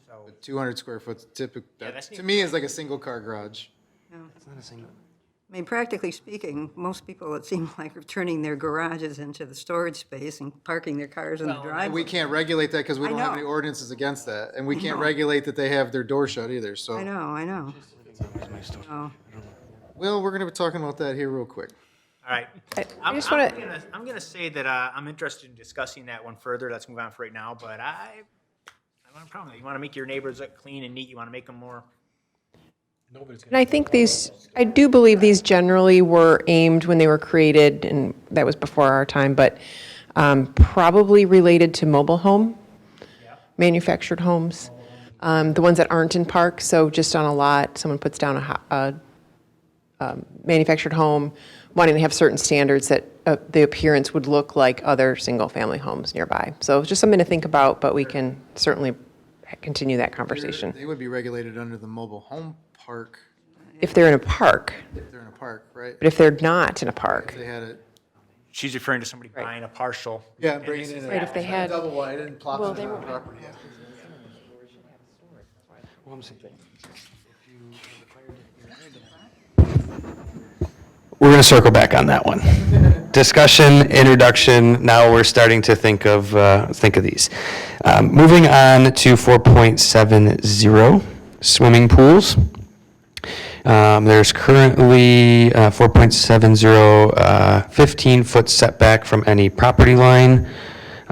So,
200 square foot's typical,
that's
to me is like a single-car garage.
I mean, practically speaking, most people, it seems like, are turning their garages into the storage space and parking their cars in the
And
driveway.
we can't regulate that because we
I
don't have
know.
any ordinances against that. And we can't
know.
regulate that they have their door shut either,
I
so.
know. Oh,
Well, we're gonna be talking about that here real quick.
all right.
I just want to,
I'm gonna say that I'm interested in discussing that one further. Let's move on for right now. But I don't have a problem with it. You want to make your neighbors look clean and neat. You want to make them more.
and I think I do believe these generally were aimed when they were created, and that was before our time, but probably related to mobile home, manufactured homes. The ones that aren't in parks, so just on a lot, someone puts down a manufactured home, wanting to have certain standards that the appearance would look like other single-family homes nearby. So it's just something to think about, but we can certainly continue that conversation.
They would be regulated under the mobile home park
If they're in a park,
if they're in a park, right?
but if they're not in a park,
If they had it,
She's referring to somebody buying a partial.
yeah, bring it in.
Right, if they had-
Double wide and plop it on the property.
We're going to circle back on that one. Discussion, introduction, now we're starting to think of these. Moving on to 4.70, swimming pools. There's currently 4.70, 15-foot setback from any property line.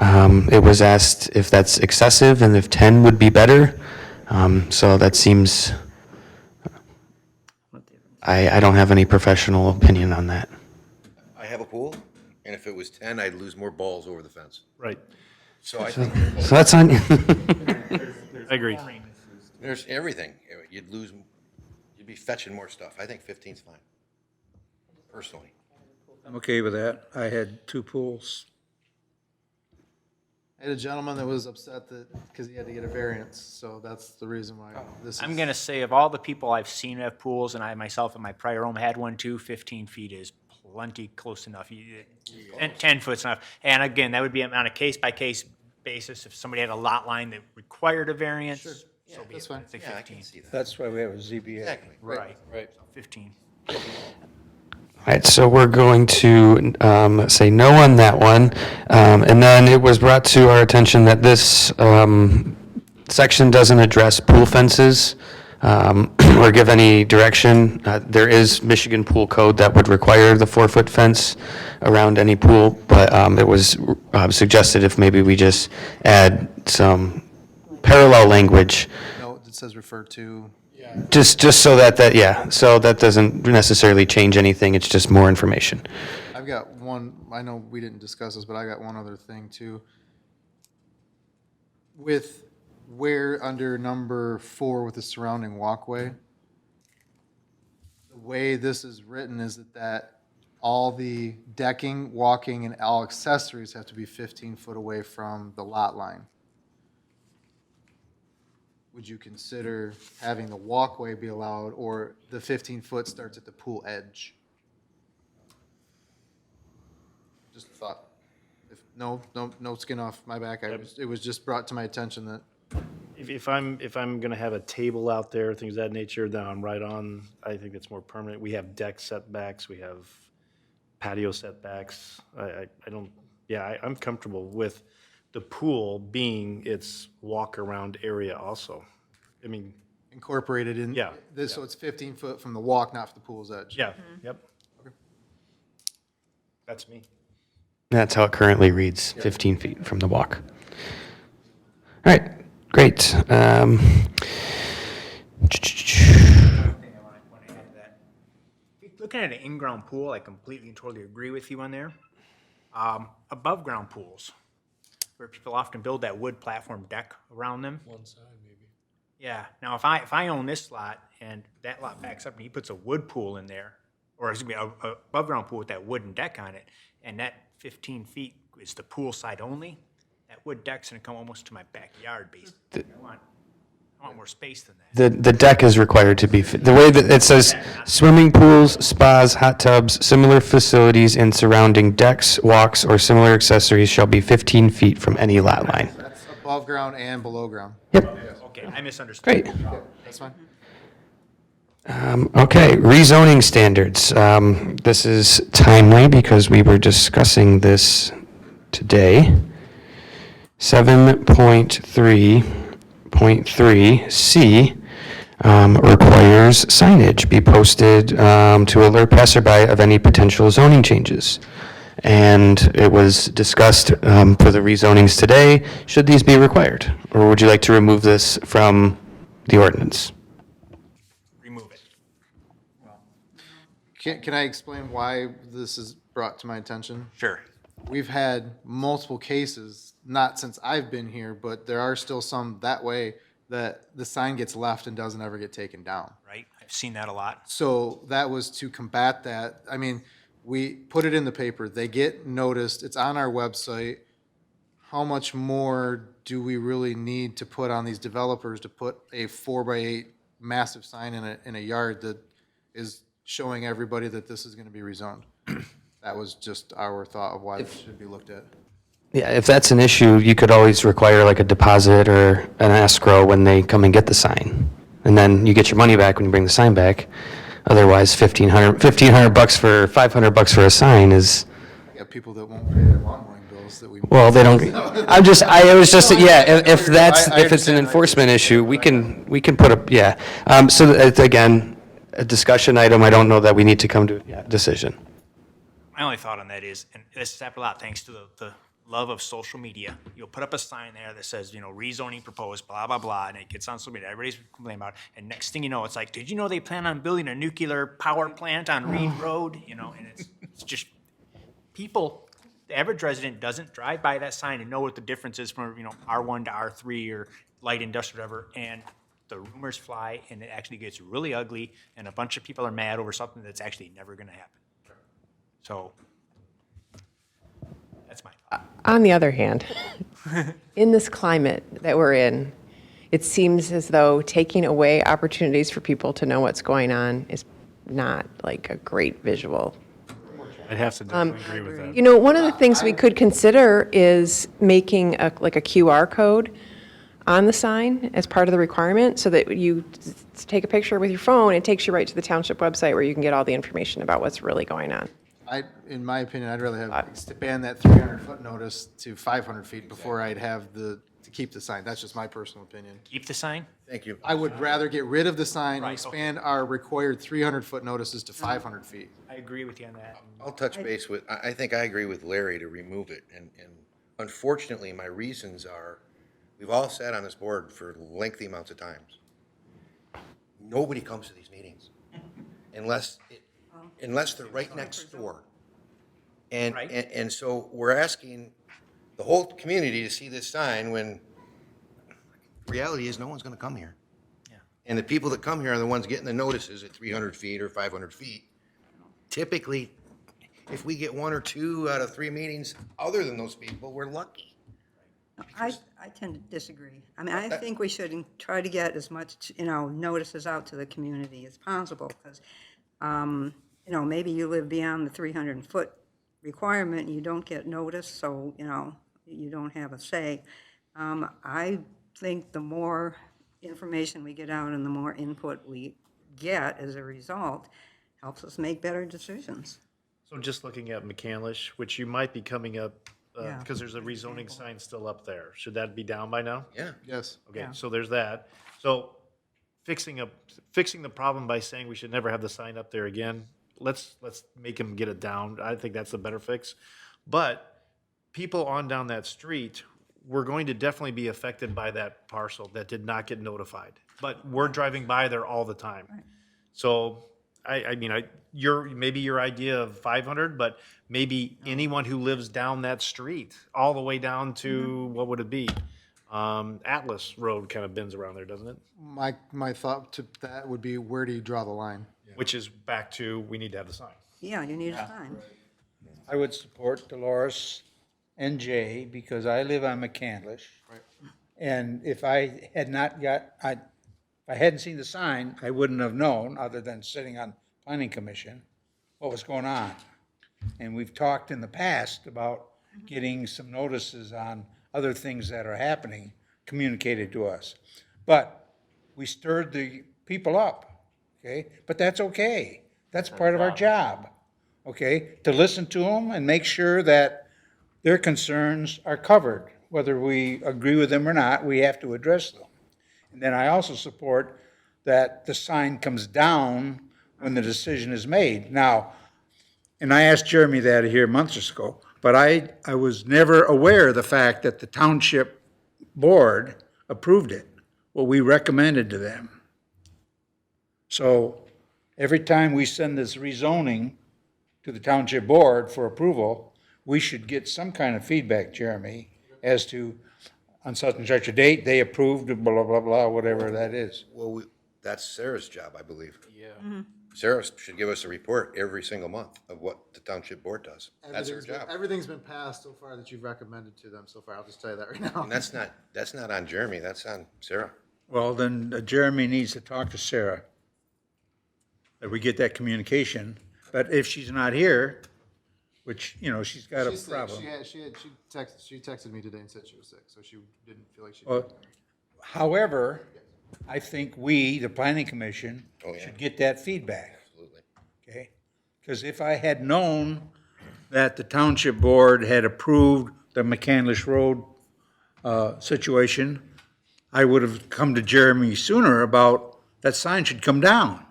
It was asked if that's excessive and if 10 would be better. So that seems, I don't have any professional opinion on that.
I have a pool, and if it was 10, I'd lose more balls over the fence.
Right.
So I think
So that's on,
I agree.
there's everything. You'd be fetching more stuff. I think 15's fine, personally.
I'm okay with that. I had 2 pools.
I had a gentleman that was upset that, because he had to get a variance, so that's the reason why this is.
I'm gonna say of all the people I've seen have pools, and I myself in my prior home had one too, 15 feet is plenty close enough. And 10 foot's enough. And again, that would be on a case-by-case basis. If somebody had a lot line that required a variance, so be
that's
it.
fine.
I'd say
Yeah, I
15.
can see that.
That's why we have a ZBA.
Exactly.
Right.
Right.
15.
all right, so we're going to say no on that one. And then it was brought to our attention that this section doesn't address pool fences or give any direction. There is Michigan pool code that would require the 4-foot fence around any pool, but it was suggested if maybe we just add some parallel language,
No, it says refer to.
just so that, so that doesn't necessarily change anything, it's just more information.
I've got one, I know we didn't discuss this, but I got one other thing too. With where under number 4 with the surrounding walkway, the way this is written is that all the decking, walking, and all accessories have to be 15 foot away from the lot line. Would you consider having the walkway be allowed, or the 15 foot starts at the pool edge? Just a thought. If, no skin off my back. It was just brought to my attention that,
If I'm gonna have a table out there, things of that nature, then I'm right on, I think it's more permanent. We have deck setbacks, we have patio setbacks. I don't, I'm comfortable with the pool being its walk-around area also. I mean,
incorporated in.
Yeah,
This, so it's 15 foot from the walk, not from the pool's edge.
yeah, yep. That's me.
That's how it currently reads, 15 feet from the walk. All right, great.
Looking at an in-ground pool, I completely and totally agree with you on there. Above-ground pools, where people often build that wood platform deck around them.
One side, maybe.
Yeah, now if I own this lot and that lot backs up and he puts a wood pool in there, or excuse me, a above-ground pool with that wooden deck on it, and that 15 feet is the pool side only, that wood deck's gonna come almost to my backyard, basically. I want more space than that.
The deck is required to be, the way that it says, swimming pools, spas, hot tubs, similar facilities and surrounding decks, walks, or similar accessories shall be 15 feet from any lot line.
That's above ground and below ground.
Yep,
Okay, I misunderstood.
great.
That's fine.
Okay, rezoning standards. This is timely because we were discussing this today. 7.3.3C requires signage be posted to alert passerby of any potential zoning changes. And it was discussed for the rezonings today, should these be required? Or would you like to remove this from the ordinance?
Remove it.
Can I explain why this is brought to my attention?
Sure.
We've had multiple cases, not since I've been here, but there are still some that way, that the sign gets left and doesn't ever get taken down.
Right, I've seen that a lot.
So that was to combat that. I mean, we put it in the paper, they get noticed, it's on our website. How much more do we really need to put on these developers to put a 4x8 massive sign in a yard that is showing everybody that this is gonna be rezoned? That was just our thought of why this should be looked at.
Yeah, if that's an issue, you could always require like a deposit or an escrow when they come and get the sign. And then you get your money back when you bring the sign back. Otherwise, $1,500 for, $500 for a sign is,
I got people that won't pay their lawn mowing bills that we.
well, they don't, it was just, yeah, if that's,
I
if it's an
understand.
enforcement issue, we can put a, yeah. So again, a discussion item, I don't know that we need to come to a decision.
My only thought on that is, and this has happened a lot, thanks to the love of social media. You'll put up a sign there that says, you know, rezoning proposed, blah, blah, blah, and it gets on social media. Everybody's complaining about it. And next thing you know, it's like, did you know they plan on building a nuclear power plant on Reed Road? You know, and it's just people, the average resident doesn't drive by that sign and know what the difference is from, you know, R1 to R3 or light industrial, whatever. And the rumors fly and it actually gets really ugly and a bunch of people are mad over something that's actually never going to happen. So that's my thought.
On the other hand, in this climate that we're in, it seems as though taking away opportunities for people to know what's going on is not like a great visual.
I'd have to definitely agree with that.
You know, one of the things we could consider is making like a QR code on the sign as part of the requirement, so that you take a picture with your phone, it takes you right to the township website where you can get all the information about what's really going on.
In my opinion, I'd rather have to ban that 300-foot notice to 500 feet before I'd have to keep the sign. That's just my personal opinion.
Keep the sign?
Thank you.
I would rather get rid of the sign and
Right,
expand our required 300-foot notices to 500 feet.
I agree with you on that.
I'll touch base with, I think I agree with Larry to remove it. And unfortunately, my reasons are, we've all sat on this board for lengthy amounts of times. Nobody comes to these meetings unless they're right next door. And so we're asking the whole community to see this sign when reality is no one's going to come here.
Yeah.
And the people that come here are the ones getting the notices at 300 feet or 500 feet. Typically, if we get 1 or 2 out of 3 meetings, other than those people, we're lucky.
I tend to disagree. I mean, I think we should try to get as much, you know, notices out to the community as possible, because, you know, maybe you live beyond the 300-foot requirement, and you don't get notice, so, you know, you don't have a say. I think the more information we get out and the more input we get as a result, helps us make better decisions.
So just looking at McCandlish, which you might be coming up,
Yeah.
because there's a rezoning sign still up there. Should that be down by now?
Yeah.
Yes.
Okay,
Yeah.
so there's that. So fixing the problem by saying we should never have the sign up there again, let's make them get it down. I think that's the better fix. But people on down that street, we're going to definitely be affected by that parcel that did not get notified. But we're driving by there all the time. So I mean, maybe your idea of 500, but maybe anyone who lives down that street, all the way down to, what would it be? Atlas Road kind of bends around there, doesn't it?
My thought to that would be, where do you draw the line?
Which is back to, we need to have the sign.
Yeah, you need a sign.
I would support Dolores and Jay because I live on McCandlish. And if I had not if I hadn't seen the sign, I wouldn't have known, other than sitting on planning commission, what was going on. And we've talked in the past about getting some notices on other things that are happening communicated to us. But we stirred the people up, okay? But that's okay. That's part of our job, okay? To listen to them and make sure that their concerns are covered. Whether we agree with them or not, we have to address them. And then I also support that the sign comes down when the decision is made. Now, and I asked Jeremy that here months ago, but I was never aware of the fact that the township board approved it, what we recommended to them. So every time we send this rezoning to the township board for approval, we should get some kind of feedback, Jeremy, as to, on such and such a date, they approved, blah, blah, blah, whatever that is.
Well, that's Sarah's job, I believe.
Yeah.
Sarah should give us a report every single month of what the township board does. That's her job.
Everything's been passed so far that you've recommended to them so far. I'll just tell you that right now.
And that's not on Jeremy, that's on Sarah.
Well, then Jeremy needs to talk to Sarah, that we get that communication. But if she's not here, which, you know, she's got a
She's sick.
problem.
She texted me today and said she was sick, so she didn't feel like she.
Well, however, I think we, the planning commission,
Oh, yeah.
should get that feedback,
Absolutely.
okay? Because if I had known that the township board had approved the McCandlish Road situation, I would have come to Jeremy sooner about that sign should come down.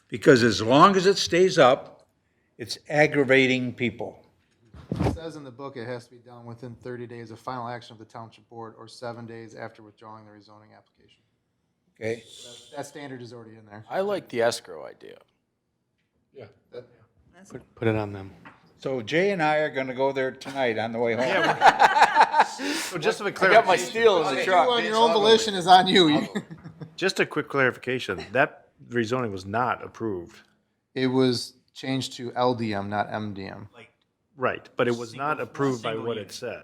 Because as long as it stays up, it's aggravating people.
It says in the book it has to be done within 30 days of final action of the township board or 7 days after withdrawing the rezoning application.
Okay,
That standard is already in there.
I like the escrow idea.
Put it on them.
so Jay and I are gonna go there tonight on the way home.
So just a
I got
clarification.
my steel in the
You
truck.
on your own volition is on you.
Just a quick clarification. That rezoning was not approved.
It was changed to LDM, not MDM.
Right, but it was not
Single-
approved by
single
what
unit.
it said.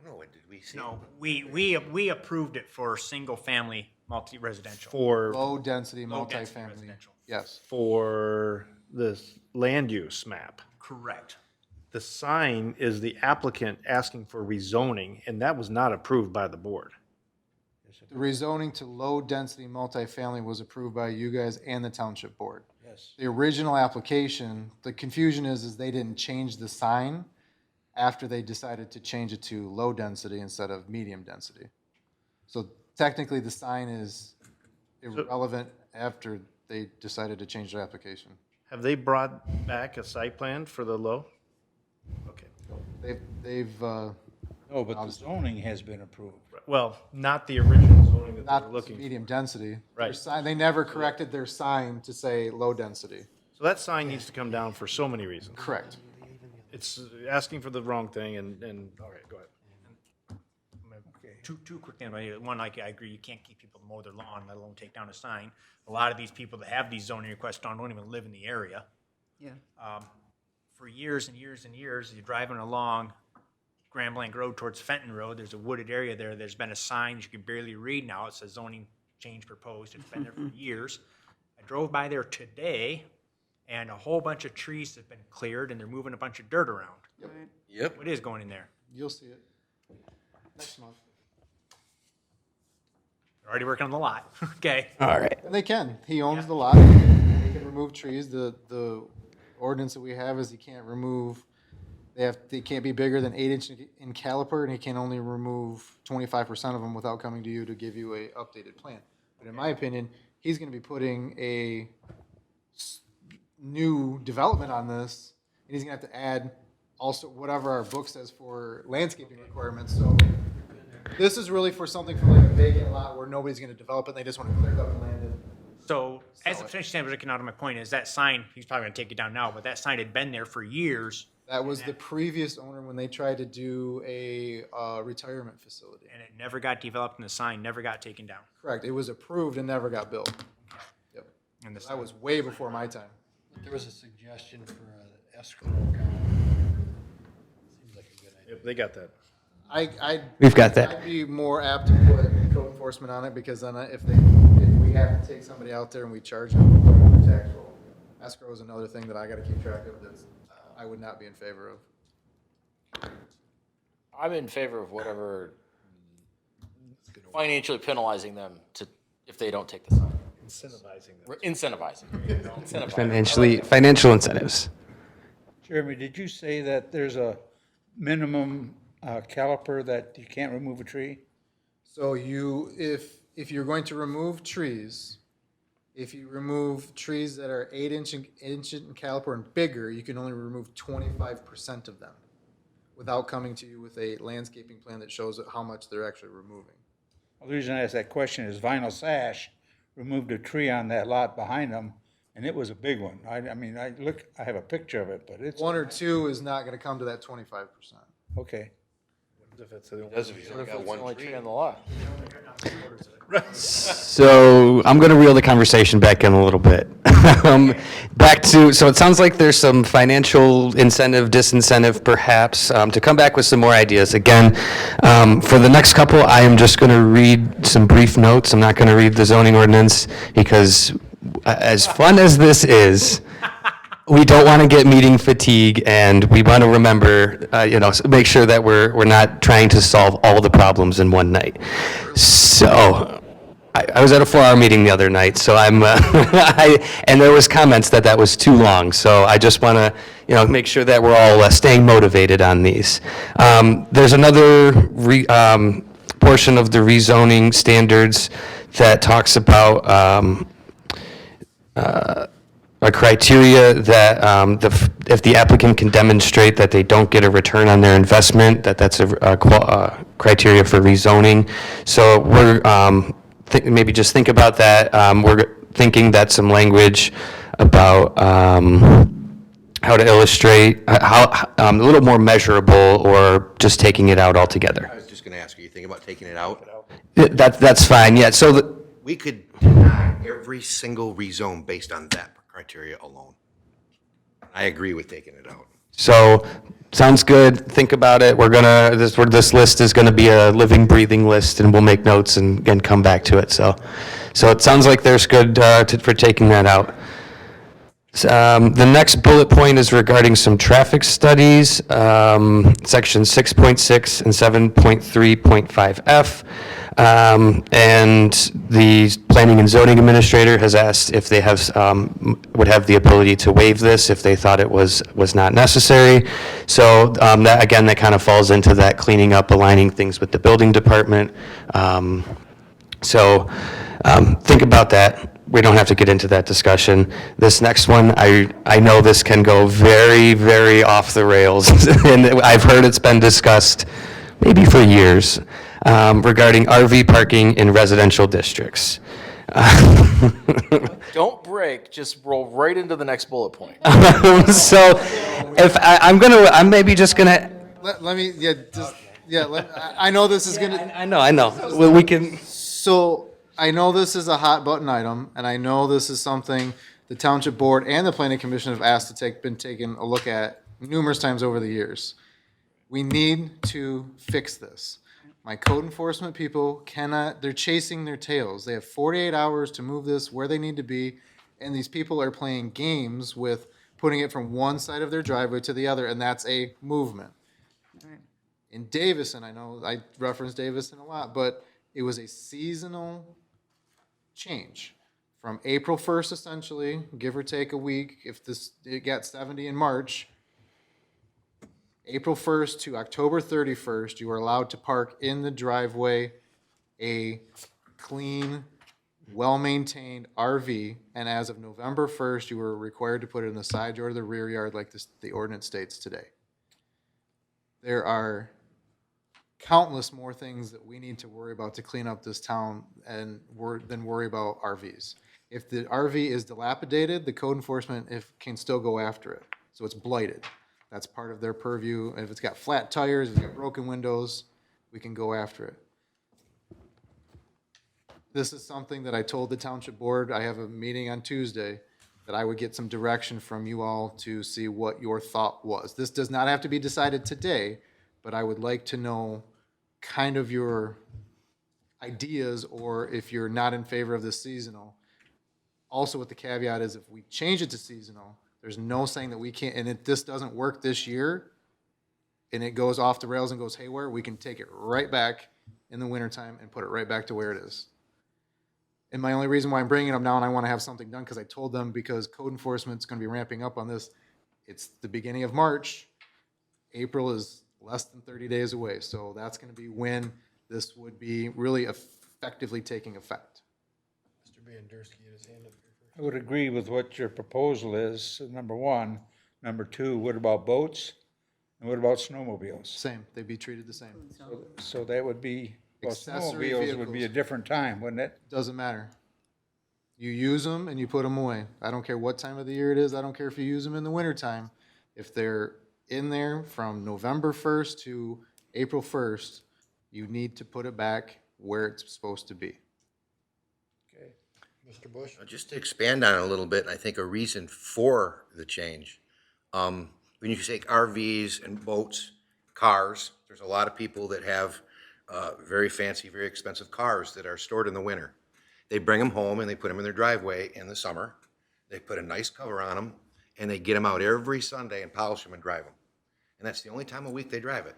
No, did we see?
No, we approved it for single-family multi-residential.
For,
Low-density
Low-density
multifamily.
residential.
Yes.
for this land use map.
Correct.
The sign is the applicant asking for rezoning, and that was not approved by the board.
The rezoning to low-density multifamily was approved by you guys and the township board.
Yes.
The original application, the confusion is they didn't change the sign after they decided to change it to low-density instead of medium-density. So technically, the sign is irrelevant after they decided to change their application.
Have they brought back a site plan for the low? Okay.
They've,
No, but the zoning has been approved.
Well, not the original zoning that they
not
were looking for.
medium-density. Their
Right.
sign- They never corrected their sign to say low-density.
So that sign needs to come down for so many reasons.
Correct.
It's asking for the wrong thing and, all right, go ahead.
Two quick things. One, like, I agree, you can't keep people to mow their lawn, let alone take down a sign. A lot of these people that have these zoning requests don't even live in the area.
Yeah.
For years and years and years, you're driving along Grand Blanc Road towards Fenton Road, there's a wooded area there, there's been a sign you can barely read now, it says zoning change proposed, it's been there for years. I drove by there today, and a whole bunch of trees have been cleared, and they're moving a bunch of dirt around.
Yep.
What is going in there?
You'll see it next month.
They're already working on the lot, okay?
All right.
And they can. He owns the lot. They can remove trees. The ordinance that we have is he can't remove, they can't be bigger than 8 inch in caliper, and he can only remove 25% of them without coming to you to give you a updated plan. But in my opinion, he's gonna be putting a new development on this, and he's gonna have to add also whatever our book says for landscaping requirements, so this is really for something for like a vacant lot where nobody's gonna develop it, and they just wanna clear up the land and
So, as a potential standard, looking out of my point is that sign, he's probably gonna take it down now, but that sign had been there for years,
that was the previous owner when they tried to do a retirement facility.
and it never got developed, and the sign never got taken down.
Correct, it was approved and never got built. Yep,
And the
that was way before my time.
There was a suggestion for an escrow account. Seems like a good idea.
Yep, they got that.
We've got that.
I'd be more apt to put code enforcement on it, because then if we have to take somebody out there and we charge them, we put it on the tax roll. Escrow is another thing that I gotta keep track of that I would not be in favor of.
I'm in favor of whatever financially penalizing them if they don't take the sign.
Incentivizing them.
We're incentivizing.
Financial incentives.
Jeremy, did you say that there's a minimum caliper that you can't remove a tree?
So if you're going to remove trees, if you remove trees that are 8 inch in caliper and bigger, you can only remove 25% of them without coming to you with a landscaping plan that shows how much they're actually removing.
Well, the reason I asked that question is Vinyl Sash removed a tree on that lot behind them, and it was a big one. I mean, I have a picture of it, but it's,
One or two is not gonna come to that 25%.
okay.
If it's the
Does if he's only got one tree.
on the lot.
So I'm going to reel the conversation back in a little bit. Back to, so it sounds like there's some financial incentive, disincentive perhaps, to come back with some more ideas. Again, for the next couple, I am just going to read some brief notes. I'm not going to read the zoning ordinance because as fun as this is, we don't want to get meeting fatigue, and we want to remember, make sure that we're not trying to solve all the problems in one night. So, I was at a 4-hour meeting the other night, so I'm, and there was comments that was too long. So I just want to, make sure that we're all staying motivated on these. There's another portion of the rezoning standards that talks about a criteria that if the applicant can demonstrate that they don't get a return on their investment, that's a criteria for rezoning. So we're, maybe just think about that. We're thinking that some language about how to illustrate, how a little more measurable, or just taking it out altogether.
I was just gonna ask, are you thinking about taking it out?
That's fine, yeah. So
We could deny every single rezone based on that criteria alone. I agree with taking it out.
So, sounds good, think about it, this list is gonna be a living, breathing list, and we'll make notes and come back to it, so it sounds like there's good for taking that out. The next bullet point is regarding some traffic studies, section 6.6 and 7.3.5F. And the planning and zoning administrator has asked if they have, would have the ability to waive this if they thought it was not necessary. So that, again, that kind of falls into that cleaning up, aligning things with the building department. So think about that. We don't have to get into that discussion. This next one, I know this can go very, very off the rails, and I've heard it's been discussed maybe for years, regarding RV parking in residential districts.
Don't break, just roll right into the next bullet point.
So if I'm maybe just gonna.
Let me, I know this is gonna.
I know. Well, we can.
So I know this is a hot button item, and I know this is something the township board and the planning commission have asked to been taking a look at numerous times over the years. We need to fix this. My code enforcement people they're chasing their tails. They have 48 hours to move this where they need to be, and these people are playing games with putting it from one side of their driveway to the other, and that's a movement. In Davison, I know I reference Davison a lot, but it was a seasonal change from April 1st, essentially, give or take a week. If it got 70 in March, April 1st to October 31st, you are allowed to park in the driveway a clean, well-maintained RV, and as of November 1st, you were required to put it in the side yard or the rear yard like the ordinance states today. There are countless more things that we need to worry about to clean up this town than worry about RVs. If the RV is dilapidated, the code enforcement can still go after it. So it's blighted. That's part of their purview. If it's got flat tires, if it's got broken windows, we can go after it. This is something that I told the township board. I have a meeting on Tuesday that I would get some direction from you all to see what your thought was. This does not have to be decided today, but I would like to know kind of your ideas, or if you're not in favor of this seasonal. Also, with the caveat is if we change it to seasonal, there's no saying that we can't, and if this doesn't work this year, and it goes off the rails and goes haywire, we can take it right back in the wintertime and put it right back to where it is. And my only reason why I'm bringing it up now, and I want to have something done, because I told them, because code enforcement's going to be ramping up on this, it's the beginning of March. April is less than 30 days away, so that's going to be when this would be really effectively taking effect.
Mr. Bandersky had his hand up here first.
I would agree with what your proposal is, number one. Number two, what about boats? And what about snowmobiles?
Same, they'd be treated the same.
So that would be, well,
Accessory
snowmobiles would be a
vehicles.
different time, wouldn't it?
Doesn't matter. You use them and you put them away. I don't care what time of the year it is. I don't care if you use them in the wintertime. If they're in there from November 1st to April 1st, you need to put it back where it's supposed to be.
Okay. Mr. Bush?
Just to expand on it a little bit, I think a reason for the change, when you say RVs and boats, cars, there's a lot of people that have very fancy, very expensive cars that are stored in the winter. They bring them home and they put them in their driveway in the summer. They put a nice cover on them, and they get them out every Sunday and polish them and drive them. And that's the only time a week they drive it.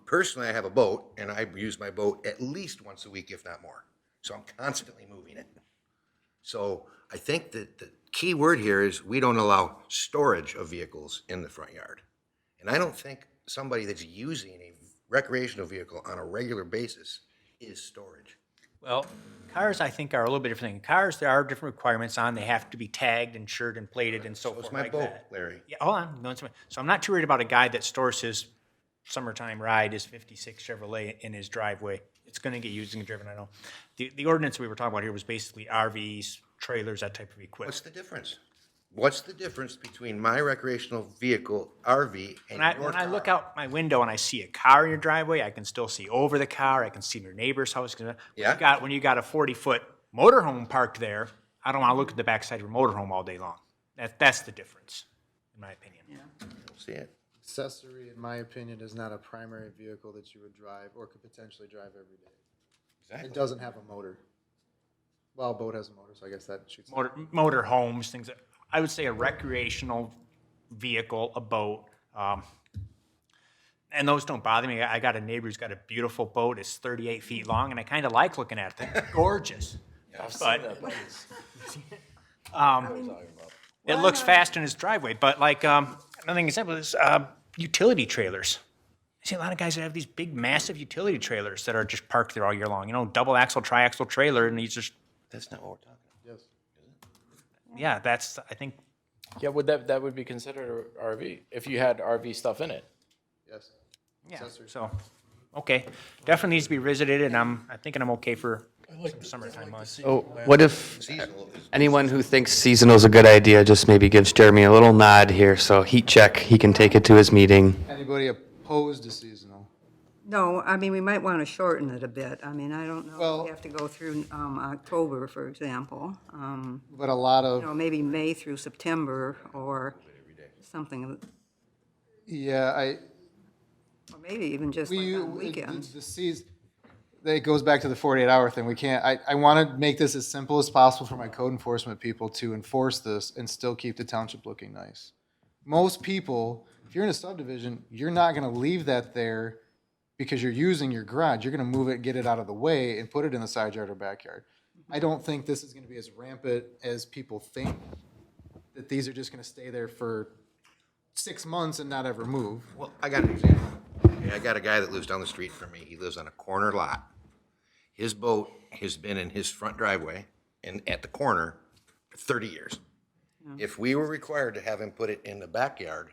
Personally, I have a boat, and I use my boat at least once a week, if not more. So I'm constantly moving it. So I think that the key word here is we don't allow storage of vehicles in the front yard. And I don't think somebody that's using a recreational vehicle on a regular basis is storage.
Well, cars, I think, are a little bit different thing. Cars, there are different requirements on, they have to be tagged, insured, and plated and so forth
It's my
like
boat,
that.
Larry.
Yeah, hold on. No, it's- So I'm not too worried about a guy that stores his summertime ride, his 56 Chevrolet in his driveway. It's gonna get used and driven, I know. The ordinance we were talking about here was basically RVs, trailers, that type of equipment.
What's the difference? What's the difference between my recreational vehicle, RV, and your
When I look
car?
out my window and I see a car in your driveway, I can still see over the car, I can see your neighbor's house.
Yeah.
When you got a 40-foot motorhome parked there, I don't wanna look at the backside of your motorhome all day long. That's the difference, in my opinion.
See it?
Accessory, in my opinion, is not a primary vehicle that you would drive or could potentially drive every day.
Exactly.
It doesn't have a motor. Well, a boat has a motor, so I guess that shoots.
Motor homes, things that, I would say a recreational vehicle, a boat. And those don't bother me. I got a neighbor who's got a beautiful boat. It's 38 feet long, and I kind of like looking at it. They're gorgeous. But it looks fast in his driveway. But like, another example is utility trailers. I see a lot of guys that have these big, massive utility trailers that are just parked there all year long. You know, double axle, triaxle trailer, and he's just,
That's not what we're talking about.
yeah, that's, I think,
Yeah, that would be considered a RV, if you had RV stuff in it.
Yes.
yeah, so, okay. Definitely needs to be revisited, and I'm thinking I'm okay for some summertime months.
Oh, what if
Seasonal is.
anyone who thinks seasonal is a good idea just maybe gives Jeremy a little nod here, so heat check, he can take it to his meeting.
Anybody opposed to seasonal?
No, I mean, we might want to shorten it a bit. I mean, I don't know if
Well-
we have to go through October, for example.
But a lot
You
of,
know, maybe May through September or something,
yeah,
or maybe even just like on weekends.
The season, it goes back to the 48-hour thing. We can't, I want to make this as simple as possible for my code enforcement people to enforce this and still keep the township looking nice. Most people, if you're in a subdivision, you're not going to leave that there because you're using your garage. You're going to move it, get it out of the way, and put it in the side yard or backyard. I don't think this is going to be as rampant as people think, that these are just going to stay there for 6 months and not ever move.
Well, I got an example. Okay, I got a guy that lives down the street from me. He lives on a corner lot. His boat has been in his front driveway and at the corner for 30 years. If we were required to have him put it in the backyard,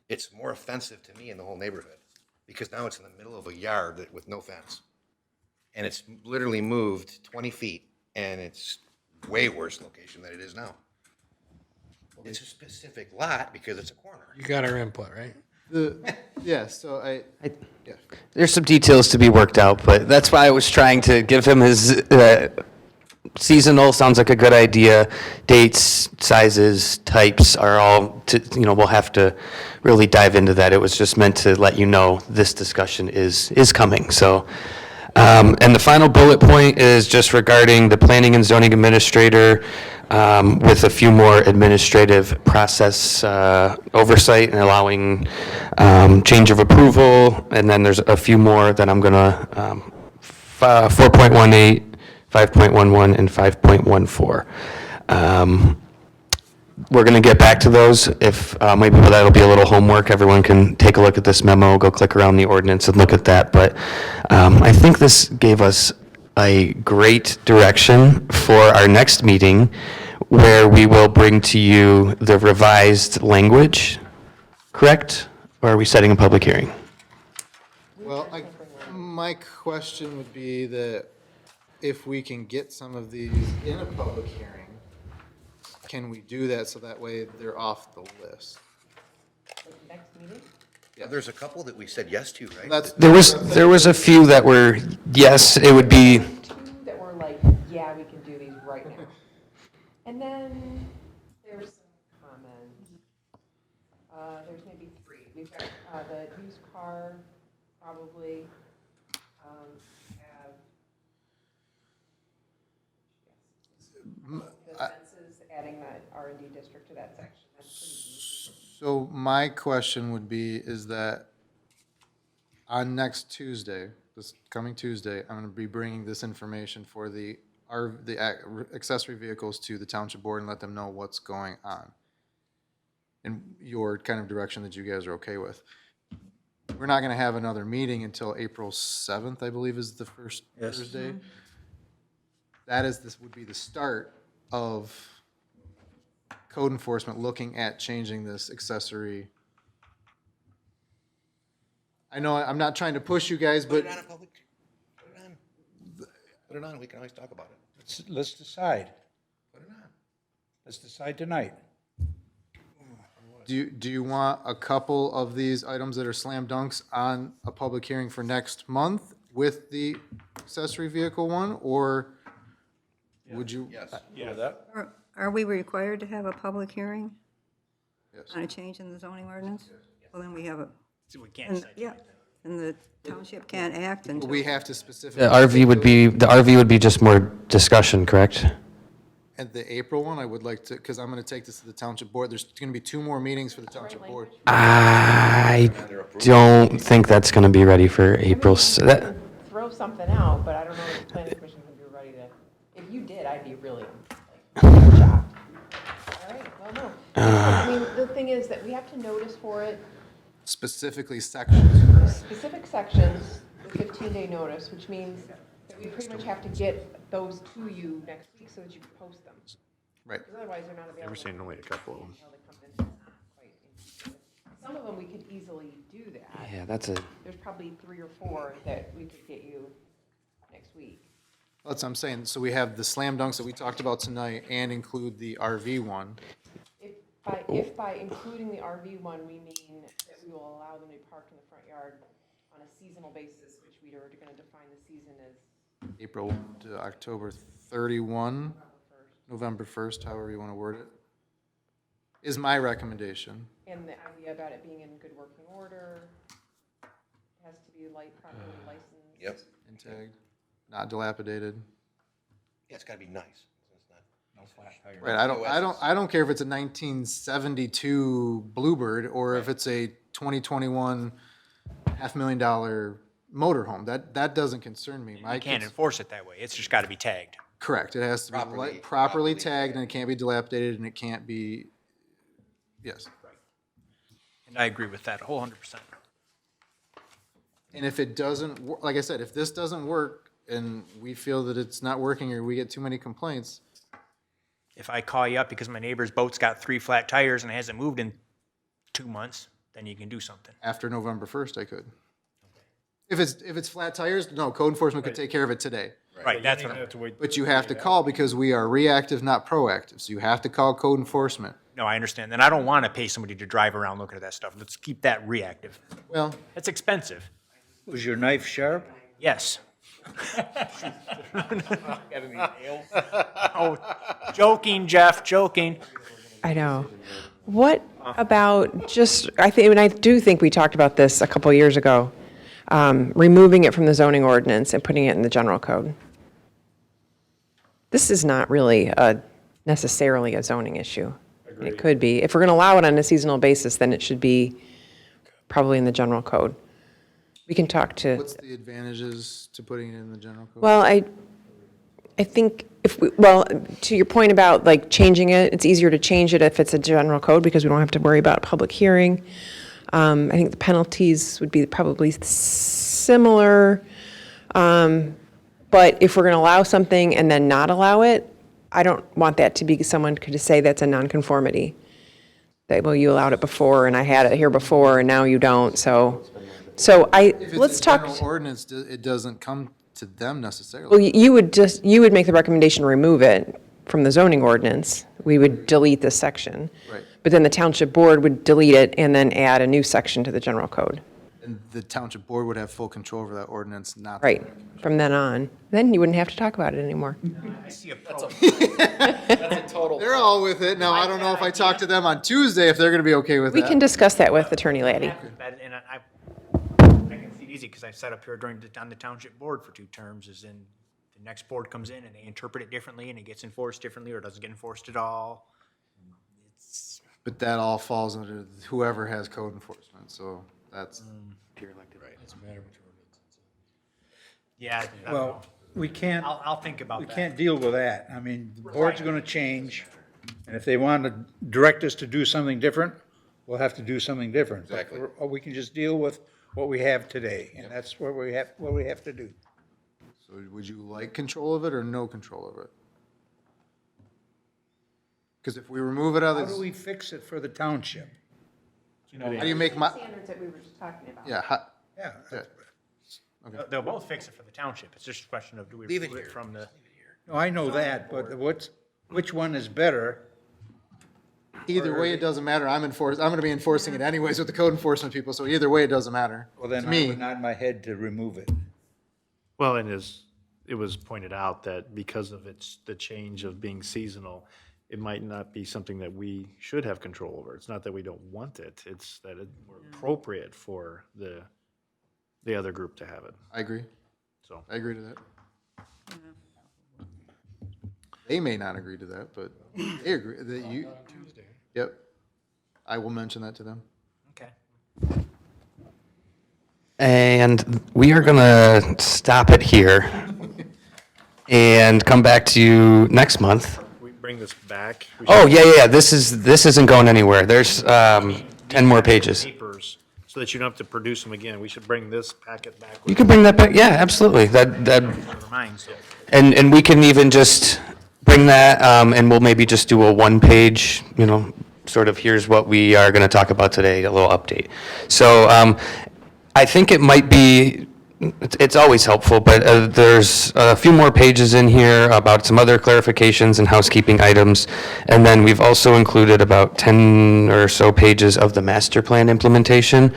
it's more offensive to me and the whole neighborhood, because now it's in the middle of a yard with no fence. And it's literally moved 20 feet, and it's way worse location than it is now. It's a specific lot because it's a corner.
You got our input, right?
Yeah, so yeah.
There's some details to be worked out, but that's why I was trying to give him his, seasonal sounds like a good idea. Dates, sizes, types are all, we'll have to really dive into that. It was just meant to let you know this discussion is coming, so. And the final bullet point is just regarding the planning and zoning administrator, with a few more administrative process oversight and allowing change of approval. And then there's a few more that I'm gonna, 4.18, 5.11, and 5.14. We're going to get back to those. If maybe that'll be a little homework. Everyone can take a look at this memo, go click around the ordinance and look at that. But I think this gave us a great direction for our next meeting, where we will bring to you the revised language, correct? Or are we setting a public hearing?
Well, my question would be that if we can get some of these in a public hearing, can we do that so that way they're off the list?
Yeah, there's a couple that we said yes to, right?
That's,
There was a few that were, yes, it would be,
Two that were like, yeah, we can do these right now. And then there's some comments. There's maybe three. We've got the used car, probably, the fences, adding that R&D district to that section. That's pretty easy.
so my question would be, is that on next Tuesday, this coming Tuesday, I'm gonna be bringing this information for the accessory vehicles to the township board and let them know what's going on. And your kind of direction that you guys are okay with. We're not gonna have another meeting until April 7th, I believe is the first Thursday. this would be the start of code enforcement looking at changing this accessory. I know I'm not trying to push you guys, but
Put it on a public, put it on, we can always talk about it.
Let's decide.
Put it on.
Let's decide tonight.
do you want a couple of these items that are slam dunks on a public hearing for next month with the accessory vehicle one, or would you?
Yes.
Are we required to have a public hearing
Yes.
on a change in the zoning ordinance? Well, then we have a,
So we can't
and,
say.
yeah, and the township can't act until.
We have to specifically.
The RV would be just more discussion, correct?
At the April one, I would like to, because I'm going to take this to the township board. There's going to be 2 more meetings for the township board.
I don't think that's going to be ready for April.
Throw something out, but I don't know if the planning commission would be ready to, if you did, I'd be really shocked. All right, well, no. I mean, the thing is that we have to notice for it,
Specifically sections.
specific sections, the 15-day notice, which means that we pretty much have to get those to you next week so that you can post them.
Right.
Because otherwise they're not available.
We're seeing only a couple of them.
until they come in. It's not quite in. Some of them we could easily do that.
Yeah, that's a.
There's probably 3 or 4 that we could get you next week.
That's what I'm saying. So we have the slam dunks that we talked about tonight and include the RV one.
If by including the RV one, we mean that we will allow them to be parked in the front yard on a seasonal basis, which we are going to define the season as
April to October 31, November 1st, however you want to word it, is my recommendation.
and the idea about it being in good working order, it has to be properly licensed.
Yep.
And tagged, not dilapidated.
Yeah, it's gotta be nice. It's not-
Right, I don't care if it's a 1972 Bluebird or if it's a 2021 $500,000 motorhome. That doesn't concern me.
You can't enforce it that way. It's just got to be tagged.
Correct, it has to be properly tagged, and it can't be dilapidated, and it can't be, yes.
And I agree with that a whole 100%.
And if it doesn't, like I said, if this doesn't work, and we feel that it's not working, or we get too many complaints,
If I call you up because my neighbor's boat's got 3 flat tires and it hasn't moved in 2 months, then you can do something.
after November 1st, I could. If it's flat tires, no, code enforcement could take care of it today.
Right, that's what I'm,
Have to wait.
But you have to call because we are reactive, not proactive. So you have to call code enforcement.
no, I understand. Then I don't want to pay somebody to drive around looking at that stuff. Let's keep that reactive.
Well,
It's expensive.
Was your knife sharp?
Yes. Oh, joking, Jeff, joking.
I know. What about just, and I do think we talked about this a couple years ago, removing it from the zoning ordinance and putting it in the general code. This is not really necessarily a zoning issue. It could be. If we're going to allow it on a seasonal basis, then it should be probably in the general code. We can talk to.
what's the advantages to putting it in the general code?
Well, I think to your point about like changing it, it's easier to change it if it's a general code because we don't have to worry about a public hearing. I think the penalties would be probably similar. But if we're going to allow something and then not allow it, I don't want that to be someone could say that's a nonconformity. That, well, you allowed it before and I had it here before and now you don't, so
If
let's
it's a
talk.
general ordinance, it doesn't come to them necessarily.
Well, you would make the recommendation to remove it from the zoning ordinance. We would delete this section.
Right.
But then the township board would delete it and then add a new section to the general code.
And the township board would have full control over that ordinance, not. the
Right,
planning commission.
from then on. Then you wouldn't have to talk about it anymore.
I see a pro.
They're all with it. Now, I don't know if I talk to them on Tuesday, if they're gonna be okay with
We
that.
can discuss that with Attorney Laddie.
And I can see it easy because I sat up here on the township board for 2 terms, is in the next board comes in and they interpret it differently and it gets enforced differently or doesn't get enforced at all.
But that all falls under whoever has code enforcement, so that's.
Yeah, I don't know.
Well, we can't,
I'll think about
we
that.
can't deal with that. I mean, the board's gonna change, and if they want to direct us to do something different, we'll have to do something different. But
Exactly.
Or we can just deal with what we have today, and that's what we have to do.
So would you like control of it or no control of it? Because if we remove it out
How
of
do
this,
we fix it for the township?
how do you make my,
Standards that we were just talking about.
yeah,
Yeah.
They'll both fix it for the township. It's just a question of do we remove it from the.
No, I know that, but which one is better?
either way, it doesn't matter. I'm gonna be enforcing it anyways with the code enforcement people, so either way, it doesn't matter.
Well, then
To
I
me,
would nod my head to remove it.
Well, and it was pointed out that because of the change of being seasonal, it might not be something that we should have control over. It's not that we don't want it, it's that we're appropriate for the other group to have it,
I agree.
so.
I agree to that. They may not agree to that, but they agree that you. Yep. I will mention that to them.
Okay.
And we are going to stop it here and come back to you next month.
We bring this back.
Oh, yeah. This isn't going anywhere. There's 10 more pages.
Papers, so that you don't have to produce them again. We should bring this packet back.
You can bring that back. Yeah, absolutely. That
Mine, so.
and we can even just bring that, and we'll maybe just do a one-page, sort of here's what we are going to talk about today, a little update. So I think it might be, it's always helpful, but there's a few more pages in here about some other clarifications and housekeeping items. And then we've also included about 10 or so pages of the master plan implementation.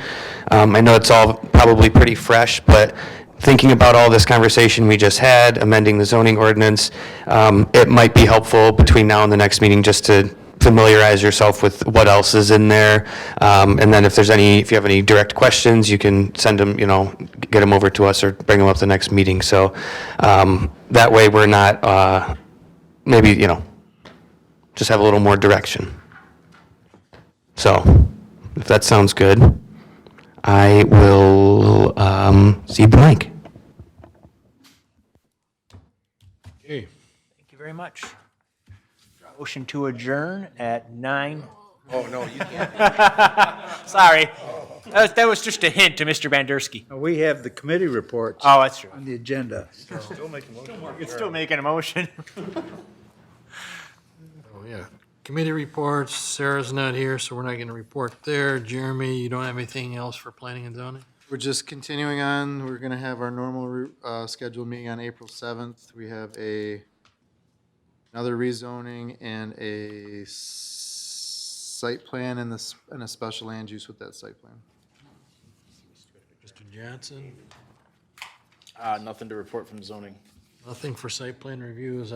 I know it's all probably pretty fresh, but thinking about all this conversation we just had, amending the zoning ordinance, it might be helpful between now and the next meeting just to familiarize yourself with what else is in there. And then if you have any direct questions, you can send them, get them over to us or bring them up the next meeting. So that way we're not, maybe, just have a little more direction. So if that sounds good, I will cede the mic.
Okay.
Thank you very much. Motion to adjourn at 9.
Oh, no, you can't.
Sorry. That was just a hint to Mr. Bandersky.
We have the committee reports
Oh, that's true.
on the agenda.
You're still making a motion.
Oh, yeah. Committee reports, Sarah's not here, so we're not going to report there. Jeremy, you don't have anything else for planning and zoning?
We're just continuing on. We're gonna have our normal scheduled meeting on April 7th. We have another rezoning and a site plan and a special land use with that site plan.
Mr. Johnson,
Nothing to report from zoning.
nothing for site plan reviews.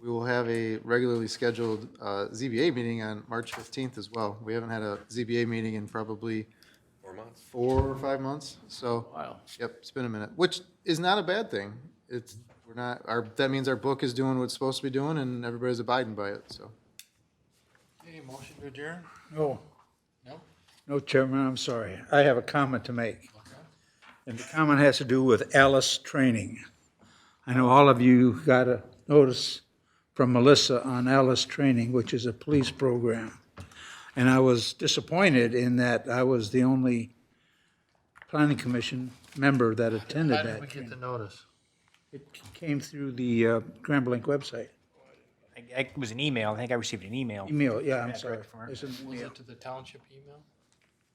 We will have a regularly scheduled ZBA meeting on March 15th as well. We haven't had a ZBA meeting in probably
4 months.
4 or 5 months, so.
Wow.
Yep, it's been a minute, which is not a bad thing. That means our book is doing what it's supposed to be doing and everybody's abiding by it, so.
Okay, motion to adjourn?
No,
No?
no, Chairman, I'm sorry. I have a comment to make. And the comment has to do with Alice training. I know all of you got a notice from Melissa on Alice training, which is a police program. And I was disappointed in that I was the only planning commission member that attended
How did
that
we get
training.
the notice?
It came through the Grand Blanc website.
It was an email. I think I received an email.
Email, yeah, I'm
Yeah,
sorry.
correct, from her.
It's an
Was
email.
it to the township email?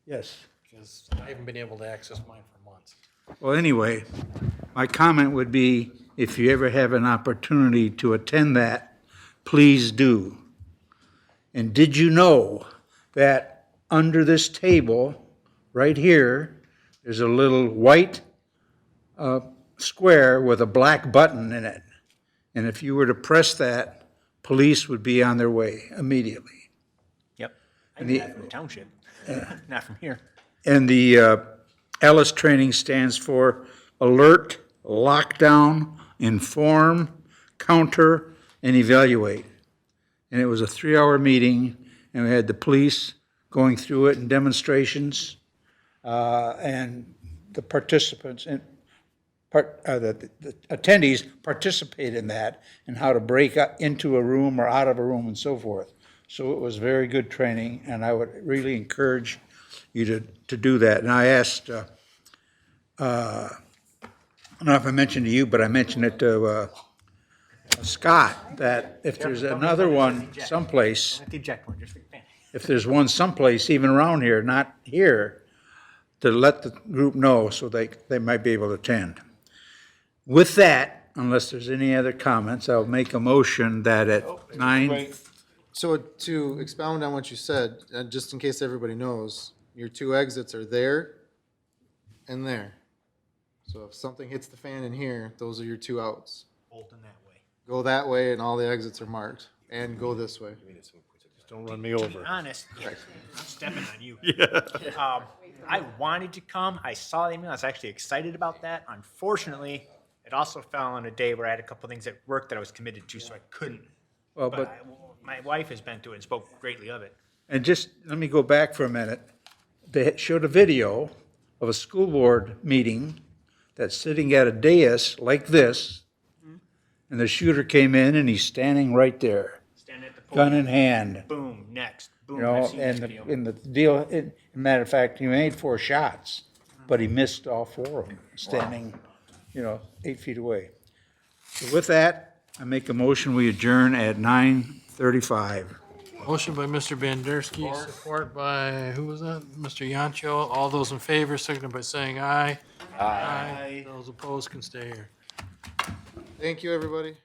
Yes.
Because I haven't been able to access mine for months.
Well, anyway, my comment would be, if you ever have an opportunity to attend that, please do. And did you know that under this table, right here, there's a little white square with a black button in it? And if you were to press that, police would be on their way immediately.
Yep. I
And
knew
the-
that from the township, not from here.
And the Alice training stands for Alert, Lockdown, Inform, Counter, and Evaluate. And it was a 3-hour meeting, and we had the police going through it in demonstrations, and the participants, and the attendees participate in that, and how to break into a room or out of a room and so forth. So it was very good training, and I would really encourage you to do that. And I asked don't know if I mentioned to you, but I mentioned it to Scott, that if there's another one someplace,
Not the eject one, just the fan.
if there's one someplace, even around here, not here, to let the group know so they might be able to attend. With that, unless there's any other comments, I'll make a motion that at 9,
So to expound on what you said, just in case everybody knows, your two exits are there and there. So if something hits the fan in here, those are your two outs.
Bolton that way.
Go that way and all the exits are marked, and go this way.
Don't run me
To be
over.
honest, I'm stepping on you. I wanted to come. I saw the email. I was actually excited about that. Unfortunately, it also fell on a day where I had a couple things at work that I was committed to, so I couldn't.
well,
But
but,
my wife has been to it and spoke greatly of it.
and just, let me go back for a minute. They showed a video of a school board meeting that's sitting at a dais like this, and the shooter came in and he's standing right there,
Standing at the
gun
podium,
in hand.
boom, next, boom.
You know,
I've seen this
and
video.
in the deal, matter of fact, he made 4 shots, but he missed all 4 of them, standing, 8 feet away. So with that, I make a motion, we adjourn at 9:35.
Motion by Mr. Bandersky, support by, who was that? Mr. Yancho. All those in favor, signify by saying aye. Aye. Those opposed can stay here.
Thank you, everybody.